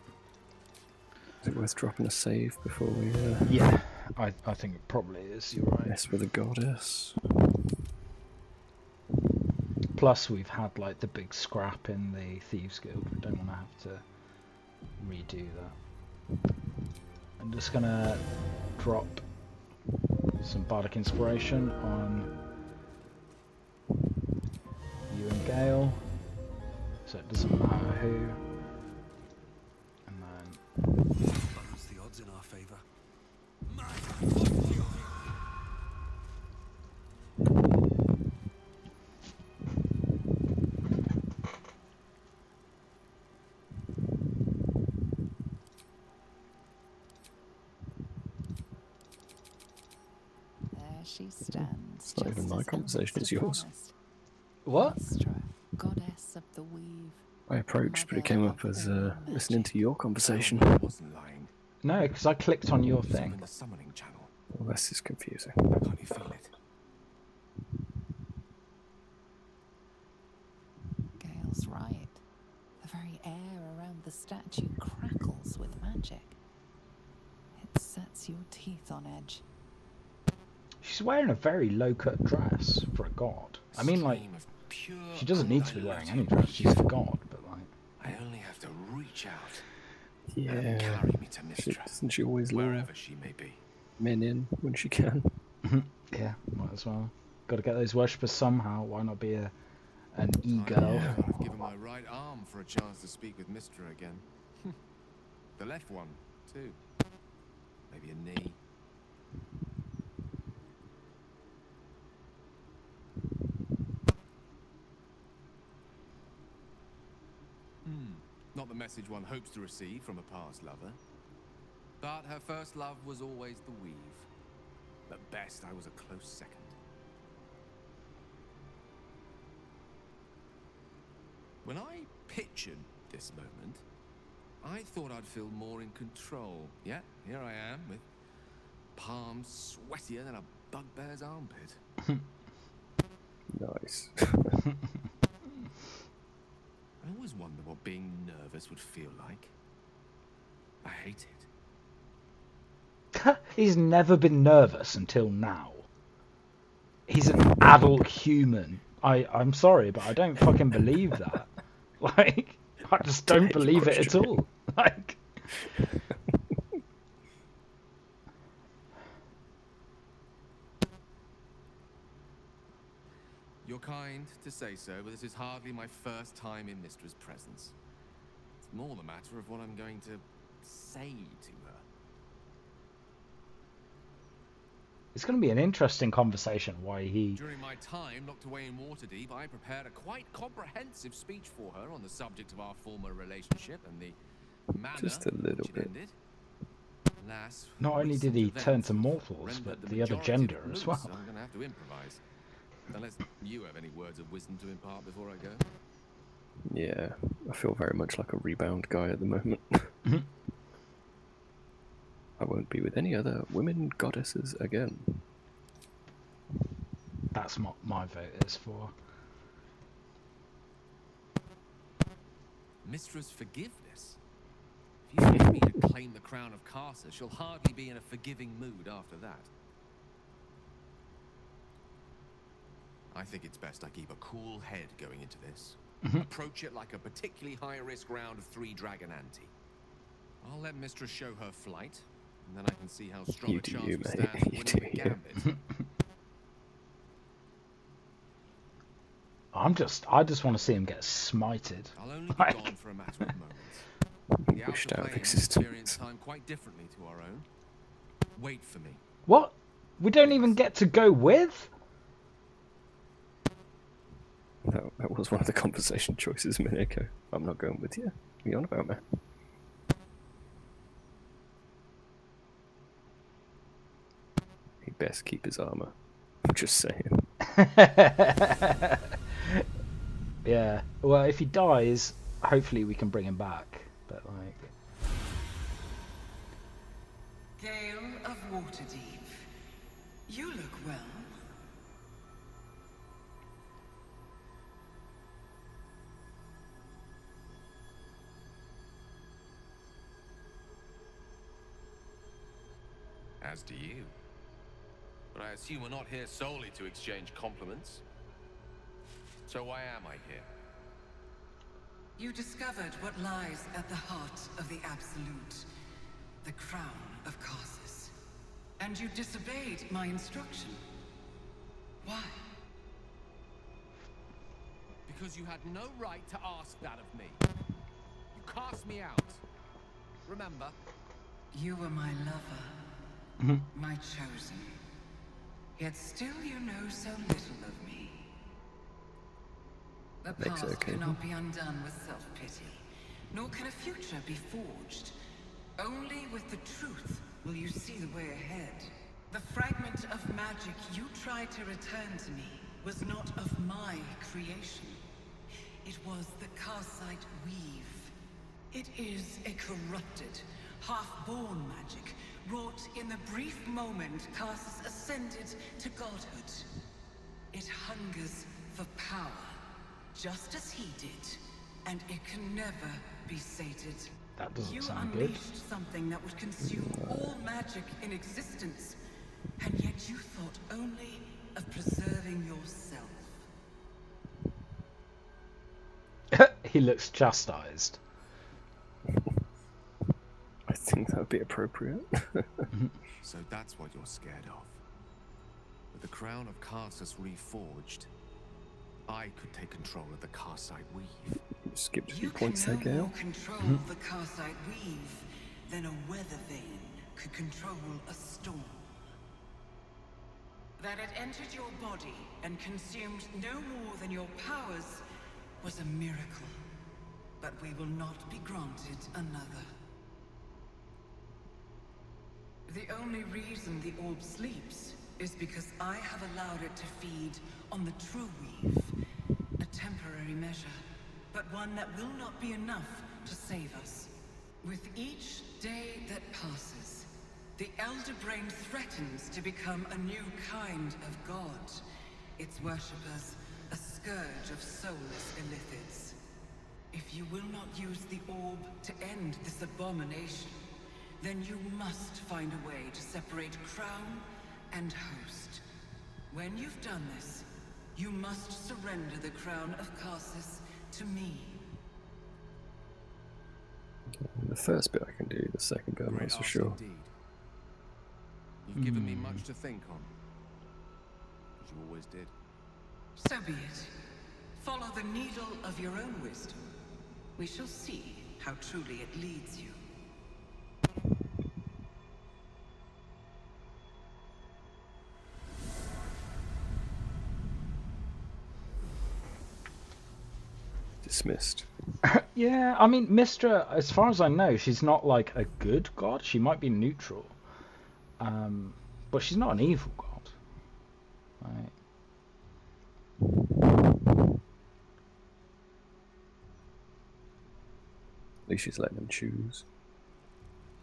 is it worth dropping a save before we? Yeah, I think it probably is. You're right. Mess with a goddess. Plus, we've had like the big scrap in the Thieves Guild. We don't want to have to redo that. I'm just gonna drop some Bardic Inspiration on you and Gale, so it doesn't matter who. And then Balance the odds in our favor. She stands. It's not even my conversation, it's yours. What? Mystra, goddess of the weave. I approached, but it came up as listening to your conversation. I wasn't lying. No, because I clicked on your thing. In the summoning channel. Well, this is confusing. Can't you feel it? Gale's right. The very air around the statue crackles with magic. It sets your teeth on edge. She's wearing a very low-cut dress for a god. I mean, like, she doesn't need to be wearing any dress. She's a god, but like. I only have to reach out. Yeah. And carry me to Mystra. Doesn't she always lure wherever she may be? men in when she can? Yeah, might as well. Got to get those worshippers somehow. Why not be an e-girl? I've given my right arm for a chance to speak with Mystra again. The left one, too. Maybe a knee. Not the message one hopes to receive from a past lover. But her first love was always the weave. At best, I was a close second. When I pictured this moment, I thought I'd feel more in control. Yeah, here I am, with palms sweatier than a bugbear's armpit. Nice. I always wonder what being nervous would feel like. I hate it. He's never been nervous until now. He's an adult human. I'm sorry, but I don't fucking believe that. Like, I just don't believe it at all. Like. kind to say so, but this is hardly my first time in Mystra's presence. It's more the matter of what I'm going to say to her. It's going to be an interesting conversation. Why he... During my time locked away in Waterdeep, I prepared a quite comprehensive speech for her on the subject of our former relationship and the manner Just a little which it bit. ended. Alas, Not only did recent he events turn to have mortals, rendered but the other majority gender of it as moot, well. so I'm going to have to improvise. Unless you have any words of wisdom to impart before I go. Yeah, I feel very much like a rebound guy at the moment. I won't be with any other women goddesses again. That's what my vote is for. Mystra's forgiveness? If you need me to claim the crown of Karlach, she'll hardly be in a forgiving mood after that. I think it's best I keep a cool head going into this. Approach it like a particularly high-risk round of 3 dragon ante. I'll let Mystra show her flight, and then I can see how strong You a do chance you, we mate. stand of You winning do the you. gambit. I just want to see him get smited. I'll only be gone for a matter of moments. The Wished outer out of planes existence. experience time quite differently to our own. Wait for me. What? We don't even get to go with? That was one of the conversation choices a minute ago. I'm not going with you. What are you on about, man? He'd best keep his armor. I'm just saying. Yeah. Well, if he dies, hopefully we can bring him back. But like... Gale of Waterdeep. You look well. As do you. But I assume we're not here solely to exchange compliments. So why am I here? You discovered what lies at the heart of the Absolute, the crown of Karlach. And you disobeyed my instruction. Why? Because you had no right to ask that of me. You cast me out. Remember? You were my lover, my chosen. Yet still you know so little of me. The Makes past it okay. cannot be undone with self-pity, nor can a future be forged. Only with the truth will you see the way ahead. The fragment of magic you tried to return to me was not of my creation. It was the Karlach weave. It is a corrupted, half-born magic, wrought in the brief moment Karlach ascended to godhood. It hungers for power, just as he did, and it can never be sated. That doesn't You sound good. unleashed something that would consume all magic in existence, and yet you thought only of preserving yourself. He looks chastised. I think that would be appropriate. So that's what you're scared of. With the crown of Karlach reforged, I could take control of the Karlach weave. Skipped a few You points can there, no Gale. more control the Karlach weave than a weather vane could control a storm. That it entered your body and consumed no more than your powers was a miracle. But we will not be granted another. The only reason the orb sleeps is because I have allowed it to feed on the true weave. A temporary measure, but one that will not be enough to save us. With each day that passes, the Elder Brain threatens to become a new kind of god. Its worshippers, a scourge of soulless illithids. If you will not use the orb to end this abomination, then you must find a way to separate crown and host. When you've done this, you must surrender the crown of Karlach to me. The first bit I can do, the second bit I'm not so sure. Indeed. You've given me much to think on. As you always did. So be it. Follow the needle of your own wisdom. We shall see how truly it leads you. Dismissed. Yeah, I mean, Mystra, as far as I know, she's not like a good god. She might be neutral. But she's not an evil god. Right. At least she's letting them choose.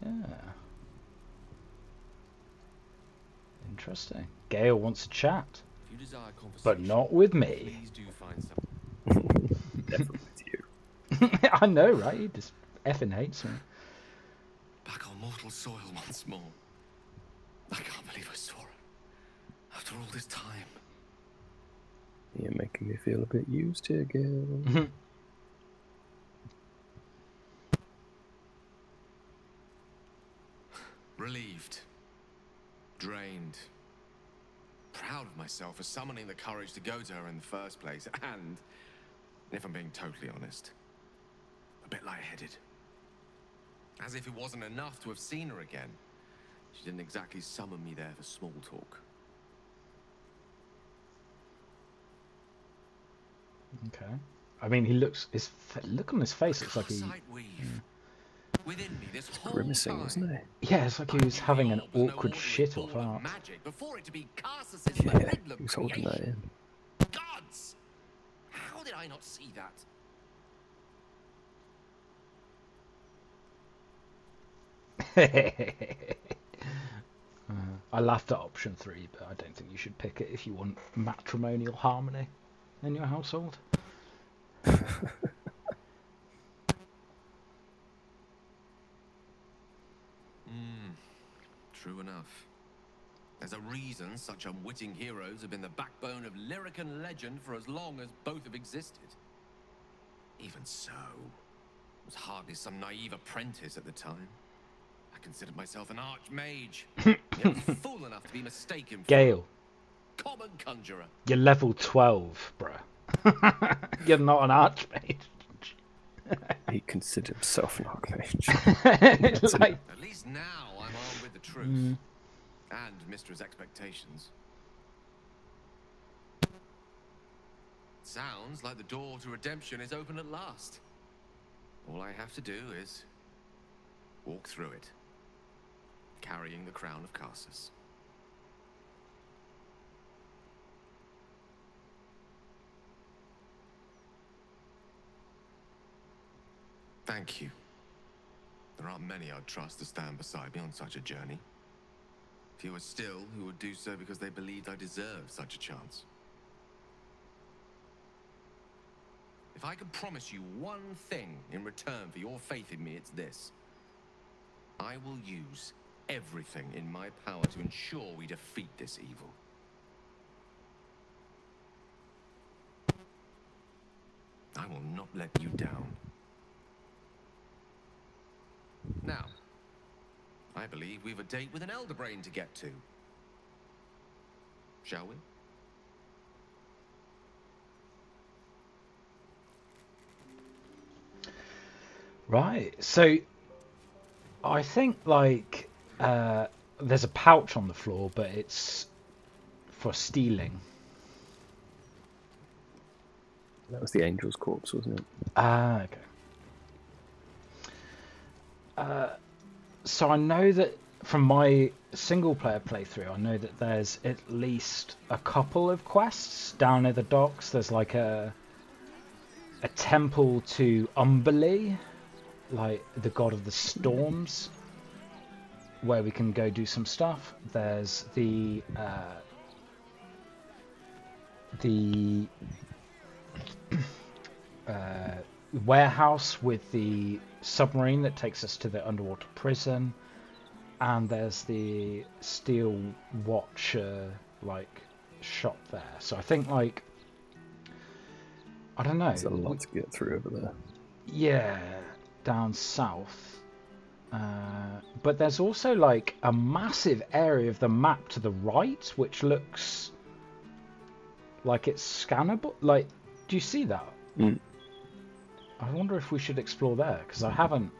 Yeah. Interesting. Gale wants to chat. If you desire But not with me. please do find some. Never with you. I know, right? He just effing hates me. Back on mortal soil once more. I can't believe I saw it. After all this time. You're making me feel a bit used here, Gale. Relieved. Drained. Proud of myself for summoning the courage to go to her in the first place. And, if I'm being totally honest, a bit lightheaded. As if it wasn't enough to have seen her again. She didn't exactly summon me there for small talk. Okay. I mean, he looks. His look on his face looks like he. Within me, this whole Grimacing, wasn't he? Yeah, it's like he was having an awkward shit or fart. magic before it to be Carsus's Yeah, malignant he was holding that in. Gods! How did I not see that? I laughed at option 3, but I don't think you should pick it if you want matrimonial harmony in your household. True enough. There's a reason such unwitting heroes have been the backbone of lyric and legend for as long as both have existed. Even so, I was hardly some naive apprentice at the time. I considered myself an archmage. I was fool enough to be mistaken for Gale, a common conjurer. you're level 12, bruh. You're not an archmage. He considered himself an archmage. Like, At least now I'm armed with the truth. And Mystra's expectations. Sounds like the door to redemption is open at last. All I have to do is walk through it, carrying the crown of Karsus. Thank you. There aren't many I'd trust to stand beside me on such a journey. Fewer still who would do so because they believed I deserved such a chance. If I could promise you one thing in return for your faith in me, it's this. I will use everything in my power to ensure we defeat this evil. I will not let you down. Now, I believe we've a date with an elder brain to get to. Shall we? right, so I think like there's a pouch on the floor, but it's for stealing. That was the angel's corpse, wasn't it? Ah, okay. So I know that from my single player playthrough, I know that there's at least a couple of quests down near the docks. There's like a temple to Umberlee, like the god of the storms, where we can go do some stuff. There's the warehouse with the submarine that takes us to the underwater prison, and there's the Steel Watcher like shop there. So I think like I don't know. There's a lot to get through over there. Yeah, down south. But there's also like a massive area of the map to the right, which looks like it's scannable. Like, do you see that? Mm. I wonder if we should explore there, because I haven't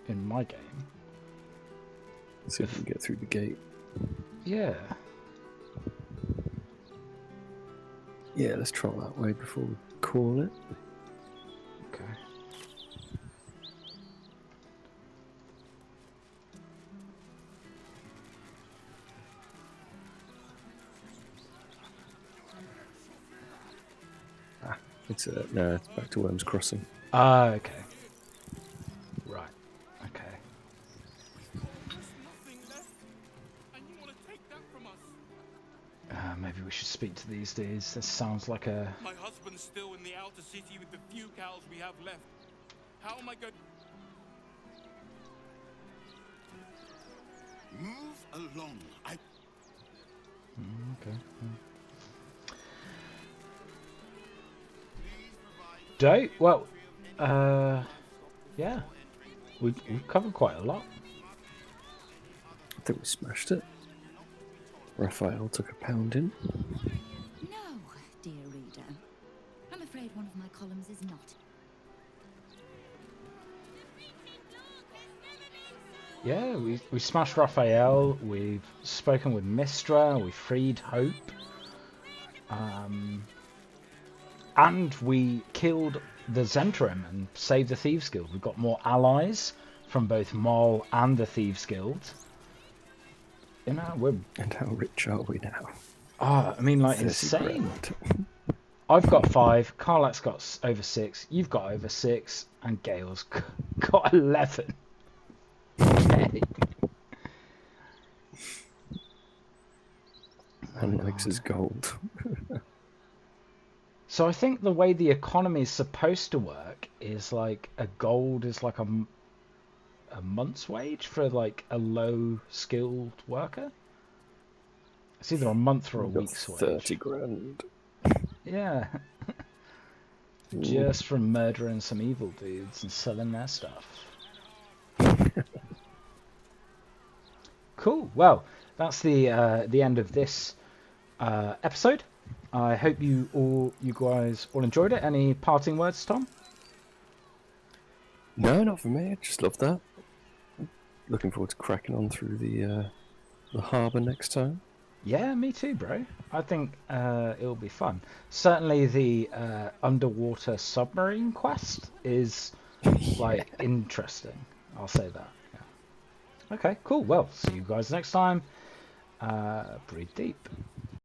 in my game. Let's see if we can get through the gate. Yeah. Yeah, let's try that way before we call it. Okay. It's no, it's back to Worm's Crossing. Ah, okay. Right. Okay. Maybe we should speak to these dudes. This sounds like a... My husband's still in the outer city with the few cows we have left. How am I going... Move along. Okay. Dope. Well, yeah. We covered quite a lot. I think we smashed it. Raphael took a pounding. No, dear reader. I'm afraid one of my columns is not. Yeah, we smashed Raphael. We've spoken with Mystra. We freed Hope. And we killed the Zentrum and saved the Thieves Guild. We've got more allies from both Maul and the Thieves Guild. You know, we're... And how rich are we now? I mean, like, insane. I've got 5, Karlach's got over 6, you've got over 6, and Gale's got 11. Okay. And likes his gold. So I think the way the economy is supposed to work is like a gold is like a month's wage for like a low skilled worker. It's either a month or a week's wage. 30 grand. Yeah. Just from murdering some evil dudes and selling their stuff. Cool. Well, that's the end of this episode. I hope you guys all enjoyed it. Any parting words, Tom? No, not for me. I just love that. Looking forward to cracking on through the harbour next time. Yeah, me too, bro. I think it'll be fun. Certainly the underwater submarine quest is like interesting. I'll say that. Yeah. Okay, cool. Well, see you guys next time. Breathe deep.